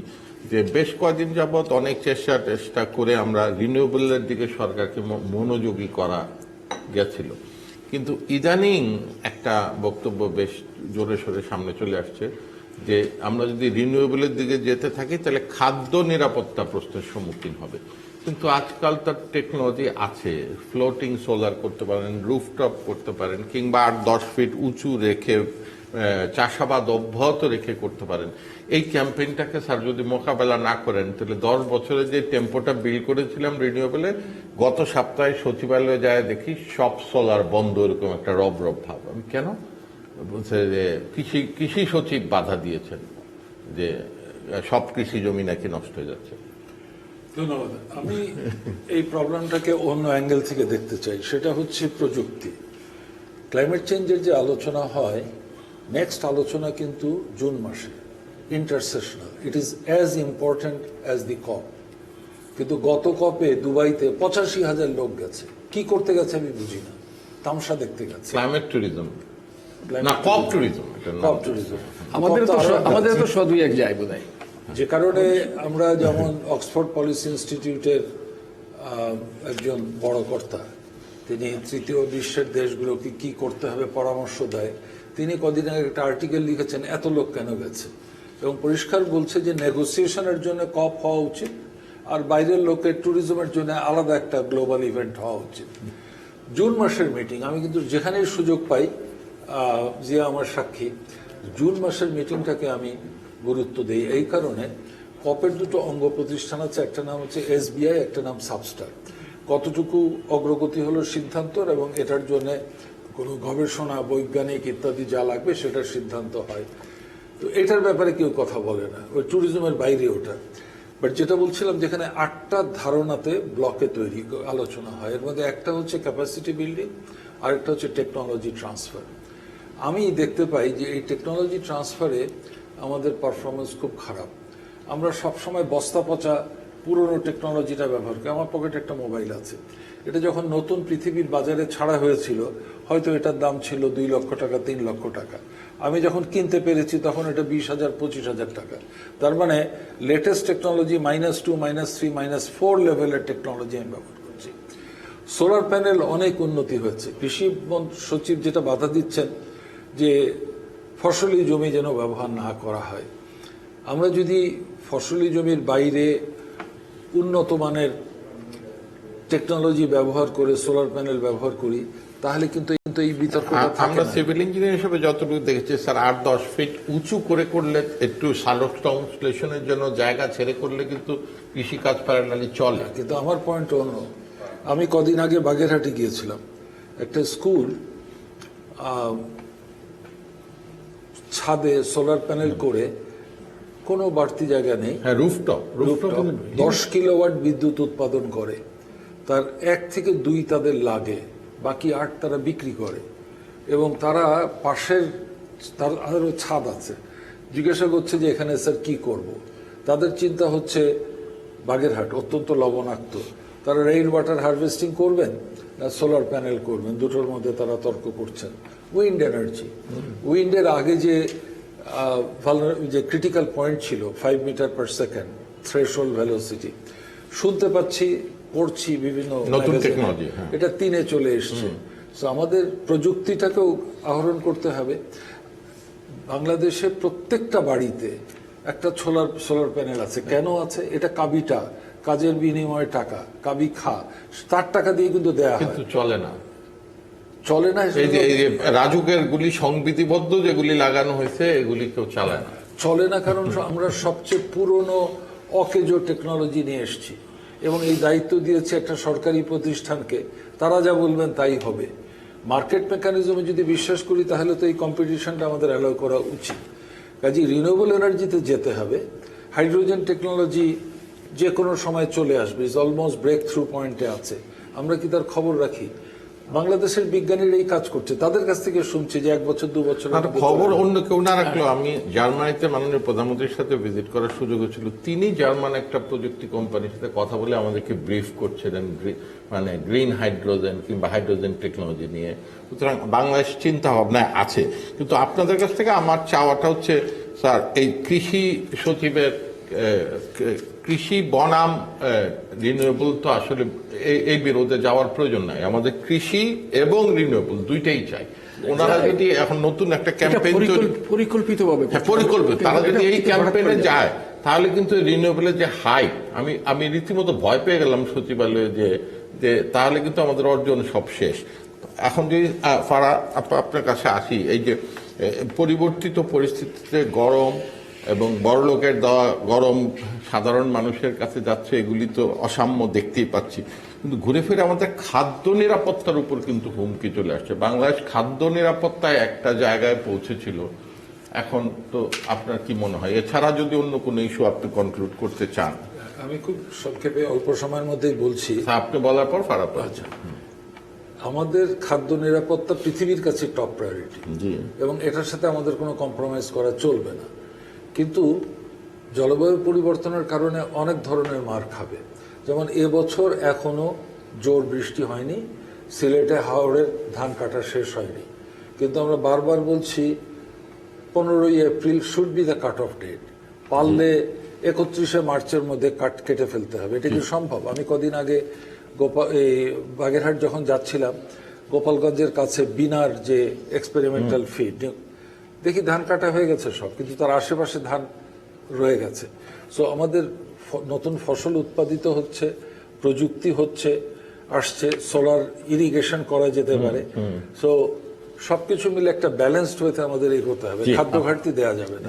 যে বেশ কয়েকদিন যাবৎ অনেক চেষ্টা করে আমরা রিনিউয়েবলের দিকে সরকারকে মনোযোগী করা গেছিল, কিন্তু ইদানিং একটা বক্তব্য বেশ জোরে সোরে সামনে চলে আসছে যে আমরা যদি রিনিউয়েবলের দিকে যেতে থাকি তাহলে খাদ্য নিরাপত্তা প্রশ্নের সম্মুখীন হবে। কিন্তু আজকাল তার টেকনোলজি আছে, ফ্লোটিং সোলার করতে পারেন, রুফটপ করতে পারেন, কিংবা 8-10 ফিট উঁচু রেখে চাষাবাদ অব্যাহত রেখে করতে পারেন। এই ক্যাম্পেইনটাকে স্যার যদি মোকাবেলা না করেন তাহলে 10 বছরে যে টেম্পোটা বিল করেছিলাম রিনিউয়েবলে, গত সপ্তাহে সচিবালয়ে যায় দেখি সব সোলার বন্ধ, এরকম একটা রব ভাব। আমি কেন বলছে যে কৃষি সচিব বাধা দিয়েছেন যে সব কৃষি জমি নাকি নষ্ট হয়ে যাচ্ছে। ধন্যবাদ। আমি এই প্রবলেমটাকে অন্য অ্যাঙ্গেল থেকে দেখতে চাই, সেটা হচ্ছে প্রযুক্তি। ক্লাইমেট চেঞ্জের যে আলোচনা হয়, নেক্সট আলোচনা কিন্তু জুন মাসে, intersessional. It is as important as the COP. কিন্তু গত কপে দুবাইতে 85,000 লোক গেছে। কি করতে গেছে আমি বুঝি না, তামসা দেখতে গেছে। ক্লাইমেট ট্যুরিজম না, কপ ট্যুরিজম। কপ ট্যুরিজম আমাদের তো দুই এক যায় বোধ হয়। যে কারণে আমরা যেমন অক্সফোর্ড পলিসি ইনস্টিটিউটের একজন বড় কর্তা, তিনি তৃতীয় বিশ্বের দেশগুলোকে কি করতে হবে পরামর্শ দেয়। তিনি কদিন আগে একটা আর্টিকেল লিখেছেন এত লোক কেন গেছে, এবং পরিষ্কার বলছে যে নেগোসিয়েশনের জন্য কপ হওয়া উচিত, আর বাইরের লোকের ট্যুরিজমের জন্য আলাদা একটা গ্লোবাল ইভেন্ট হওয়া উচিত। জুন মাসের মিটিং আমি কিন্তু যেখানেই সুযোগ পাই, জিয়া আমার সাক্ষী, জুন মাসের মিটিংটাকে আমি গুরুত্ব দেই। এই কারণে কপের দুটো অঙ্গ প্রতিষ্ঠান আছে, একটা নাম হচ্ছে SBI, একটা নাম সাবস্টার। কতটুকু অগ্রগতি হলো সিদ্ধান্তর, এবং এটার জন্য কোনো গবেষণা, বৈজ্ঞানিক ইত্যাদি যা লাগবে সেটার সিদ্ধান্ত হয়। তো এটার ব্যাপারে কেউ কথা বলে না, ওই ট্যুরিজমের বাইরে ওটা। বাট যেটা বলছিলাম, যেখানে 8টা ধারণাতে ব্লকে তৈরি আলোচনা হয়, এর মধ্যে একটা হচ্ছে ক্যাপাসিটি বিল্ডিং, আরেকটা হচ্ছে টেকনোলজি ট্রান্সফার। আমি দেখতে পাই যে এই টেকনোলজি ট্রান্সফারে আমাদের পারফরমেন্স খুব খারাপ। আমরা সবসময় বস্তা পচা পুরনো টেকনোলজিটা ব্যবহার করি। আমার পকেটে একটা মোবাইল আছে, এটা যখন নতুন পৃথিবীর বাজারে ছাড়া হয়েছিল হয়তো এটার দাম ছিল 2 লক্ষ টাকা, 3 লক্ষ টাকা। আমি যখন কিনতে পেরেছি তখন এটা 20,000, 25,000 টাকা। তার মানে লেটেস্ট টেকনোলজি -2, -3, -4 লেভেলের টেকনোলজি আমি ব্যবহার করছি। সোলার প্যানেল অনেক উন্নতি হয়েছে। কৃষি সচিব যেটা বাধা দিচ্ছেন যে ফসলি জমি যেন ব্যবহার না করা হয়, আমরা যদি ফসলি জমির বাইরে উন্নত মানের টেকনোলজি ব্যবহার করে সোলার প্যানেল ব্যবহার করি, তাহলে কিন্তু এই বিতর্কটা থাকে আমরা না। সিভিল ইঞ্জিনিয়ার হিসেবে যতটুকু দেখেছি স্যার, 8-10 ফিট উঁচু করে করলে, একটু সংশ্লেষণের জন্য জায়গা ছেড়ে করলে কিন্তু কৃষিকাজ প্যারালালি চলে। কিন্তু আমার পয়েন্ট অন্য। আমি কদিন আগে বাগেরহাটে গিয়েছিলাম, একটা স্কুল ছাদে সোলার প্যানেল করে, কোনো বাড়তি জায়গা নেই, রুফটপ 10 কিলোওয়াট বিদ্যুৎ উৎপাদন করে। তার 1 থেকে 2 তাদের লাগে, বাকি 8 তারা বিক্রি করে। এবং তারা পাশের, তার আরো ছাদ আছে, জিজ্ঞাসা করছে যে এখানে স্যার কি করব। তাদের চিন্তা হচ্ছে বাগেরহাট অত্যন্ত লবণাক্ত, তারা রেইন ওয়াটার হারভেস্টিং করবেন না সোলার প্যানেল করবেন, দুটোর মধ্যে তারা তর্ক করছেন। উইন্ড এনার্জি, উইন্ডের আগে যে ক্রিটিক্যাল পয়েন্ট ছিল 5 metre per second threshold velocity, শুনতে পাচ্ছি, পড়ছি বিভিন্ন টেকনোলজি, এটা 3-এ চলে এসছে। তো আমাদের প্রযুক্তিটাকেও আহরণ করতে হবে। বাংলাদেশে প্রত্যেকটা বাড়িতে একটা সোলার প্যানেল আছে। কেন আছে? এটা কাবিটা, কাজের বিনিময়ে টাকা, কাবি খা, তার টাকা দিয়ে কিন্তু দেয়া হয়, কিন্তু চলে না। এই যে রাজুকের গুলি সংবিধিবদ্ধ যেগুলি লাগানো হয়েছে, এগুলি কেউ চালায় না। চলে না কারণ আমরা সবচেয়ে পুরনো অকেজো টেকনোলজি নিয়ে এসেছি, এবং এই দায়িত্ব দিয়েছে একটা সরকারি প্রতিষ্ঠানকে, তারা যা বলবেন তাই হবে। মার্কেট মেকানিজমে যদি বিশ্বাস করি তাহলে তো এই কম্পিটিশনটা আমাদের অ্যালাউ করা উচিত। কাজে রিনিউয়েবল এনার্জিতে যেতে হবে। হাইড্রোজেন টেকনোলজি যে কোনো সময় চলে আসবে, ইজ অলমোস্ট ব্রেক থ্রু পয়েন্টে আছে। আমরা কি তার খবর রাখি? বাংলাদেশের বিজ্ঞানীরা এই কাজ করছে, তাদের কাছ থেকে শুনছি যে 1 বছর 2 বছর খবর অন্য কেউ না রাখলেও। আমি জার্মানিতে মাননীয় প্রধানমন্ত্রীর সাথে ভিজিট করার সুযোগ হয়েছিল। তিনি জার্মান একটা প্রযুক্তি কোম্পানির সাথে কথা বলে আমাদেরকে ব্রিফ করছিলেন, মানে গ্রিন হাইড্রোজেন কিংবা হাইড্রোজেন টেকনোলজি নিয়ে। সুতরাং বাংলাদেশ চিন্তা ভাবনায় আছে। কিন্তু আপনাদের কাছ থেকে আমার চাওয়াটা হচ্ছে স্যার, এই কৃষি সচিবের কৃষি বনাম রিনিউয়েবল তো আসলে এই বিরোধে যাওয়ার প্রয়োজন নাই। আমাদের কৃষি এবং রিনিউয়েবল দুইটাই চাই। ওনারা যদি এখন নতুন একটা ক্যাম্পেইন পরিকল্পিতভাবে পরিকল্পিত তারা যদি এই ক্যাম্পেইনে যায় তাহলে কিন্তু রিনিউয়েবলের যে হাইট, আমি রীতিমতো ভয় পেয়ে গেলাম সচিবালয়ে যে তাহলে কিন্তু আমাদের অর্জন সব শেষ। এখন যদি ফারা আপনার কাছে আসি, এই যে পরিবর্তিত পরিস্থিতিতে গরম এবং বড় লোকের দেওয়া গরম সাধারণ মানুষের কাছে যাচ্ছে, এগুলি তো অসাম্য দেখতেই পাচ্ছি। কিন্তু ঘুরে ফিরে আমাদের খাদ্য নিরাপত্তার উপর কিন্তু হুমকি চলে আসছে। বাংলাদেশ খাদ্য নিরাপত্তায় একটা জায়গায় পৌঁছেছিল, এখন তো আপনার কি মনে হয় এছাড়া যদি অন্য কোনো ইস্যু আপনি কনক্লুড করতে চান? আমি খুব সংক্ষেপে অল্প সময়ের মধ্যেই বলছি। আপনি বলার পর ফারাপ। আচ্ছা, আমাদের খাদ্য নিরাপত্তা পৃথিবীর কাছে টপ প্রায়োরিটি, জি, এবং এটার সাথে আমাদের কোনো কম্প্রোমাইজ করা চলবে না। কিন্তু জলবায়ু পরিবর্তনের কারণে অনেক ধরনের মার খাবে। যেমন এবছর এখনো জোর বৃষ্টি হয়নি, সিলেটে হাওড়ের ধান কাটা শেষ হয়নি, কিন্তু আমরা বারবার বলছি 15ই April should be the cut off date. পারলে 31শে মার্চের মধ্যে কেটে ফেলতে হবে। এটা কি সম্ভব? আমি কদিন আগে বাগেরহাট যখন যাচ্ছিলাম, গোপালগঞ্জের কাছে বিনার যে এক্সপেরিমেন্টাল ফিড, দেখি ধান কাটা হয়ে গেছে সব, কিন্তু তার আশেপাশে ধান রয়ে গেছে। সো আমাদের নতুন ফসল উৎপাদিত হচ্ছে, প্রযুক্তি আসছে, সোলার ইরিগেশন করা যেতে পারে। সো সবকিছু মিলে একটা ব্যালেন্সড ওয়েতে আমাদের এগোতে হবে, খাদ্য ঘাটতি দেওয়া যাবে না।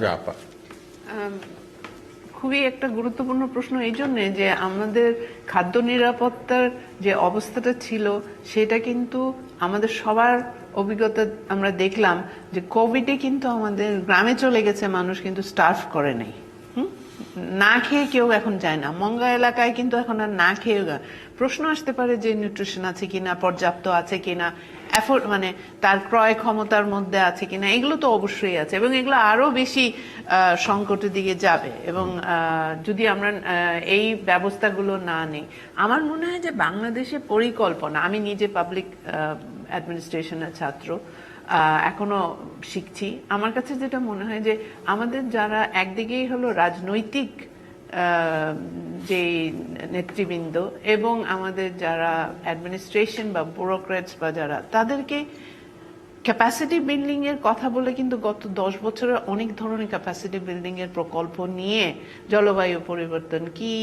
খুবই একটা গুরুত্বপূর্ণ প্রশ্ন এই জন্যে যে আমাদের খাদ্য নিরাপত্তার যে অবস্থাটা ছিল সেটা কিন্তু আমাদের সবার অভিজ্ঞতা আমরা দেখলাম যে কোভিডে কিন্তু আমাদের গ্রামে চলে গেছে মানুষ, কিন্তু স্টার্ভ করে নাই, না খেয়ে কেউ এখন যায় না। মঙ্গা এলাকায় কিন্তু এখন আর না খেয়ে প্রশ্ন আসতে পারে যে নিউট্রিশন আছে কিনা, পর্যাপ্ত আছে কিনা, এফোর্ড মানে তার ক্রয় ক্ষমতার মধ্যে আছে কিনা, এগুলো তো অবশ্যই আছে এবং এগুলো আরো বেশি সংকটের দিকে যাবে। এবং যদি আমরা এই ব্যবস্থাগুলো না নিই, আমার মনে হয় যে বাংলাদেশে পরিকল্পনা, আমি নিজে পাবলিক অ্যাডমিনিস্ট্রেশনের ছাত্র, এখনো শিখছি। আমার কাছে যেটা মনে হয় যে আমাদের যারা একদিকেই হলো রাজনৈতিক যে নেতৃবৃন্দ এবং আমাদের যারা অ্যাডমিনিস্ট্রেশন বা ব্যুরোক্র্যাটস বা যারা, তাদেরকে ক্যাপাসিটি বিল্ডিং এর কথা বলে কিন্তু গত 10 বছরে অনেক ধরনের ক্যাপাসিটি বিল্ডিং এর প্রকল্প নিয়ে জলবায়ু পরিবর্তন কি,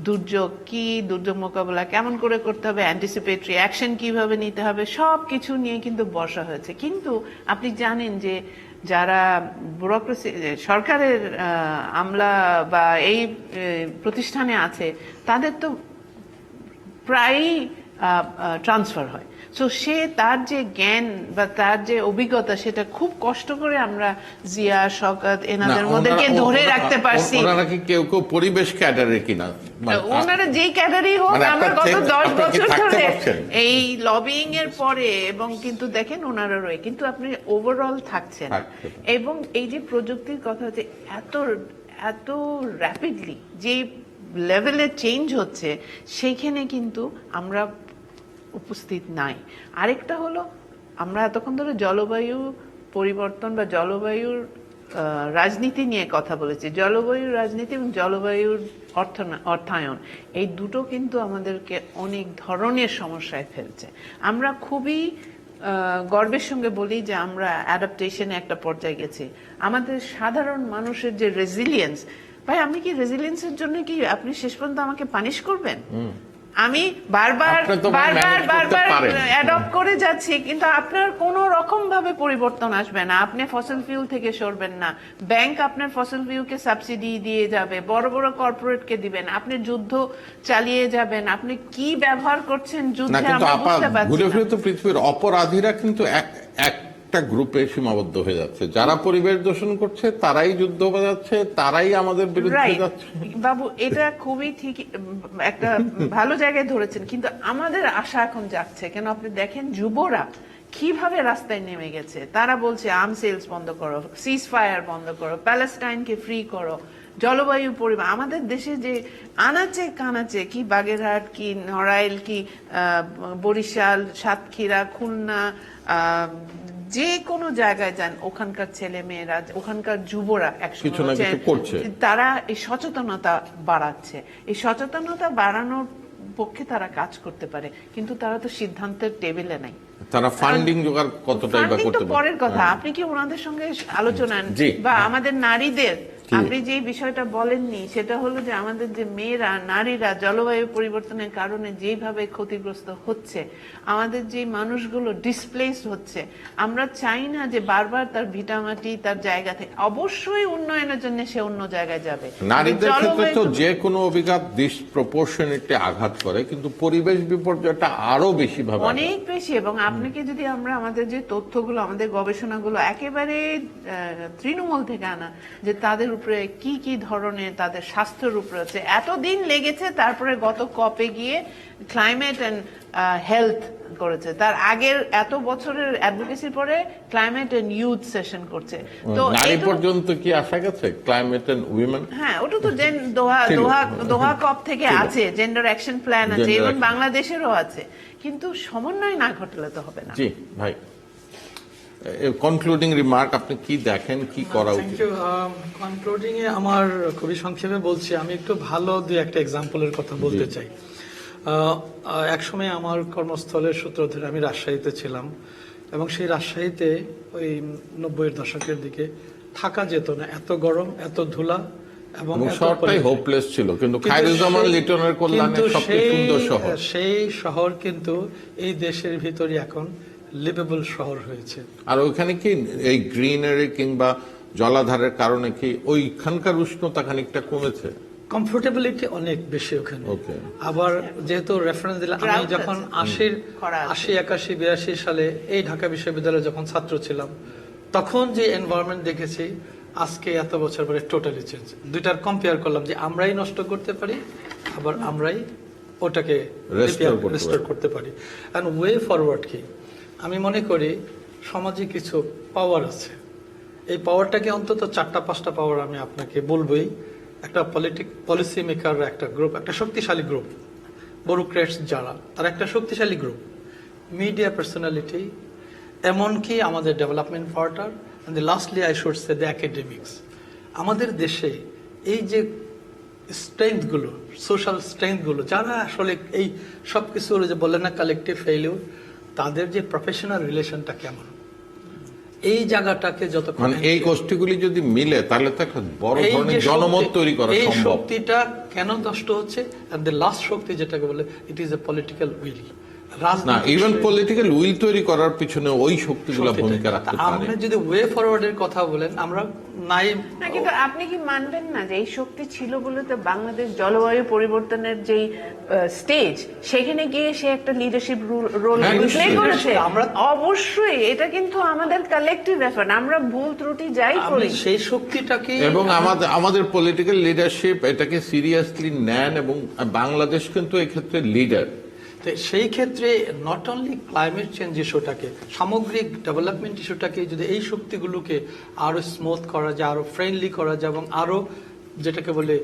দুর্যোগ মোকাবেলা কেমন করে করতে হবে, অ্যান্টিসিপেটরি অ্যাকশন কিভাবে নিতে হবে, সব কিছু নিয়ে কিন্তু বসা হয়েছে। কিন্তু আপনি জানেন যে যারা ব্যুরোক্রেসি সরকারের আমলা বা এই প্রতিষ্ঠানে আছে তাদের তো প্রায়ই ট্রান্সফার হয়। সো তার যে জ্ঞান বা তার যে অভিজ্ঞতা সেটা খুব কষ্ট করে আমরা জিয়া, শওকত এনাদের মধ্যে ধরে রাখতে পারছি। ওনারা কি কেউ পরিবেশ ক্যাডারে কিনা? ওনারা যেই ক্যাডারই হোক, আমরা গত 10 বছর ধরে এই লবিং এর পরে, এবং কিন্তু দেখেন ওনারা রয়ে, কিন্তু আপনি ওভারঅল থাকছেন। এবং এই যে প্রযুক্তির কথা হচ্ছে, এত র্যাপিডলি যে লেভেলে চেঞ্জ হচ্ছে, সেইখানে কিন্তু আমরা উপস্থিত নাই। আরেকটা হলো, আমরা এতক্ষণ ধরে জলবায়ু পরিবর্তন বা জলবায়ুর রাজনীতি নিয়ে কথা বলেছি। জলবায়ুর রাজনীতি এবং জলবায়ুর অর্থায়ন, এই দুটো কিন্তু আমাদেরকে অনেক ধরনের সমস্যায় ফেলছে। আমরা খুবই গর্বের সঙ্গে বলি যে আমরা অ্যাডাপ্টেশনে একটা পর্যায়ে গেছি। আমাদের সাধারণ মানুষের যে রেজিলিয়েন্স, ভাই আমি কি রেজিলিয়েন্সের জন্য কি আপনি শেষ পর্যন্ত আমাকে পানিশ করবেন? আমি বারবার অ্যাডপ্ট করে যাচ্ছি, কিন্তু আপনার কোনো রকম ভাবে পরিবর্তন আসবে না। আপনি ফসিল ফিউল থেকে সরবেন না, ব্যাংক আপনার ফসিল ফিউলকে সাবসিডি দিয়ে যাবে, বড় বড় কর্পোরেটকে দিবেন, আপনি যুদ্ধ চালিয়ে যাবেন। আপনি কি ব্যবহার করছেন যুদ্ধে আমরা বুঝতে পারছি না। ঘুরে ফিরে তো পৃথিবীর অপরাধীরা কিন্তু একটা গ্রুপে সীমাবদ্ধ হয়ে যাচ্ছে। যারা পরিবেশ দূষণ করছে তারাই যুদ্ধ বাজাচ্ছে, তারাই আমাদের বিরুদ্ধে যাচ্ছে। বাবু, এটা খুবই ঠিক একটা ভালো জায়গায় ধরেছেন, কিন্তু আমাদের আশা এখন যাচ্ছে কেন? আপনি দেখেন যুবরা কিভাবে রাস্তায় নেমে গেছে। তারা বলছে আর্ম সেলস বন্ধ করো, সিজ ফায়ার বন্ধ করো, প্যালেস্টাইনকে ফ্রি করো, জলবায়ু পরিবর্তন আমাদের দেশে যে আনাচে কানাচে, কি বাগেরহাট, কি নড়াইল, কি বরিশাল, সাতক্ষীরা, খুলনা, যে কোনো জায়গায় যান, ওখানকার ছেলে মেয়েরা, ওখানকার যুবরা কিছু না কিছু করছে। তারা এই সচেতনতা বাড়াচ্ছে। এই সচেতনতা বাড়ানোর পক্ষে তারা কাজ করতে পারে, কিন্তু তারা তো সিদ্ধান্তের টেবিলে নাই। তারা ফান্ডিং জোগাড় কতটাই বা Funding করতে তো পারে? পরের কথা। আপনি কি ওনাদের সঙ্গে আলোচনা, জি। বা আমাদের নারীদের, আপনি যে বিষয়টা বলেননি সেটা হলো যে আমাদের যে মেয়েরা, নারীরা জলবায়ু পরিবর্তনের কারণে যেভাবে ক্ষতিগ্রস্ত হচ্ছে, আমাদের যে মানুষগুলো ডিসপ্লেসড হচ্ছে, আমরা চাই না যে বারবার তার ভিটামাটি, তার জায়গা থেকে, অবশ্যই উন্নয়নের জন্য সে অন্য জায়গায় যাবে। নারীদের ক্ষেত্রে তো জলবায়ু- যে কোনো অভিঘাত ডিসপ্রপোর্শনেটলি আঘাত করে, কিন্তু পরিবেশ বিপর্যয়টা আরো বেশি ভাবে আঘাত করে। অনেক বেশি। এবং আপনাকে যদি আমরা আমাদের যে তথ্যগুলো, আমাদের গবেষণাগুলো একেবারে তৃণমূল থেকে আনা, যে তাদের উপরে কি কি ধরনের তাদের স্বাস্থ্যের উপরে আছে, এতদিন লেগেছে, তারপরে গত কপে গিয়ে ক্লাইমেট এন্ড হেলথ করেছে, তার আগের এত বছরের অ্যাডভোকেসির পরে ক্লাইমেট এন্ড ইউথ সেশন করছে। তো নারী এই তো- পর্যন্ত কি আসা গেছে ক্লাইমেট এন্ড উইমেন? হ্যাঁ, ওটা তো দোহা কপ থেকে আছে, জেন্ডার অ্যাকশন প্ল্যান আছে, Gender এবং action. বাংলাদেশেরও আছে, কিন্তু সমন্বয় না ঘটলে তো হবে না। জি ভাই, কনক্লুডিং রিমার্ক, আপনি কি দেখেন কি করা থ্যাংক উচিত? ইউ। কনক্লুডিং এ আমার খুবই সংক্ষেপে বলছি, আমি একটু ভালো দুই একটা এক্সাম্পলের কথা বলতে চাই। একসময় আমার কর্মস্থলের সূত্র ধরে আমি রাজশাহীতে ছিলাম, এবং সেই রাজশাহীতে ওই 90-এর দশকের দিকে থাকা যেত না, এত গরম, এত ধুলা, এবং এত শহরটাই pollution। হোপলেস ছিল, কিন্তু কিন্তু খায়রুজ্জামান সেই- লিটনের কল্যাণে কিন্তু সবচেয়ে সুন্দর শহর। সেই শহর কিন্তু এই দেশের ভিতরে এখন লিভেবল শহর হয়েছে। আর ওইখানে কি এই গ্রিনারি কিংবা জলাধারের কারণে কি ওইখানকার উষ্ণতা খানিকটা কমেছে? কমফোর্টেবিলিটি অনেক বেশি ওখানে। Okay. আবার যেহেতু রেফারেন্স দিলাম, আমি Drought যখন আছে। খরা আছে। 80, 81, 82 সালে এই ঢাকা বিশ্ববিদ্যালয়ে যখন ছাত্র ছিলাম, তখন যে এনভায়রনমেন্ট দেখেছি, আজকে এত বছর পরে টোটালি চেঞ্জ। দুইটার কম্পেয়ার করলাম, যে আমরাই নষ্ট করতে পারি, আবার আমরাই ওটাকে রেস্টোর করতে পারি। এন্ড ওয়ে ফরওয়ার্ড কি, আমি মনে করি সমাজে কিছু পাওয়ার আছে, এই পাওয়ারটাকে অন্তত 4-5টা পাওয়ার আমি আপনাকে বলবোই। একটা পলিসি মেকার একটা গ্রুপ, একটা শক্তিশালী গ্রুপ, ব্যুরোক্রেটস যারা, তারা একটা শক্তিশালী গ্রুপ, মিডিয়া পার্সোনালিটি, এমনকি আমাদের development partner, and lastly I should say the academics. আমাদের দেশে এই যে স্ট্রেংথগুলো, সোশ্যাল স্ট্রেংথগুলো, যারা আসলে এই সব কিছুর যে বলে না কালেকটিভ ফেইলিউর, তাদের যে প্রফেশনাল রিলেশনটা কেমন, এই জায়গাটাকে যত মানে এই গোষ্ঠীগুলি যদি মিলে, তাহলে তো একটা বড় ধরনের জনমত তৈরি করা এই সম্ভব। শক্তিটা কেন নষ্ট হচ্ছে? এন্ড দ্য লাস্ট শক্তি যেটাকে বলে, it is a political will. না, ইভেন পলিটিক্যাল উইল তৈরি করার পিছনে ওই শক্তিগুলো ভূমিকা রাখতে পারে। আমরা যদি ওয়ে ফরওয়ার্ডের কথা বলেন, আমরা নাই। না, কিন্তু আপনি কি মানবেন না যে এই শক্তি ছিল বলে তো বাংলাদেশ জলবায়ু পরিবর্তনের যেই স্টেজ, সেখানে গিয়ে সে একটা লিডারশিপ রোল হ্যাঁ, প্লে নিশ্চয়ই। করেছে? আমরা- অবশ্যই, এটা কিন্তু আমাদের কালেকটিভ এফর্ট। আমরা ভুল ত্রুটি যাই আমি করি, সেই শক্তিটাকে, এবং আমাদের পলিটিক্যাল লিডারশিপ এটাকে সিরিয়াসলি নেন, এবং বাংলাদেশ কিন্তু এক্ষেত্রে লিডার। তো সেই ক্ষেত্রে নট অনলি ক্লাইমেট চেঞ্জ ইস্যুটাকে, সামগ্রিক ডেভেলপমেন্ট ইস্যুটাকে যদি এই শক্তিগুলোকে আরো স্মুথ করা যায়, আরো ফ্রেন্ডলি করা যায়, এবং আরো যেটাকে বলে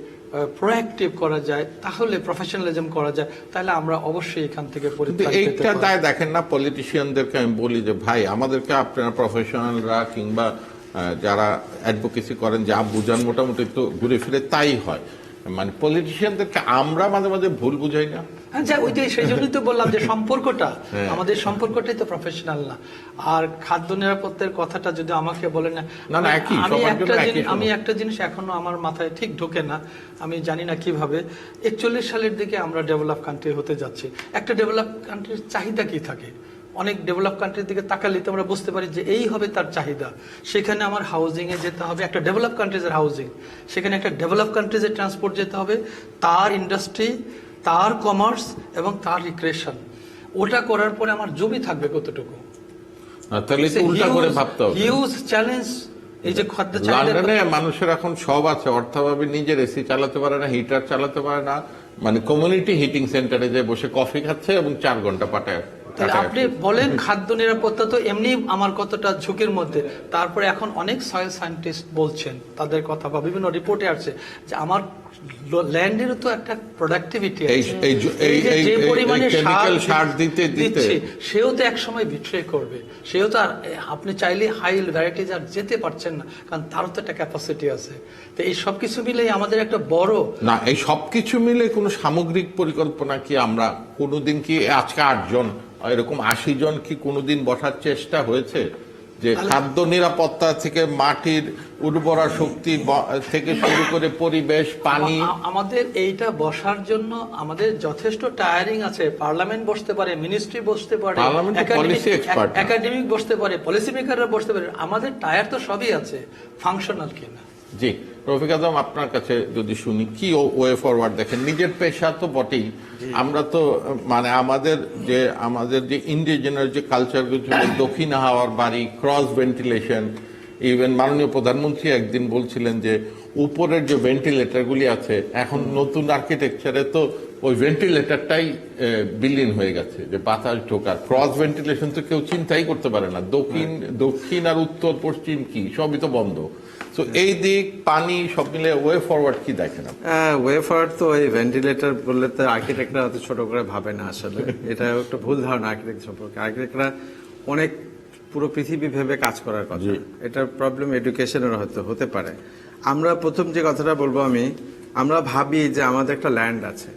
প্রোঅ্যাক্টিভ করা যায়, তাহলে প্রফেশনালিজম করা যায়, তাহলে আমরা অবশ্যই এখান থেকে কিন্তু পরিত্রাণ পেতে এইটা পারি। দায় দেখেন না পলিটিশিয়ানদেরকে। আমি বলি যে ভাই, আমাদেরকে আপনারা প্রফেশনালরা কিংবা যারা অ্যাডভোকেসি করেন, যা বুঝান মোটামুটি তো ঘুরে ফিরে তাই হয়। মানে পলিটিশিয়ানদেরকে আমরা মাঝে মাঝে ভুল বুঝাই না। আচ্ছা, ওই যে সেই জন্যই তো বললাম যে সম্পর্কটা, আমাদের সম্পর্কটাই তো প্রফেশনাল না। আর খাদ্য নিরাপত্তার কথাটা যদি আমাকে বলেন না, না, একই, আমি সবার একটা জন্য একই জিনিস, সমস্যা। আমি একটা জিনিস এখনো আমার মাথায় ঠিক ঢোকে না, আমি জানি না কিভাবে 41 সালের দিকে আমরা ডেভেলপ কান্ট্রি হতে যাচ্ছি। একটা ডেভেলপ কান্ট্রির চাহিদা কি থাকে? অনেক ডেভেলপ কান্ট্রির দিকে তাকালে তো আমরা বুঝতে পারি যে এই হবে তার চাহিদা। সেখানে আমার হাউজিং এ যেতে হবে, একটা ডেভেলপ কান্ট্রিজের হাউজিং, সেখানে একটা ডেভেলপ কান্ট্রিজের ট্রান্সপোর্ট যেতে হবে, তার ইন্ডাস্ট্রি, তার কমার্স এবং তার রিক্রিয়েশন। ওটা করার পরে আমার জমি থাকবে কতটুকু? তাহলে তো উল্টা করে ভাবতে হবে। Huge challenge. এই যে খাদ্য চাহিদা, লন্ডনে মানুষের এখন সব আছে, অর্থাভাবে নিজের এসি চালাতে পারে না, হিটার চালাতে পারে না, মানে কমিউনিটি হিটিং সেন্টারে যে বসে কফি খাচ্ছে এবং 4 ঘন্টা পাঠায় তাহলে আপনি বলেন খাদ্য নিরাপত্তা তো এমনি আমার কতটা ঝুঁকির মধ্যে, তারপরে এখন অনেক সয়েল সায়েন্টিস্ট বলছেন, তাদের কথা বা বিভিন্ন রিপোর্টে আসছে যে আমার ল্যান্ডেরও তো একটা প্রোডাক্টিভিটি আছে, যে পরিমাণে সার দিচ্ছে সেও তো একসময় বিট্রে করবে, সেও তো আর আপনি চাইলে হাই ভ্যারাইটিজ আর যেতে পারছেন না, কারণ তারও তো একটা ক্যাপাসিটি আছে। তো এই সবকিছু মিলে আমাদের একটা বড় না, এই সবকিছু মিলে কোনো সামগ্রিক পরিকল্পনা কি আমরা কোনোদিন কি আজকে 8 জন এরকম 80 জন কি কোনোদিন বসার চেষ্টা হয়েছে যে খাদ্য নিরাপত্তা থেকে মাটির উর্বরা শক্তি থেকে শুরু করে পরিবেশ, পানি? আমাদের এইটা বসার জন্য আমাদের যথেষ্ট টায়ারিং আছে। পার্লামেন্ট বসতে পারে, মিনিস্ট্রি বসতে পারে, একাডেমিক বসতে পারে, পলিসি মেকাররা বসতে পারে, আমাদের টায়ার তো সবই আছে, ফাংশনাল কিনা। জি, রফিক আজম, আপনার কাছে যদি শুনি কি ওয়ে ফরওয়ার্ড দেখেন? নিজের পেশা তো বটেই, আমরা তো মানে আমাদের যে ইন্ডিজিনাস যে কালচার, দক্ষিণ হাওয়ার বাড়ি, ক্রস ভেন্টিলেশন, ইভেন মাননীয় প্রধানমন্ত্রী একদিন বলছিলেন যে উপরের যে ভেন্টিলেটর গুলি আছে এখন নতুন আর্কিটেকচারে তো ওই ভেন্টিলেটরটাই বিলীন হয়ে গেছে, যে বাতাস ঢোকার ক্রস ভেন্টিলেশন তো কেউ চিন্তাই করতে পারে না। দক্ষিণ আর উত্তর পশ্চিম কি সবই তো বন্ধ। তো এই দিক, পানি, সব মিলে ওয়ে ফরওয়ার্ড কি দেখেন? ওয়ে ফরওয়ার্ড তো এই ভেন্টিলেটর বললে তো আর্কিটেক্টরা অত ছোট করে ভাবে না আসলে, এটা একটা ভুল ধারণা আর্কিটেক্ট সম্পর্কে। আর্কিটেক্টরা অনেক পুরো পৃথিবী ভেবে কাজ করার কথা, এটার প্রবলেম এডুকেশনের হয়তো হতে পারে। আমরা প্রথম যে কথাটা বলবো আমরা ভাবি যে আমাদের একটা ল্যান্ড আছে,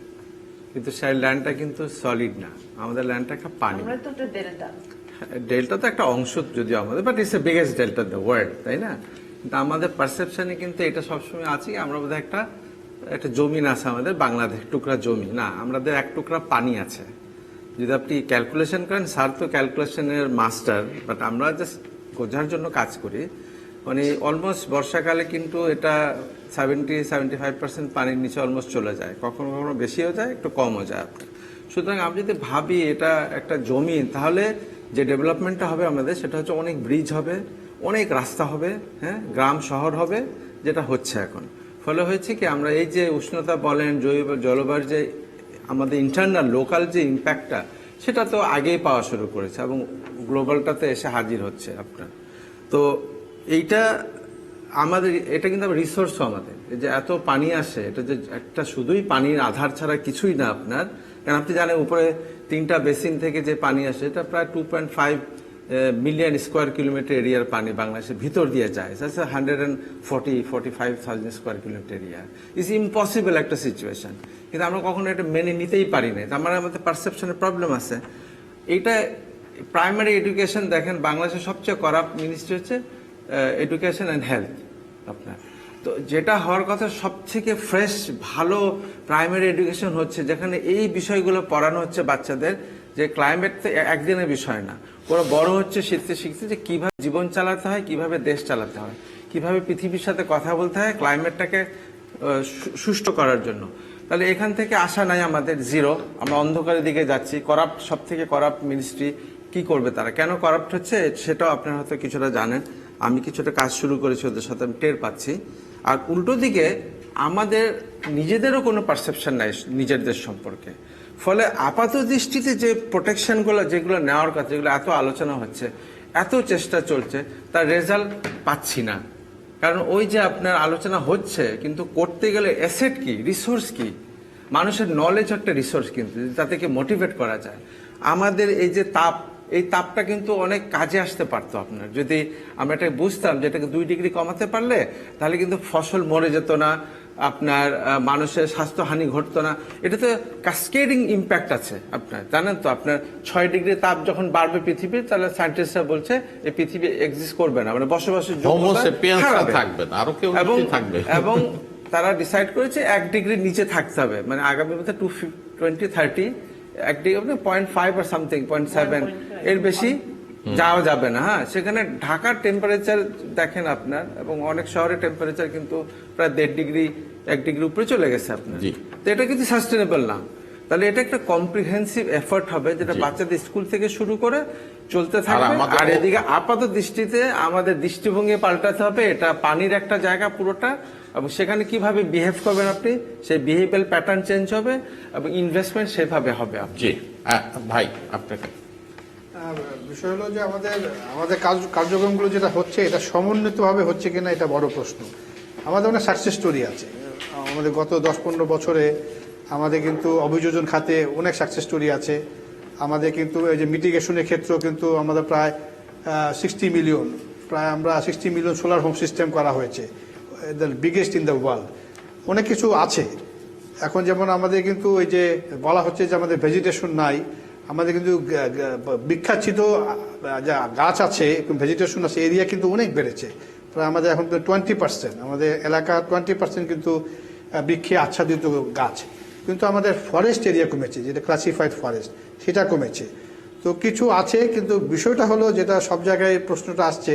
কিন্তু সেই ল্যান্ডটা কিন্তু সলিড না, আমাদের ল্যান্ডটা একটা পানি। ডেল্টা তো একটা অংশ যদিও আমাদের, but it's the biggest delta the world, তাই না? কিন্তু আমাদের পারসেপশনে কিন্তু এটা সবসময় আছে, আমরা বোধহয় একটা জমিন আছে আমাদের, বাংলাদেশ টুকরা জমি না, আমাদের এক টুকরা পানি আছে। যদি আপনি ক্যালকুলেশন করেন, স্যার তো ক্যালকুলেশনের মাস্টার, বাট আমরা জাস্ট বোঝার জন্য কাজ করি। মানে অলমোস্ট বর্ষাকালে কিন্তু এটা 70-75% পানির নিচে অলমোস্ট চলে যায়, কখনো কখনো বেশিও যায়, একটু কমও যায় আপনার। সুতরাং আমি যদি ভাবি এটা একটা জমি, তাহলে যে ডেভেলপমেন্টটা হবে আমাদের, সেটা হচ্ছে অনেক ব্রিজ হবে, অনেক রাস্তা হবে, হ্যাঁ, গ্রাম শহর হবে, যেটা হচ্ছে এখন। ফলে হয়েছে কি, আমরা এই যে উষ্ণতা বলেন, জলবায়ুর যে আমাদের ইন্টারনাল লোকাল যে ইম্প্যাক্টটা, সেটা তো আগেই পাওয়া শুরু করেছে এবং গ্লোবালটাতে এসে হাজির হচ্ছে আপনার। তো এইটা আমাদের, এটা কিন্তু রিসোর্সও আমাদের, এই যে এত পানি আসে, এটা যে একটা শুধুই পানির আধার ছাড়া কিছুই না আপনার। কারণ আপনি জানেন উপরে 3টা বেসিন থেকে যে পানি আসে, এটা প্রায় 2.5 মিলিয়ন স্কোয়ার কিলোমিটার এরিয়ার পানি বাংলাদেশের ভিতর দিয়ে যায়। 145,000 square kilometre area is impossible একটা সিচুয়েশন, কিন্তু আমরা কখনো এটা মেনে নিতেই পারি না। তার মানে আমাদের পারসেপশনের প্রবলেম আছে। এইটা প্রাইমারি এডুকেশন দেখেন, বাংলাদেশের সবচেয়ে করাপ্ট মিনিস্ট্রি হচ্ছে এডুকেশন অ্যান্ড হেলথ আপনার। তো যেটা হওয়ার কথা সবথেকে ফ্রেশ ভালো প্রাইমারি এডুকেশন হচ্ছে, যেখানে এই বিষয়গুলো পড়ানো হচ্ছে বাচ্চাদের, যে ক্লাইমেট তো একদিনের বিষয় না, ওরা বড় হচ্ছে শিখতে শিখতে যে কিভাবে জীবন চালাতে হয়, কিভাবে দেশ চালাতে হয়, কিভাবে পৃথিবীর সাথে কথা বলতে হয় ক্লাইমেটটাকে সুষ্ঠু করার জন্য। তাহলে এখান থেকে আশা নাই আমাদের, জিরো। আমরা অন্ধকারের দিকে যাচ্ছি। করাপ্ট, সব থেকে করাপ্ট মিনিস্ট্রি, কি করবে তারা, কেন করাপ্ট হচ্ছে সেটাও আপনারা হয়তো কিছুটা জানেন। আমি কিছুটা কাজ শুরু করেছি ওদের সাথে, আমি টের পাচ্ছি। আর উল্টো দিকে আমাদের নিজেদেরও কোনো পারসেপশন নাই নিজের দেশ সম্পর্কে। ফলে আপাত দৃষ্টিতে যে প্রোটেকশনগুলো যেগুলো নেওয়ার কথা, যেগুলো এত আলোচনা হচ্ছে, এত চেষ্টা চলছে, তার রেজাল্ট পাচ্ছি না। কারণ ওই যে আপনার আলোচনা হচ্ছে, কিন্তু করতে গেলে অ্যাসেট কি, রিসোর্স কি, মানুষের নলেজ একটা রিসোর্স, কিন্তু তাদেরকে মোটিভেট করা যায়। আমাদের এই যে এই তাপটা কিন্তু অনেক কাজে আসতে পারতো আপনার, যদি আমরা এটা বুঝতাম যে এটাকে 2 ডিগ্রি কমাতে পারলে তাহলে কিন্তু ফসল মরে যেত না, আপনার মানুষের স্বাস্থ্যহানি ঘটতো না। এটা তো ক্যাসকেডিং ইম্প্যাক্ট আছে আপনার, জানেন তো। আপনার 6 ডিগ্রি তাপ যখন বাড়বে পৃথিবীর, তাহলে সায়েন্টিস্টরা বলছে এই পৃথিবী এক্সিস্ট করবে না, মানে বসবাসের থাকবে না, আরো কেউ থাকবে। এবং তারা ডিসাইড করেছে 1 ডিগ্রির নিচে থাকতে হবে, মানে আগামী বছর 2030 1 ডিগ্রি 0.5 or something 0.7, এর বেশি যাওয়া যাবে না। হ্যাঁ, সেখানে ঢাকার টেম্পারেচার দেখেন আপনার, এবং অনেক শহরের টেম্পারেচার কিন্তু প্রায় 1.5 ডিগ্রি 1 ডিগ্রি উপরে চলে গেছে আপনার। তো এটা কিন্তু সাস্টেনেবল না। তাহলে এটা একটা কম্প্রিহেন্সিভ এফোর্ট হবে, যেটা বাচ্চাদের স্কুল থেকে শুরু করে চলতে থাকবে। আর এদিকে আপাত দৃষ্টিতে আমাদের দৃষ্টিভঙ্গি পাল্টাতে হবে। এটা পানির একটা জায়গা পুরোটা, এবং সেখানে কিভাবে বিহেভ করবেন আপনি, সেই বিহেভিয়ার প্যাটার্ন চেঞ্জ হবে, এবং ইনভেস্টমেন্ট সেভাবে হবে। জি ভাই, আপনাকে বিষয় হলো যে আমাদের কার্যক্রমগুলো যেটা হচ্ছে এটা সমন্বিতভাবে হচ্ছে কিনা এটা বড় প্রশ্ন। আমাদের অনেক সাকসেস স্টোরি আছে। আমাদের গত 10-15 বছরে আমাদের কিন্তু অভিযোজন খাতে অনেক সাকসেস স্টোরি আছে। আমাদের কিন্তু এই যে মিটিগেশনের ক্ষেত্রেও কিন্তু আমাদের প্রায় 60 মিলিয়ন সোলার হোম সিস্টেম করা হয়েছে, the biggest in the world. অনেক কিছু আছে। এখন যেমন আমাদের কিন্তু ওই যে বলা হচ্ছে যে আমাদের ভেজিটেশন নাই, আমাদের কিন্তু বিখ্যাত যা গাছ আছে, ভেজিটেশন আছে, এরিয়া কিন্তু অনেক বেড়েছে। প্রায় আমাদের এখন 20%, আমাদের এলাকা 20% কিন্তু বৃক্ষে আচ্ছাদিত গাছ। কিন্তু আমাদের ফরেস্ট এরিয়া কমেছে, যেটা ক্লাসিফাইড ফরেস্ট, সেটা কমেছে। তো কিছু আছে, কিন্তু বিষয়টা হলো যেটা সব জায়গায় প্রশ্নটা আসছে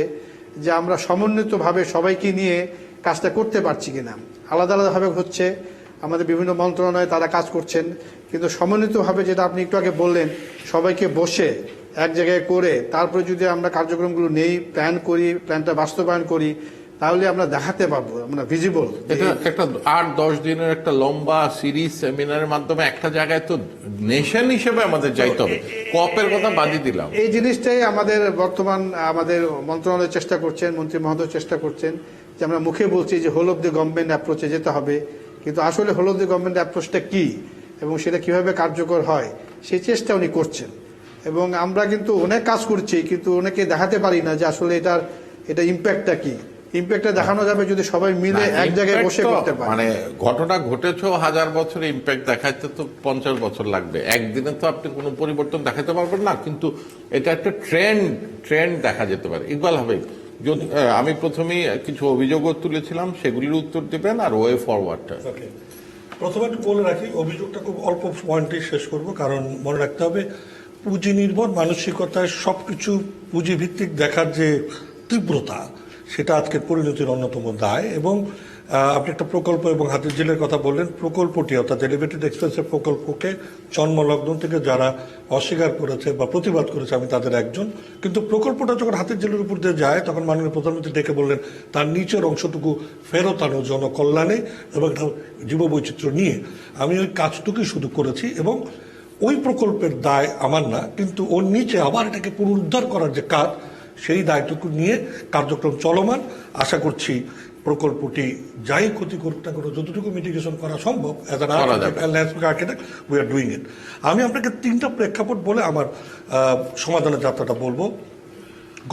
যে আমরা সমন্বিতভাবে সবাইকে নিয়ে কাজটা করতে পারছি কিনা। আলাদা আলাদাভাবে হচ্ছে, আমাদের বিভিন্ন মন্ত্রণালয়ে তারা কাজ করছেন, কিন্তু সমন্বিতভাবে যেটা আপনি একটু আগে বললেন, সবাইকে বসে এক জায়গায় করে তারপরে যদি আমরা কার্যক্রমগুলো নেই, প্ল্যান করি, প্ল্যানটা বাস্তবায়ন করি, তাহলে আমরা দেখাতে পারবো আমরা ভিজিবল। এটা একটা 8-10 দিনের একটা লম্বা সিরিজ সেমিনারের মাধ্যমে একটা জায়গায় তো নেশন হিসেবে আমাদের যাইতে হবে। কপের কথা বাদই দিলাম। এই জিনিসটাই আমাদের বর্তমান আমাদের মন্ত্রণালয় চেষ্টা করছেন, মন্ত্রী মহোদয় চেষ্টা করছেন যে আমরা মুখে বলছি যে হোল অফ দি গভর্নমেন্ট অ্যাপ্রোচে যেতে হবে, কিন্তু আসলে হোল অফ দি গভর্নমেন্ট অ্যাপ্রোচটা কি এবং সেটা কিভাবে কার্যকর হয় সেই চেষ্টা উনি করছেন। এবং আমরা কিন্তু অনেক কাজ করছি, কিন্তু অনেকে দেখাতে পারি না যে আসলে এটা ইম্প্যাক্টটা কি। ইম্প্যাক্টটা দেখানো যাবে যদি সবাই মিলে এক জায়গায় বসে করতে পারে। মানে ঘটনা ঘটেছে 1000 বছরে, ইম্প্যাক্ট দেখাইতে তো 50 বছর লাগবে। একদিনে তো আপনি কোনো পরিবর্তন দেখাতে পারবেন না, কিন্তু এটা একটা ট্রেন্ড দেখা যেতে পারে। ইকবাল হাবিব, আমি প্রথমেই কিছু অভিযোগও তুলেছিলাম, সেগুলির উত্তর দিবেন আর ওয়ে ফরওয়ার্ডটা। ওকে, প্রথমে একটু বলে রাখি, অভিযোগটা খুব অল্প পয়েন্টেই শেষ করব, কারণ মনে রাখতে হবে পুঁজি নির্ভর মানসিকতায় সবকিছু পুঁজি ভিত্তিক দেখার যে তীব্রতা, সেটা আজকের পরিণতির অন্যতম দায়। এবং আপনি একটা প্রকল্প এবং হাতির ঝিলের কথা বললেন, প্রকল্পটি অর্থাৎ এলিভেটেড এক্সপ্রেসের প্রকল্পকে জন্মলগ্ন থেকে যারা অস্বীকার করেছে বা প্রতিবাদ করেছে আমি তাদের একজন। কিন্তু প্রকল্পটা যখন হাতির ঝিলের উপর দিয়ে যায়, তখন মাননীয় প্রধানমন্ত্রী ডেকে বললেন তার নিচের অংশটুকু ফেরত আনো জনকল্যাণে এবং জীববৈচিত্র্য নিয়ে। আমি ওই কাজটুকুই শুধু করেছি এবং ওই প্রকল্পের দায় আমার না, কিন্তু ওর নিচে আবার এটাকে পুনরুদ্ধার করার যে কাজ, সেই দায়টুকু নিয়ে কার্যক্রম চলমান। আশা করছি প্রকল্পটি যাই ক্ষতি করুক না কোনো, যতটুকু মিটিগেশন করা সম্ভব as an architect we are doing it. আমি আপনাকে 3টা প্রেক্ষাপট বলে আমার সমাধানের যাত্রাটা বলবো।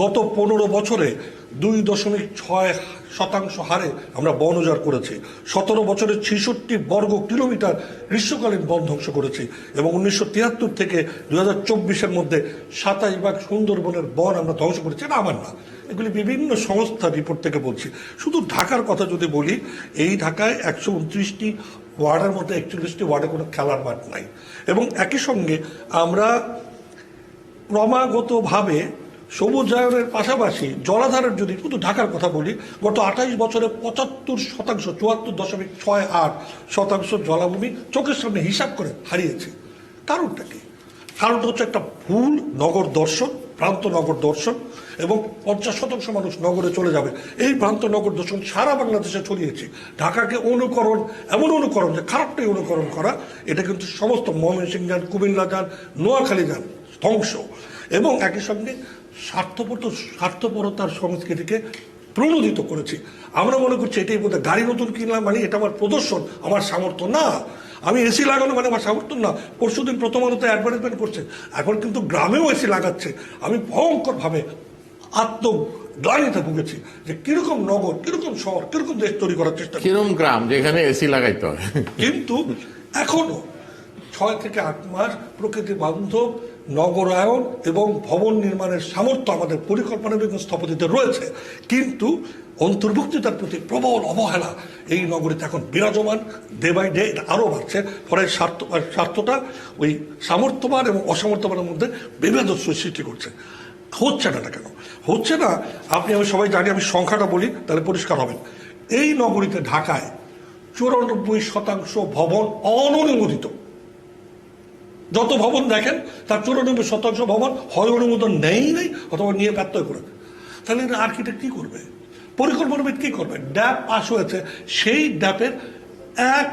গত 15 বছরে 2.6% হারে আমরা বন উজাড় করেছি। 17 বছরে 66 বর্গ কিলোমিটার গ্রীষ্মকালীন বন ধ্বংস করেছি এবং 1973 থেকে 2024-এর মধ্যে 27 সুন্দরবনের বন আমরা ধ্বংস করেছি। এটা আমার না, এগুলি বিভিন্ন সংস্থার রিপোর্ট থেকে বলছি। শুধু ঢাকার কথা যদি বলি, এই ঢাকায় 129টি ওয়ার্ডের মধ্যে 41টি ওয়ার্ডে কোনো খেলার মাঠ নাই। এবং একই সঙ্গে আমরা ক্রমাগতভাবে সবুজায়নের পাশাপাশি জলাধারের যদি শুধু ঢাকার কথা বলি, গত 28 বছরে 75%, 74.68% জলাভূমি চোখের সামনে হিসাব করে হারিয়েছি। কারণটা কি? কারণটা হচ্ছে একটা ভুল নগর দর্শন, প্রান্ত নগর দর্শন, এবং 50% মানুষ নগরে চলে যাবে। এই প্রান্ত নগর দর্শন সারা বাংলাদেশে ছড়িয়েছে। ঢাকাকে অনুকরণ, এমন অনুকরণ যে খারাপটাই অনুকরণ করা, এটা কিন্তু সমস্ত ময়মনসিংহ যান, কুমিল্লা যান, নোয়াখালী যান, ধ্বংস। এবং একই সঙ্গে স্বার্থপরতার সংস্কৃতিকে প্রণোদিত করেছি। আমরা মনে করছি এটাই বোধহয় গাড়ি নতুন কিনলাম মানে এটা আমার প্রদর্শন, আমার সামর্থ্য না। আমি এসি লাগানো মানে আমার সামর্থ্য না। পরশুদিন প্রথম আলোতে অ্যাডভার্টাইজমেন্ট করছে, এখন কিন্তু গ্রামেও এসি লাগাচ্ছে। আমি ভয়ঙ্করভাবে আত্মগ্লানিতে ভুগেছি যে কিরকম নগর, কিরকম শহর, কিরকম দেশ তৈরি করার চেষ্টা, কিরকম গ্রাম যেখানে এসি লাগাইতে হয়। কিন্তু এখনো 6 থেকে 8 মাস প্রকৃতি বান্ধব নগরায়ন এবং ভবন নির্মাণের সামর্থ্য আমাদের পরিকল্পনা এবং স্থপতিতে রয়েছে, কিন্তু অন্তর্ভুক্তিতার প্রতি প্রবল অবহেলা এই নগরীতে এখন বিরাজমান। ডে বাই ডে এটা আরও বাড়ছে। ফলে স্বার্থটা ওই সামর্থ্যবান এবং অসামর্থ্যবানের মধ্যে বিভেদ সৃষ্টি করছে। হচ্ছে না কেন হচ্ছে না? আমি সবাই জানি, আমি সংখ্যাটা বলি তাহলে পরিষ্কার হবেন। এই নগরীতে ঢাকায় 94% ভবন অননুমোদিত। যত ভবন দেখেন তার 94% ভবন হয় অনুমোদন নেই অথবা নিয়ে ব্যর্থ করে। তাহলে আর্কিটেক্ট কি করবে? পরিকল্পনাবিদ কি করবে? ড্যাপ পাস হয়েছে, সেই ড্যাপের এক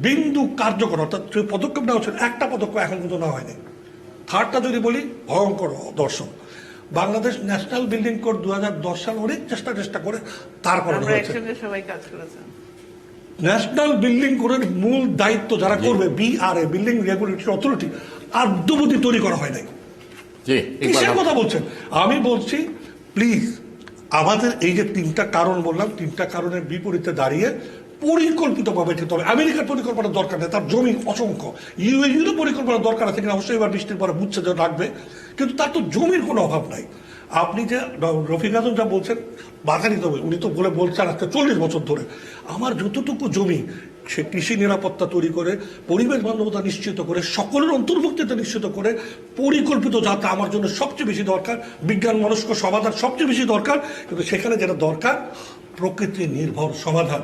বিন্দু কার্যকর, অর্থাৎ পদক্ষেপ নেওয়া হচ্ছে, একটা পদক্ষেপ এখন কিন্তু নেওয়া হয়নি। থার্ডটা যদি বলি, ভয়ঙ্কর দর্শন। বাংলাদেশ ন্যাশনাল বিল্ডিং কোড 2010 সাল অনেক চেষ্টা করে তারপরে আমরা হয়েছে। একসঙ্গে সবাই কাজ করেছেন। ন্যাশনাল বিল্ডিং কোডের মূল দায়িত্ব যারা করবে, BRA, বিল্ডিং রেগুলেটরি অথরিটি, আদ্যবধি তৈরি করা হয় নাই। জি, কিসের কথা বলছেন? আমি বলছি প্লিজ, আমাদের এই যে 3টা কারণ বললাম, 3টা কারণের বিপরীতে দাঁড়িয়ে পরিকল্পিতভাবে যেতে হবে। আমেরিকার পরিকল্পনার দরকার নেই, তার জমি অসংখ্য। ইউএইর পরিকল্পনার দরকার আছে কিনা অবশ্যই এবার বৃষ্টির পরে বুঝছে যে রাখবে, কিন্তু তার তো জমির কোনো অভাব নাই। আপনি যে রফিক আজম যা বলছেন, বাধা নিতে হবে। উনি তো বলছেন আজকে 40 বছর ধরে আমার যতটুকু জমি, সে কৃষি নিরাপত্তা তৈরি করে, পরিবেশ বান্ধবতা নিশ্চিত করে, সকলের অন্তর্ভুক্তিতা নিশ্চিত করে, পরিকল্পিত যাতে আমার জন্য সবচেয়ে বেশি দরকার, বিজ্ঞান মনস্ক সমাধান সবচেয়ে বেশি দরকার, কিন্তু সেখানে যেটা দরকার প্রকৃতি নির্ভর সমাধান।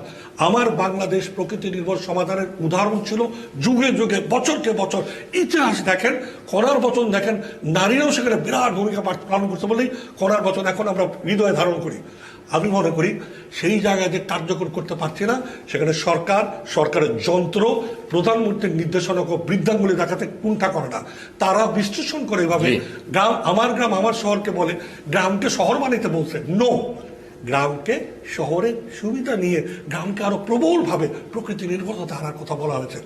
আমার বাংলাদেশ প্রকৃতি নির্ভর সমাধানের উদাহরণ ছিল যুগে যুগে, বছরকে বছর। ইতিহাস দেখেন, করার বচন দেখেন, নারীরাও সেখানে বিরাট ভূমিকা পালন করতে বলেই করার বচন এখন আমরা হৃদয়ে ধারণ করি। আমি মনে করি সেই জায়গায় যে কার্যকর করতে পারছি না, সেখানে সরকারের যন্ত্র, প্রধানমন্ত্রীর নির্দেশনা ও বৃদ্ধাঙ্গুলি দেখাতে কুণ্ঠা করে না। তারা বিশ্লেষণ করে এভাবে গ্রাম আমার শহরকে বলে, গ্রামকে শহর বানাইতে বলছে। নো, গ্রামকে শহরের সুবিধা নিয়ে গ্রামকে আরো প্রবলভাবে প্রকৃতি নির্ভরতা আনার কথা বলা হয়েছে।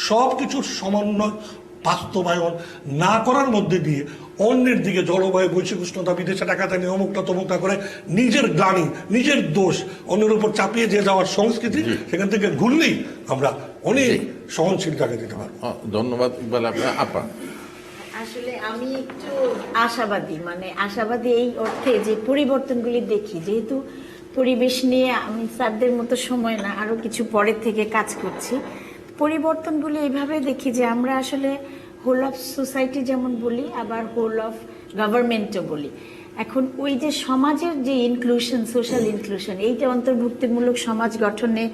সব কিছুর সমন্বয় বাস্তবায়ন না করার মধ্যে দিয়ে অন্যের দিকে জলবায়ু, বৈশ্বিক উষ্ণতা, বিদেশে টাকাতে নিয়ে অমুকটা তমুকটা করে নিজের গ্লানি, নিজের দোষ অন্যের উপর চাপিয়ে দিয়ে যাওয়ার সংস্কৃতি, সেখান থেকে ঘুরলেই আমরা অনেক সহনশীল জায়গা দিতে পারবো। ধন্যবাদ ইকবাল আপা। আসলে আমি একটু আশাবাদী, মানে আশাবাদী এই অর্থে যে পরিবর্তনগুলি দেখি, যেহেতু পরিবেশ নিয়ে আমি স্যারদের মতো সময় না, আরো কিছু পরের থেকে কাজ করছি, পরিবর্তনগুলি এইভাবে দেখি যে আমরা আসলে হোল অফ সোসাইটি যেমন বলি, আবার হোল অফ গভর্নমেন্টও বলি। এখন ওই যে সমাজের যে ইনক্লুশন, সোশ্যাল ইনক্লুশন, এইটা অন্তর্ভুক্তিমূলক সমাজ গঠনে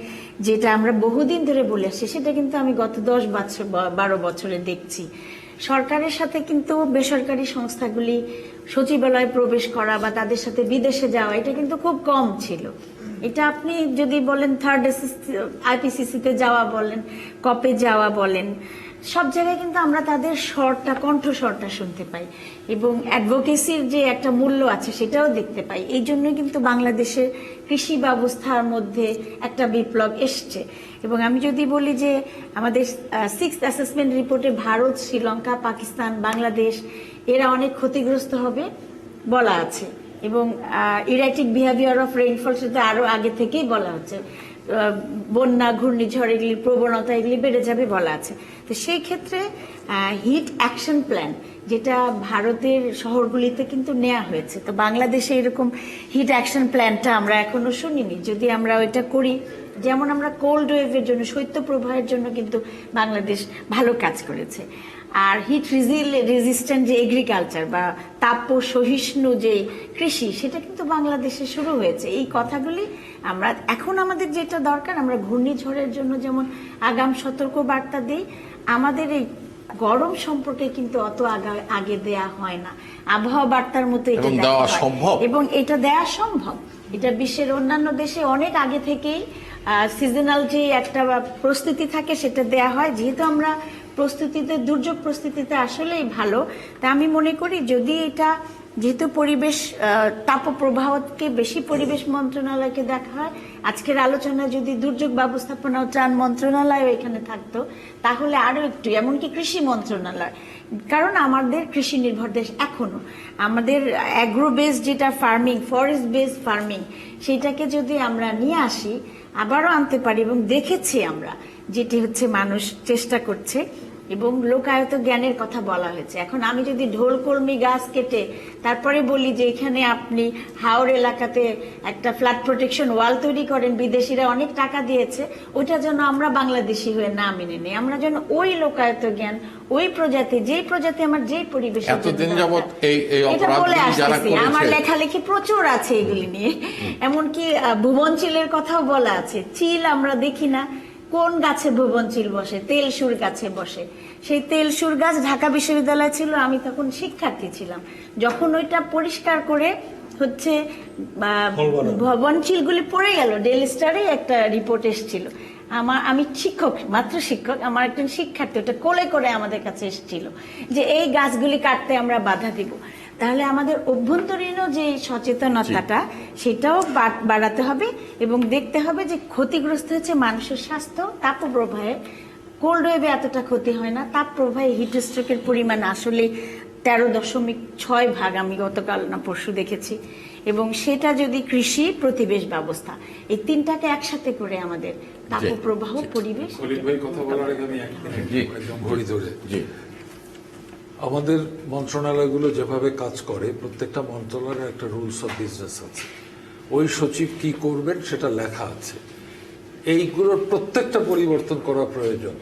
যেটা আমরা বহুদিন ধরে বলে আসছি, সেটা কিন্তু আমি গত 10-12 বছরে দেখছি। সরকারের সাথে কিন্তু বেসরকারি সংস্থাগুলি সচিবালয়ে প্রবেশ করা বা তাদের সাথে বিদেশে যাওয়া, এটা কিন্তু খুব কম ছিল। এটা আপনি যদি বলেন থার্ড IPCC-তে যাওয়া বলেন, কপে যাওয়া বলেন, সব জায়গায় কিন্তু আমরা তাদের কণ্ঠস্বরটা শুনতে পাই, এবং অ্যাডভোকেসির যে একটা মূল্য আছে সেটাও দেখতে পাই। এই জন্যই কিন্তু বাংলাদেশের কৃষি ব্যবস্থার মধ্যে একটা বিপ্লব এসছে। এবং আমি যদি বলি যে আমাদের 6th অ্যাসেসমেন্ট রিপোর্টে ভারত, শ্রীলঙ্কা, পাকিস্তান, বাংলাদেশ এরা অনেক ক্ষতিগ্রস্ত হবে বলা আছে, এবং ইরাটিক বিহেভিয়ার অফ রেইনফল সেটা আরো আগে থেকেই বলা হচ্ছে, বন্যা, ঘূর্ণিঝড় এগুলির প্রবণতা এগুলি বেড়ে যাবে বলা আছে। তো সেই ক্ষেত্রে হিট অ্যাকশন প্ল্যান যেটা ভারতের শহরগুলিতে কিন্তু নেওয়া হয়েছে, তো বাংলাদেশে এরকম হিট অ্যাকশন প্ল্যানটা আমরা এখনো শুনিনি। যদি আমরা ওইটা করি, যেমন আমরা কোল্ড ওয়েভের জন্য, শৈত্যপ্রবাহের জন্য কিন্তু বাংলাদেশ ভালো কাজ করেছে। আর হিট রেজিস্ট্যান্ট যে এগ্রিকালচার বা তাপ সহিষ্ণু যে কৃষি, সেটা কিন্তু বাংলাদেশে শুরু হয়েছে। এই কথাগুলি আমরা এখন, আমাদের যেটা দরকার, আমরা ঘূর্ণিঝড়ের জন্য যেমন আগাম সতর্ক বার্তা দিই, আমাদের এই গরম সম্পর্কে কিন্তু অত আগে দেয়া হয় না। আবহাওয়া বার্তার মতো এটা দেওয়া সম্ভব, এবং এটা দেয়া সম্ভব। এটা বিশ্বের অন্যান্য দেশে অনেক আগে থেকেই সিজনাল যে একটা প্রস্তুতি থাকে সেটা দেয়া হয়। যেহেতু আমরা দুর্যোগ প্রস্তুতিতে আসলেই ভালো, তা আমি মনে করি যদি এটা, যেহেতু পরিবেশ তাপপ্রবাহকে বেশি পরিবেশ মন্ত্রণালয়কে দেখা হয়, আজকের আলোচনায় যদি দুর্যোগ ব্যবস্থাপনা ও ত্রাণ মন্ত্রণালয় এখানে থাকতো তাহলে আরো একটু, এমনকি কৃষি মন্ত্রণালয়, কারণ আমাদের কৃষি নির্ভর দেশ এখনো। আমাদের অ্যাগ্রো বেসড যেটা ফার্মিং, ফরেস্ট বেসড ফার্মিং, সেটাকে যদি আমরা নিয়ে আসি, আবারও আনতে পারি, এবং দেখেছি আমরা যেটি হচ্ছে মানুষ চেষ্টা করছে, এবং লোকায়ত জ্ঞানের কথা বলা হয়েছে। এখন আমি যদি ঢোল কলমি গাছ কেটে তারপরে বলি যে এখানে আপনি হাওর এলাকাতে একটা ফ্লাড প্রোটেকশন ওয়াল তৈরি করেন, বিদেশিরা অনেক টাকা দিয়েছে, ওটা যেন আমরা বাংলাদেশি হয়ে না মেনে নেই। আমরা যেন ওই লোকায়ত জ্ঞান, ওই প্রজাতি, যেই প্রজাতি আমার যেই পরিবেশ, এটা বলে আসতেছি। আমার লেখালেখি প্রচুর আছে এগুলি নিয়ে, এমনকি ভুবন চিলের কথাও বলা আছে। চিল আমরা দেখি না, কোন গাছে ভুবন চিল বসে? তেলসুর গাছে বসে। সেই তেলসুর গাছ ঢাকা বিশ্ববিদ্যালয় ছিল, আমি তখন শিক্ষার্থী ছিলাম, যখন ওইটা পরিষ্কার করে হচ্ছে ভবন চিলগুলি পড়ে গেল, ডেইলি স্টারে একটা রিপোর্ট এসেছিল। আমি শিক্ষক, মাত্র শিক্ষক, আমার একজন শিক্ষার্থী ওটা কোলে করে আমাদের কাছে এসেছিল যে এই গাছগুলি কাটতে আমরা বাধা দিব। তাহলে আমাদের অভ্যন্তরীণও যে সচেতনতাটা সেটাও বাড়াতে হবে এবং দেখতে হবে যে ক্ষতিগ্রস্ত হচ্ছে মানুষের স্বাস্থ্য। তাপপ্রবাহে কোল্ড ওয়েভে এতটা ক্ষতি হয় না, তাপপ্রবাহে হিটস্ট্রোকের পরিমাণ আসলে 13.6 ভাগ আমি গতকাল না পরশু দেখেছি। এবং সেটা যদি কৃষি, প্রতিবেশ ব্যবস্থা, এই তিনটাকে একসাথে করে আমাদের তাপপ্রবাহ, পরিবেশ। খলিল ভাই কথা বলার আগে আমি একদম ঘড়ি ধরে, জি, আমাদের মন্ত্রণালয়গুলো যেভাবে কাজ করে প্রত্যেকটা মন্ত্রণালয়ের একটা রুলস অফ বিজনেস আছে, ওই সচিব কি করবেন সেটা লেখা আছে। এইগুলোর প্রত্যেকটা পরিবর্তন করা প্রয়োজন।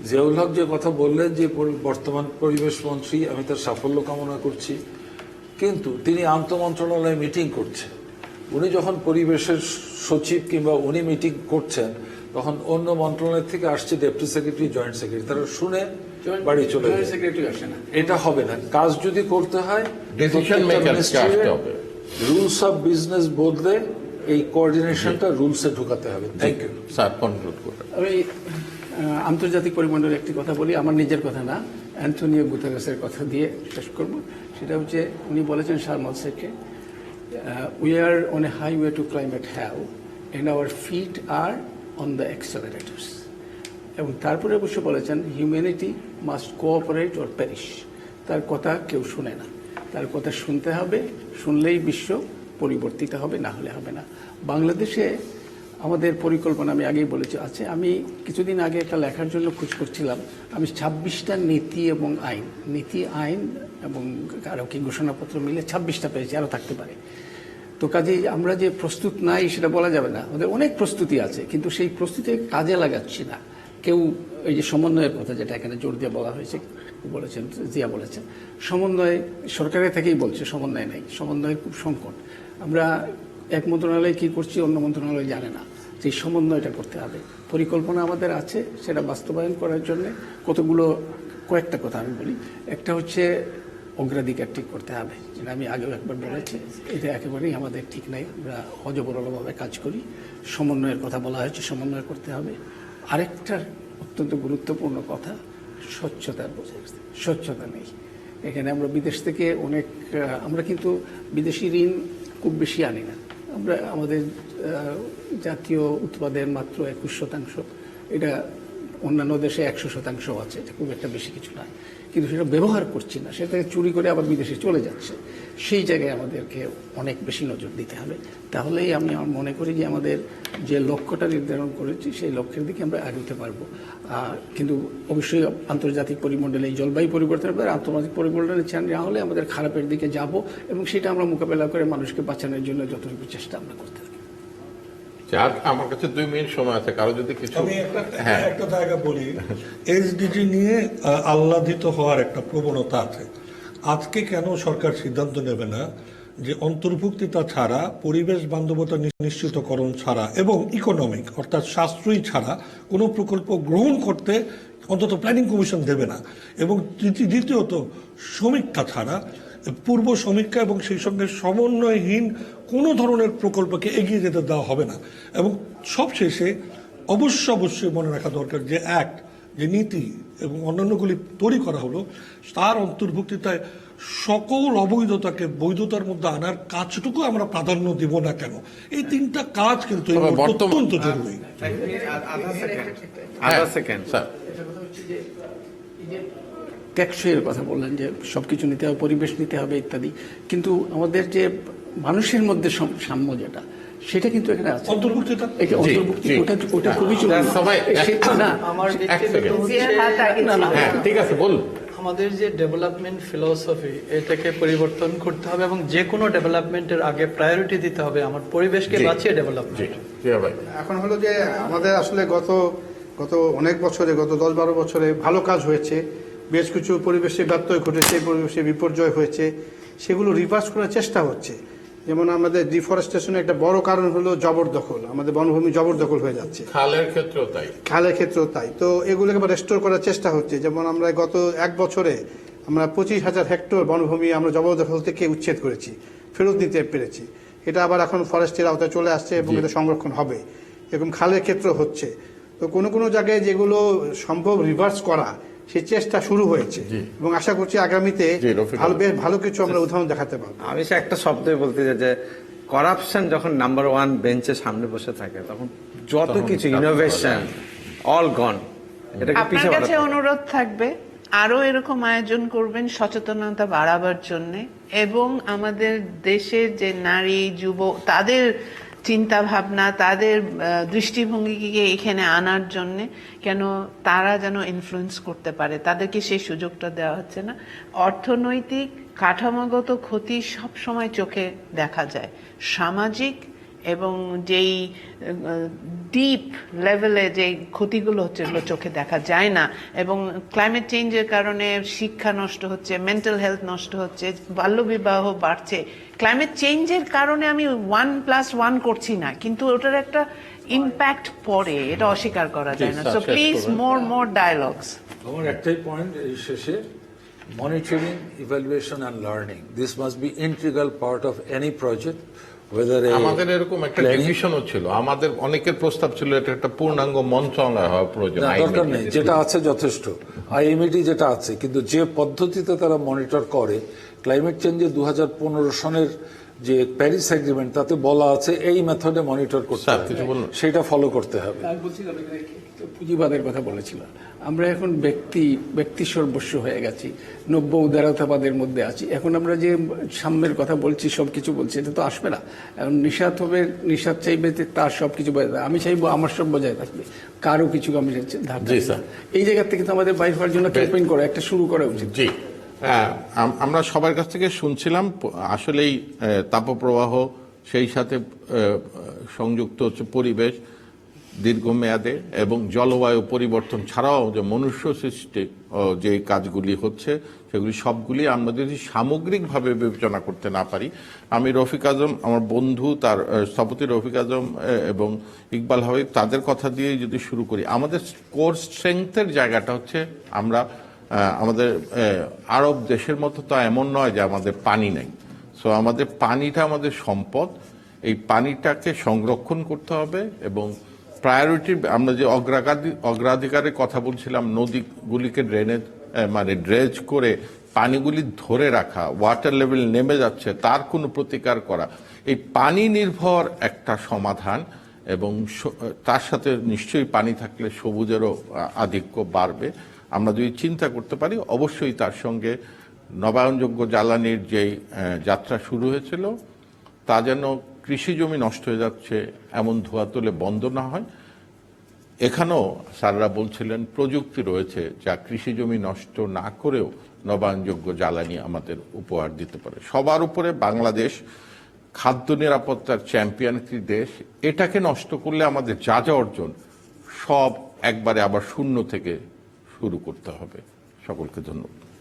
জিয়াউল হক যে কথা বললেন যে বর্তমান পরিবেশ মন্ত্রী, আমি তার সাফল্য কামনা করছি, কিন্তু তিনি আন্তঃমন্ত্রণালয়ে মিটিং করছেন। উনি যখন পরিবেশের সচিব কিংবা উনি মিটিং করছেন তখন অন্য মন্ত্রণালয় থেকে আসছে ডেপুটি সেক্রেটারি, জয়েন্ট সেক্রেটারি, তারা শুনে বাড়ি চলে যায়। এটা হবে না। কাজ যদি করতে হয় ডিসিশন মেকারকে আসতে হবে। রুলস অফ বিজনেস বদলে এই কোঅর্ডিনেশনটা রুলসে ঢুকাতে হবে। থ্যাংক ইউ স্যার, কনক্লুড করুন। আমি আন্তর্জাতিক পরিমণ্ডলের একটি কথা বলি, আমার নিজের কথা না, অ্যান্টোনিও গুতেরেসের কথা দিয়ে শেষ করব। সেটা হচ্ছে উনি বলেছেন শার্মাল শেখে, we are on a highway to climate hell and our feet are on the accelerators. এবং তারপরে অবশ্য বলেছেন humanity must cooperate or perish. তার কথা কেউ শুনে না, তার কথা শুনতে হবে, শুনলেই বিশ্ব পরিবর্তিত হবে, না হলে হবে না। বাংলাদেশে আমাদের পরিকল্পনা আমি আগেই বলেছি আছে। আমি কিছুদিন আগে একটা লেখার জন্য খোঁজ করছিলাম, আমি 26টা নীতি এবং আইন, নীতি, আইন এবং আরও কি ঘোষণাপত্র মিলে 26টা পেয়েছি, আরও থাকতে পারে। তো কাজেই আমরা যে প্রস্তুত নাই সেটা বলা যাবে না, আমাদের অনেক প্রস্তুতি আছে, কিন্তু সেই প্রস্তুতি কাজে লাগাচ্ছি না। কেউ এই যে সমন্বয়ের কথা যেটা এখানে জোর দিয়ে বলা হয়েছে, বলেছেন জিয়া বলেছেন, সমন্বয় সরকারের থেকেই বলছে সমন্বয় নেই, সমন্বয়ের খুব সংকট। আমরা এক মন্ত্রণালয় কী করছি অন্য মন্ত্রণালয় জানে না, যে সমন্বয়টা করতে হবে। পরিকল্পনা আমাদের আছে, সেটা বাস্তবায়ন করার জন্য কয়েকটা কথা আমি বলি। একটা হচ্ছে অগ্রাধিকার ঠিক করতে হবে, যেটা আমি আগেও একবার বলেছি, এটা একেবারেই আমাদের ঠিক নাই, আমরা অজবরলভাবে কাজ করি। সমন্বয়ের কথা বলা হয়েছে, সমন্বয় করতে হবে। আরেকটা অত্যন্ত গুরুত্বপূর্ণ কথা, স্বচ্ছতা নেই এখানে। আমরা বিদেশ থেকে আমরা কিন্তু বিদেশি ঋণ খুব বেশি আনি না, আমরা আমাদের জাতীয় উৎপাদের মাত্র 21%, এটা অন্যান্য দেশে 100% আছে, এটা খুব একটা বেশি কিছু নয়, কিন্তু সেটা ব্যবহার করছি না, সেটাকে চুরি করে আবার বিদেশে চলে যাচ্ছে। সেই জায়গায় আমাদেরকে অনেক বেশি নজর দিতে হবে, তাহলেই আমি মনে করি যে আমাদের যে লক্ষ্যটা নির্ধারণ করেছি সেই লক্ষ্যের দিকে আমরা এগোতে পারবো। কিন্তু অবশ্যই আন্তর্জাতিক পরিমণ্ডলে এই জলবায়ু পরিবর্তনের আন্তর্জাতিক পরিমণ্ডলে চেঞ্জ না হলে আমাদের খারাপের দিকে যাব, এবং সেটা আমরা মোকাবেলা করে মানুষকে বাঁচানোর জন্য যতটুকু চেষ্টা আমরা করতে থাকি। আমার কাছে 2 মিনিট সময় আছে, কারো যদি কিছু। আমি একটা জায়গা বলি, এসডিজি নিয়ে আহ্লাদিত হওয়ার একটা প্রবণতা আছে। আজকে কেন সরকার সিদ্ধান্ত নেবে না যে অন্তর্ভুক্তিতা ছাড়া, পরিবেশ বান্ধবতা নিশ্চিতকরণ ছাড়া এবং ইকোনমিক অর্থাৎ সাশ্রয়ী ছাড়া কোনো প্রকল্প গ্রহণ করতে অন্তত প্ল্যানিং কমিশন দেবে না, এবং দ্বিতীয়ত সমীক্ষা ছাড়া, পূর্ব সমীক্ষা এবং সেই সঙ্গে সমন্বয়হীন কোনো ধরনের প্রকল্পকে এগিয়ে যেতে দেওয়া হবে না। এবং সবশেষে অবশ্যই মনে রাখা দরকার যে অ্যাক্ট, যে নীতি এবং অন্যান্যগুলি তৈরি করা হলো, তার অন্তর্ভুক্তিতায় সকল অবৈধতাকে বৈধতার মধ্যে আনার কাজটুকু আমরা প্রাধান্য দিব না কেন, এই 3টা কাজ কিন্তু অত্যন্ত জরুরি। আধা সেকেন্ড স্যার, টেকসইয়ের কথা বললেন যে সবকিছু নিতে হবে, পরিবেশ নিতে হবে ইত্যাদি, কিন্তু আমাদের যে মানুষের মধ্যে সাম্য যেটা, সেটা কিন্তু এখানে আছে। অন্তর্ভুক্তি ওটা খুবই জরুরি। ঠিক আছে, বলুন। আমাদের যে ডেভেলপমেন্ট ফিলসফি, এটাকে পরিবর্তন করতে হবে এবং যে কোনো ডেভেলপমেন্টের আগে প্রায়োরিটি দিতে হবে আমার পরিবেশকে বাঁচিয়ে ডেভেলপমেন্ট। এখন হলো যে আমাদের আসলে গত অনেক বছরে, গত 10-12 বছরে ভালো কাজ হয়েছে, বেশ কিছু পরিবেশে ব্যত্যয় ঘটেছে, পরিবেশে বিপর্যয় হয়েছে, সেগুলো রিভার্স করার চেষ্টা হচ্ছে। যেমন আমাদের ডিফরেস্টেশনের একটা বড় কারণ হলো জবরদখল, আমাদের বনভূমি জবরদখল হয়ে যাচ্ছে, খালের ক্ষেত্রেও তাই। তো এগুলোকে আবার রেস্টোর করার চেষ্টা হচ্ছে। যেমন আমরা গত 1 বছরে আমরা 25,000 হেক্টর বনভূমি আমরা জবরদখল থেকে উচ্ছেদ করেছি, ফেরত নিতে পেরেছি। এটা আবার এখন ফরেস্টের আওতায় চলে আসছে এবং এটা সংরক্ষণ হবে। এরকম খালের ক্ষেত্র হচ্ছে। তো কোনো কোনো জায়গায় যেগুলো সম্ভব রিভার্স করা সেই চেষ্টা শুরু হয়েছে এবং আশা করছি আগামীতে বেশ ভালো কিছু আমরা উদাহরণ দেখাতে পারবো। আমি সে একটা শব্দে বলতে চাই যে করাপশন যখন নাম্বার 1 বেঞ্চের সামনে বসে থাকে তখন যত কিছু ইনোভেশন অল গন। আপনার কাছে অনুরোধ থাকবে আরো এরকম আয়োজন করবেন সচেতনতা বাড়াবার জন্য, এবং আমাদের দেশের যে নারী যুব তাদের চিন্তা ভাবনা, তাদের দৃষ্টিভঙ্গিকে এখানে আনার জন্য, কেন তারা যেন ইনফ্লুয়েন্স করতে পারে, তাদেরকে সেই সুযোগটা দেওয়া হচ্ছে না। অর্থনৈতিক কাঠামোগত ক্ষতি সব সময় চোখে দেখা যায়, সামাজিক এবং যেই ডিপ লেভেলে যে ক্ষতিগুলো হচ্ছে এগুলো চোখে দেখা যায় না। এবং ক্লাইমেট চেঞ্জের কারণে শিক্ষা নষ্ট হচ্ছে, মেন্টাল হেলথ নষ্ট হচ্ছে, বাল্যবিবাহ বাড়ছে। ক্লাইমেট চেঞ্জের কারণে আমি 1+1 করছি না, কিন্তু ওটার একটা ইম্প্যাক্ট পড়ে, এটা অস্বীকার করা যায় না। So please more dialogues. আমার একটাই পয়েন্ট এই শেষে, monitoring, evaluation and learning. This must be integral part of any project, whether আমাদের এরকম একটা ডিভিশনও ছিল, আমাদের অনেকের প্রস্তাব ছিল এটা একটা পূর্ণাঙ্গ মন্ত্রণালয় হওয়া প্রয়োজন। দরকার নেই, যেটা আছে যথেষ্ট। আইএমইটি যেটা আছে, কিন্তু যে পদ্ধতিতে তারা মনিটর করে, ক্লাইমেট চেঞ্জে 2015 সনের যে প্যারিস এগ্রিমেন্ট তাতে বলা আছে এই মেথডে মনিটর করতে হবে, সেটা ফলো করতে হবে। আমি বলছিলাম এখানে পুঁজিবাদের কথা বলেছিল, আমরা এখন ব্যক্তি সর্বস্ব হয়ে গেছি, নব্য উদারতাবাদের মধ্যে আছি। এখন আমরা যে সাম্যের কথা বলছি, সবকিছু বলছি, এটা তো আসবে না। এখন নিষাদ চাইবে যে তার সবকিছু বজায় থাকবে, আমি চাইবো আমার সব বজায় থাকবে, কারো কিছু আমি এই জায়গা থেকে তো আমাদের বাইর হওয়ার জন্য ক্যাম্পেইন করা একটা শুরু করা উচিত। জি, আমরা সবার কাছ থেকে শুনছিলাম আসলেই তাপপ্রবাহ, সেই সাথে সংযুক্ত হচ্ছে পরিবেশ দীর্ঘমেয়াদে, এবং জলবায়ু পরিবর্তন ছাড়াও যে মনুষ্য সৃষ্টি যে কাজগুলি হচ্ছে সেগুলি সবগুলি আমরা যদি সামগ্রিকভাবে বিবেচনা করতে না পারি। আমি রফিক আজম, আমার বন্ধু, তার স্থপতি রফিক আজম এবং ইকবাল হাবিব, তাদের কথা দিয়ে যদি শুরু করি, আমাদের কোর স্ট্রেংথের জায়গাটা হচ্ছে আমরা আমাদের আরব দেশের মতো তো এমন নয় যে আমাদের পানি নেই। সো আমাদের পানিটা আমাদের সম্পদ, এই পানিটাকে সংরক্ষণ করতে হবে এবং প্রায়োরিটি, আমরা যে অগ্রাধিকারের কথা বলছিলাম, নদীগুলিকে ড্রেজ করে পানিগুলি ধরে রাখা, ওয়াটার লেভেল নেমে যাচ্ছে তার কোনো প্রতিকার করা, এই পানি নির্ভর একটা সমাধান। এবং তার সাথে নিশ্চয়ই পানি থাকলে সবুজেরও আধিক্য বাড়বে। আমরা যদি চিন্তা করতে পারি, অবশ্যই তার সঙ্গে নবায়নযোগ্য জ্বালানির যেই যাত্রা শুরু হয়েছিল তা যেন কৃষি জমি নষ্ট হয়ে যাচ্ছে এমন ধোঁয়া তুলে বন্ধ না হয়। এখানেও স্যাররা বলছিলেন প্রযুক্তি রয়েছে যা কৃষি জমি নষ্ট না করেও নবায়নযোগ্য জ্বালানি আমাদের উপহার দিতে পারে। সবার উপরে বাংলাদেশ খাদ্য নিরাপত্তার চ্যাম্পিয়ন একটি দেশ, এটাকে নষ্ট করলে আমাদের যা যা অর্জন সব একবারে আবার শূন্য থেকে শুরু করতে হবে। সকলকে ধন্যবাদ।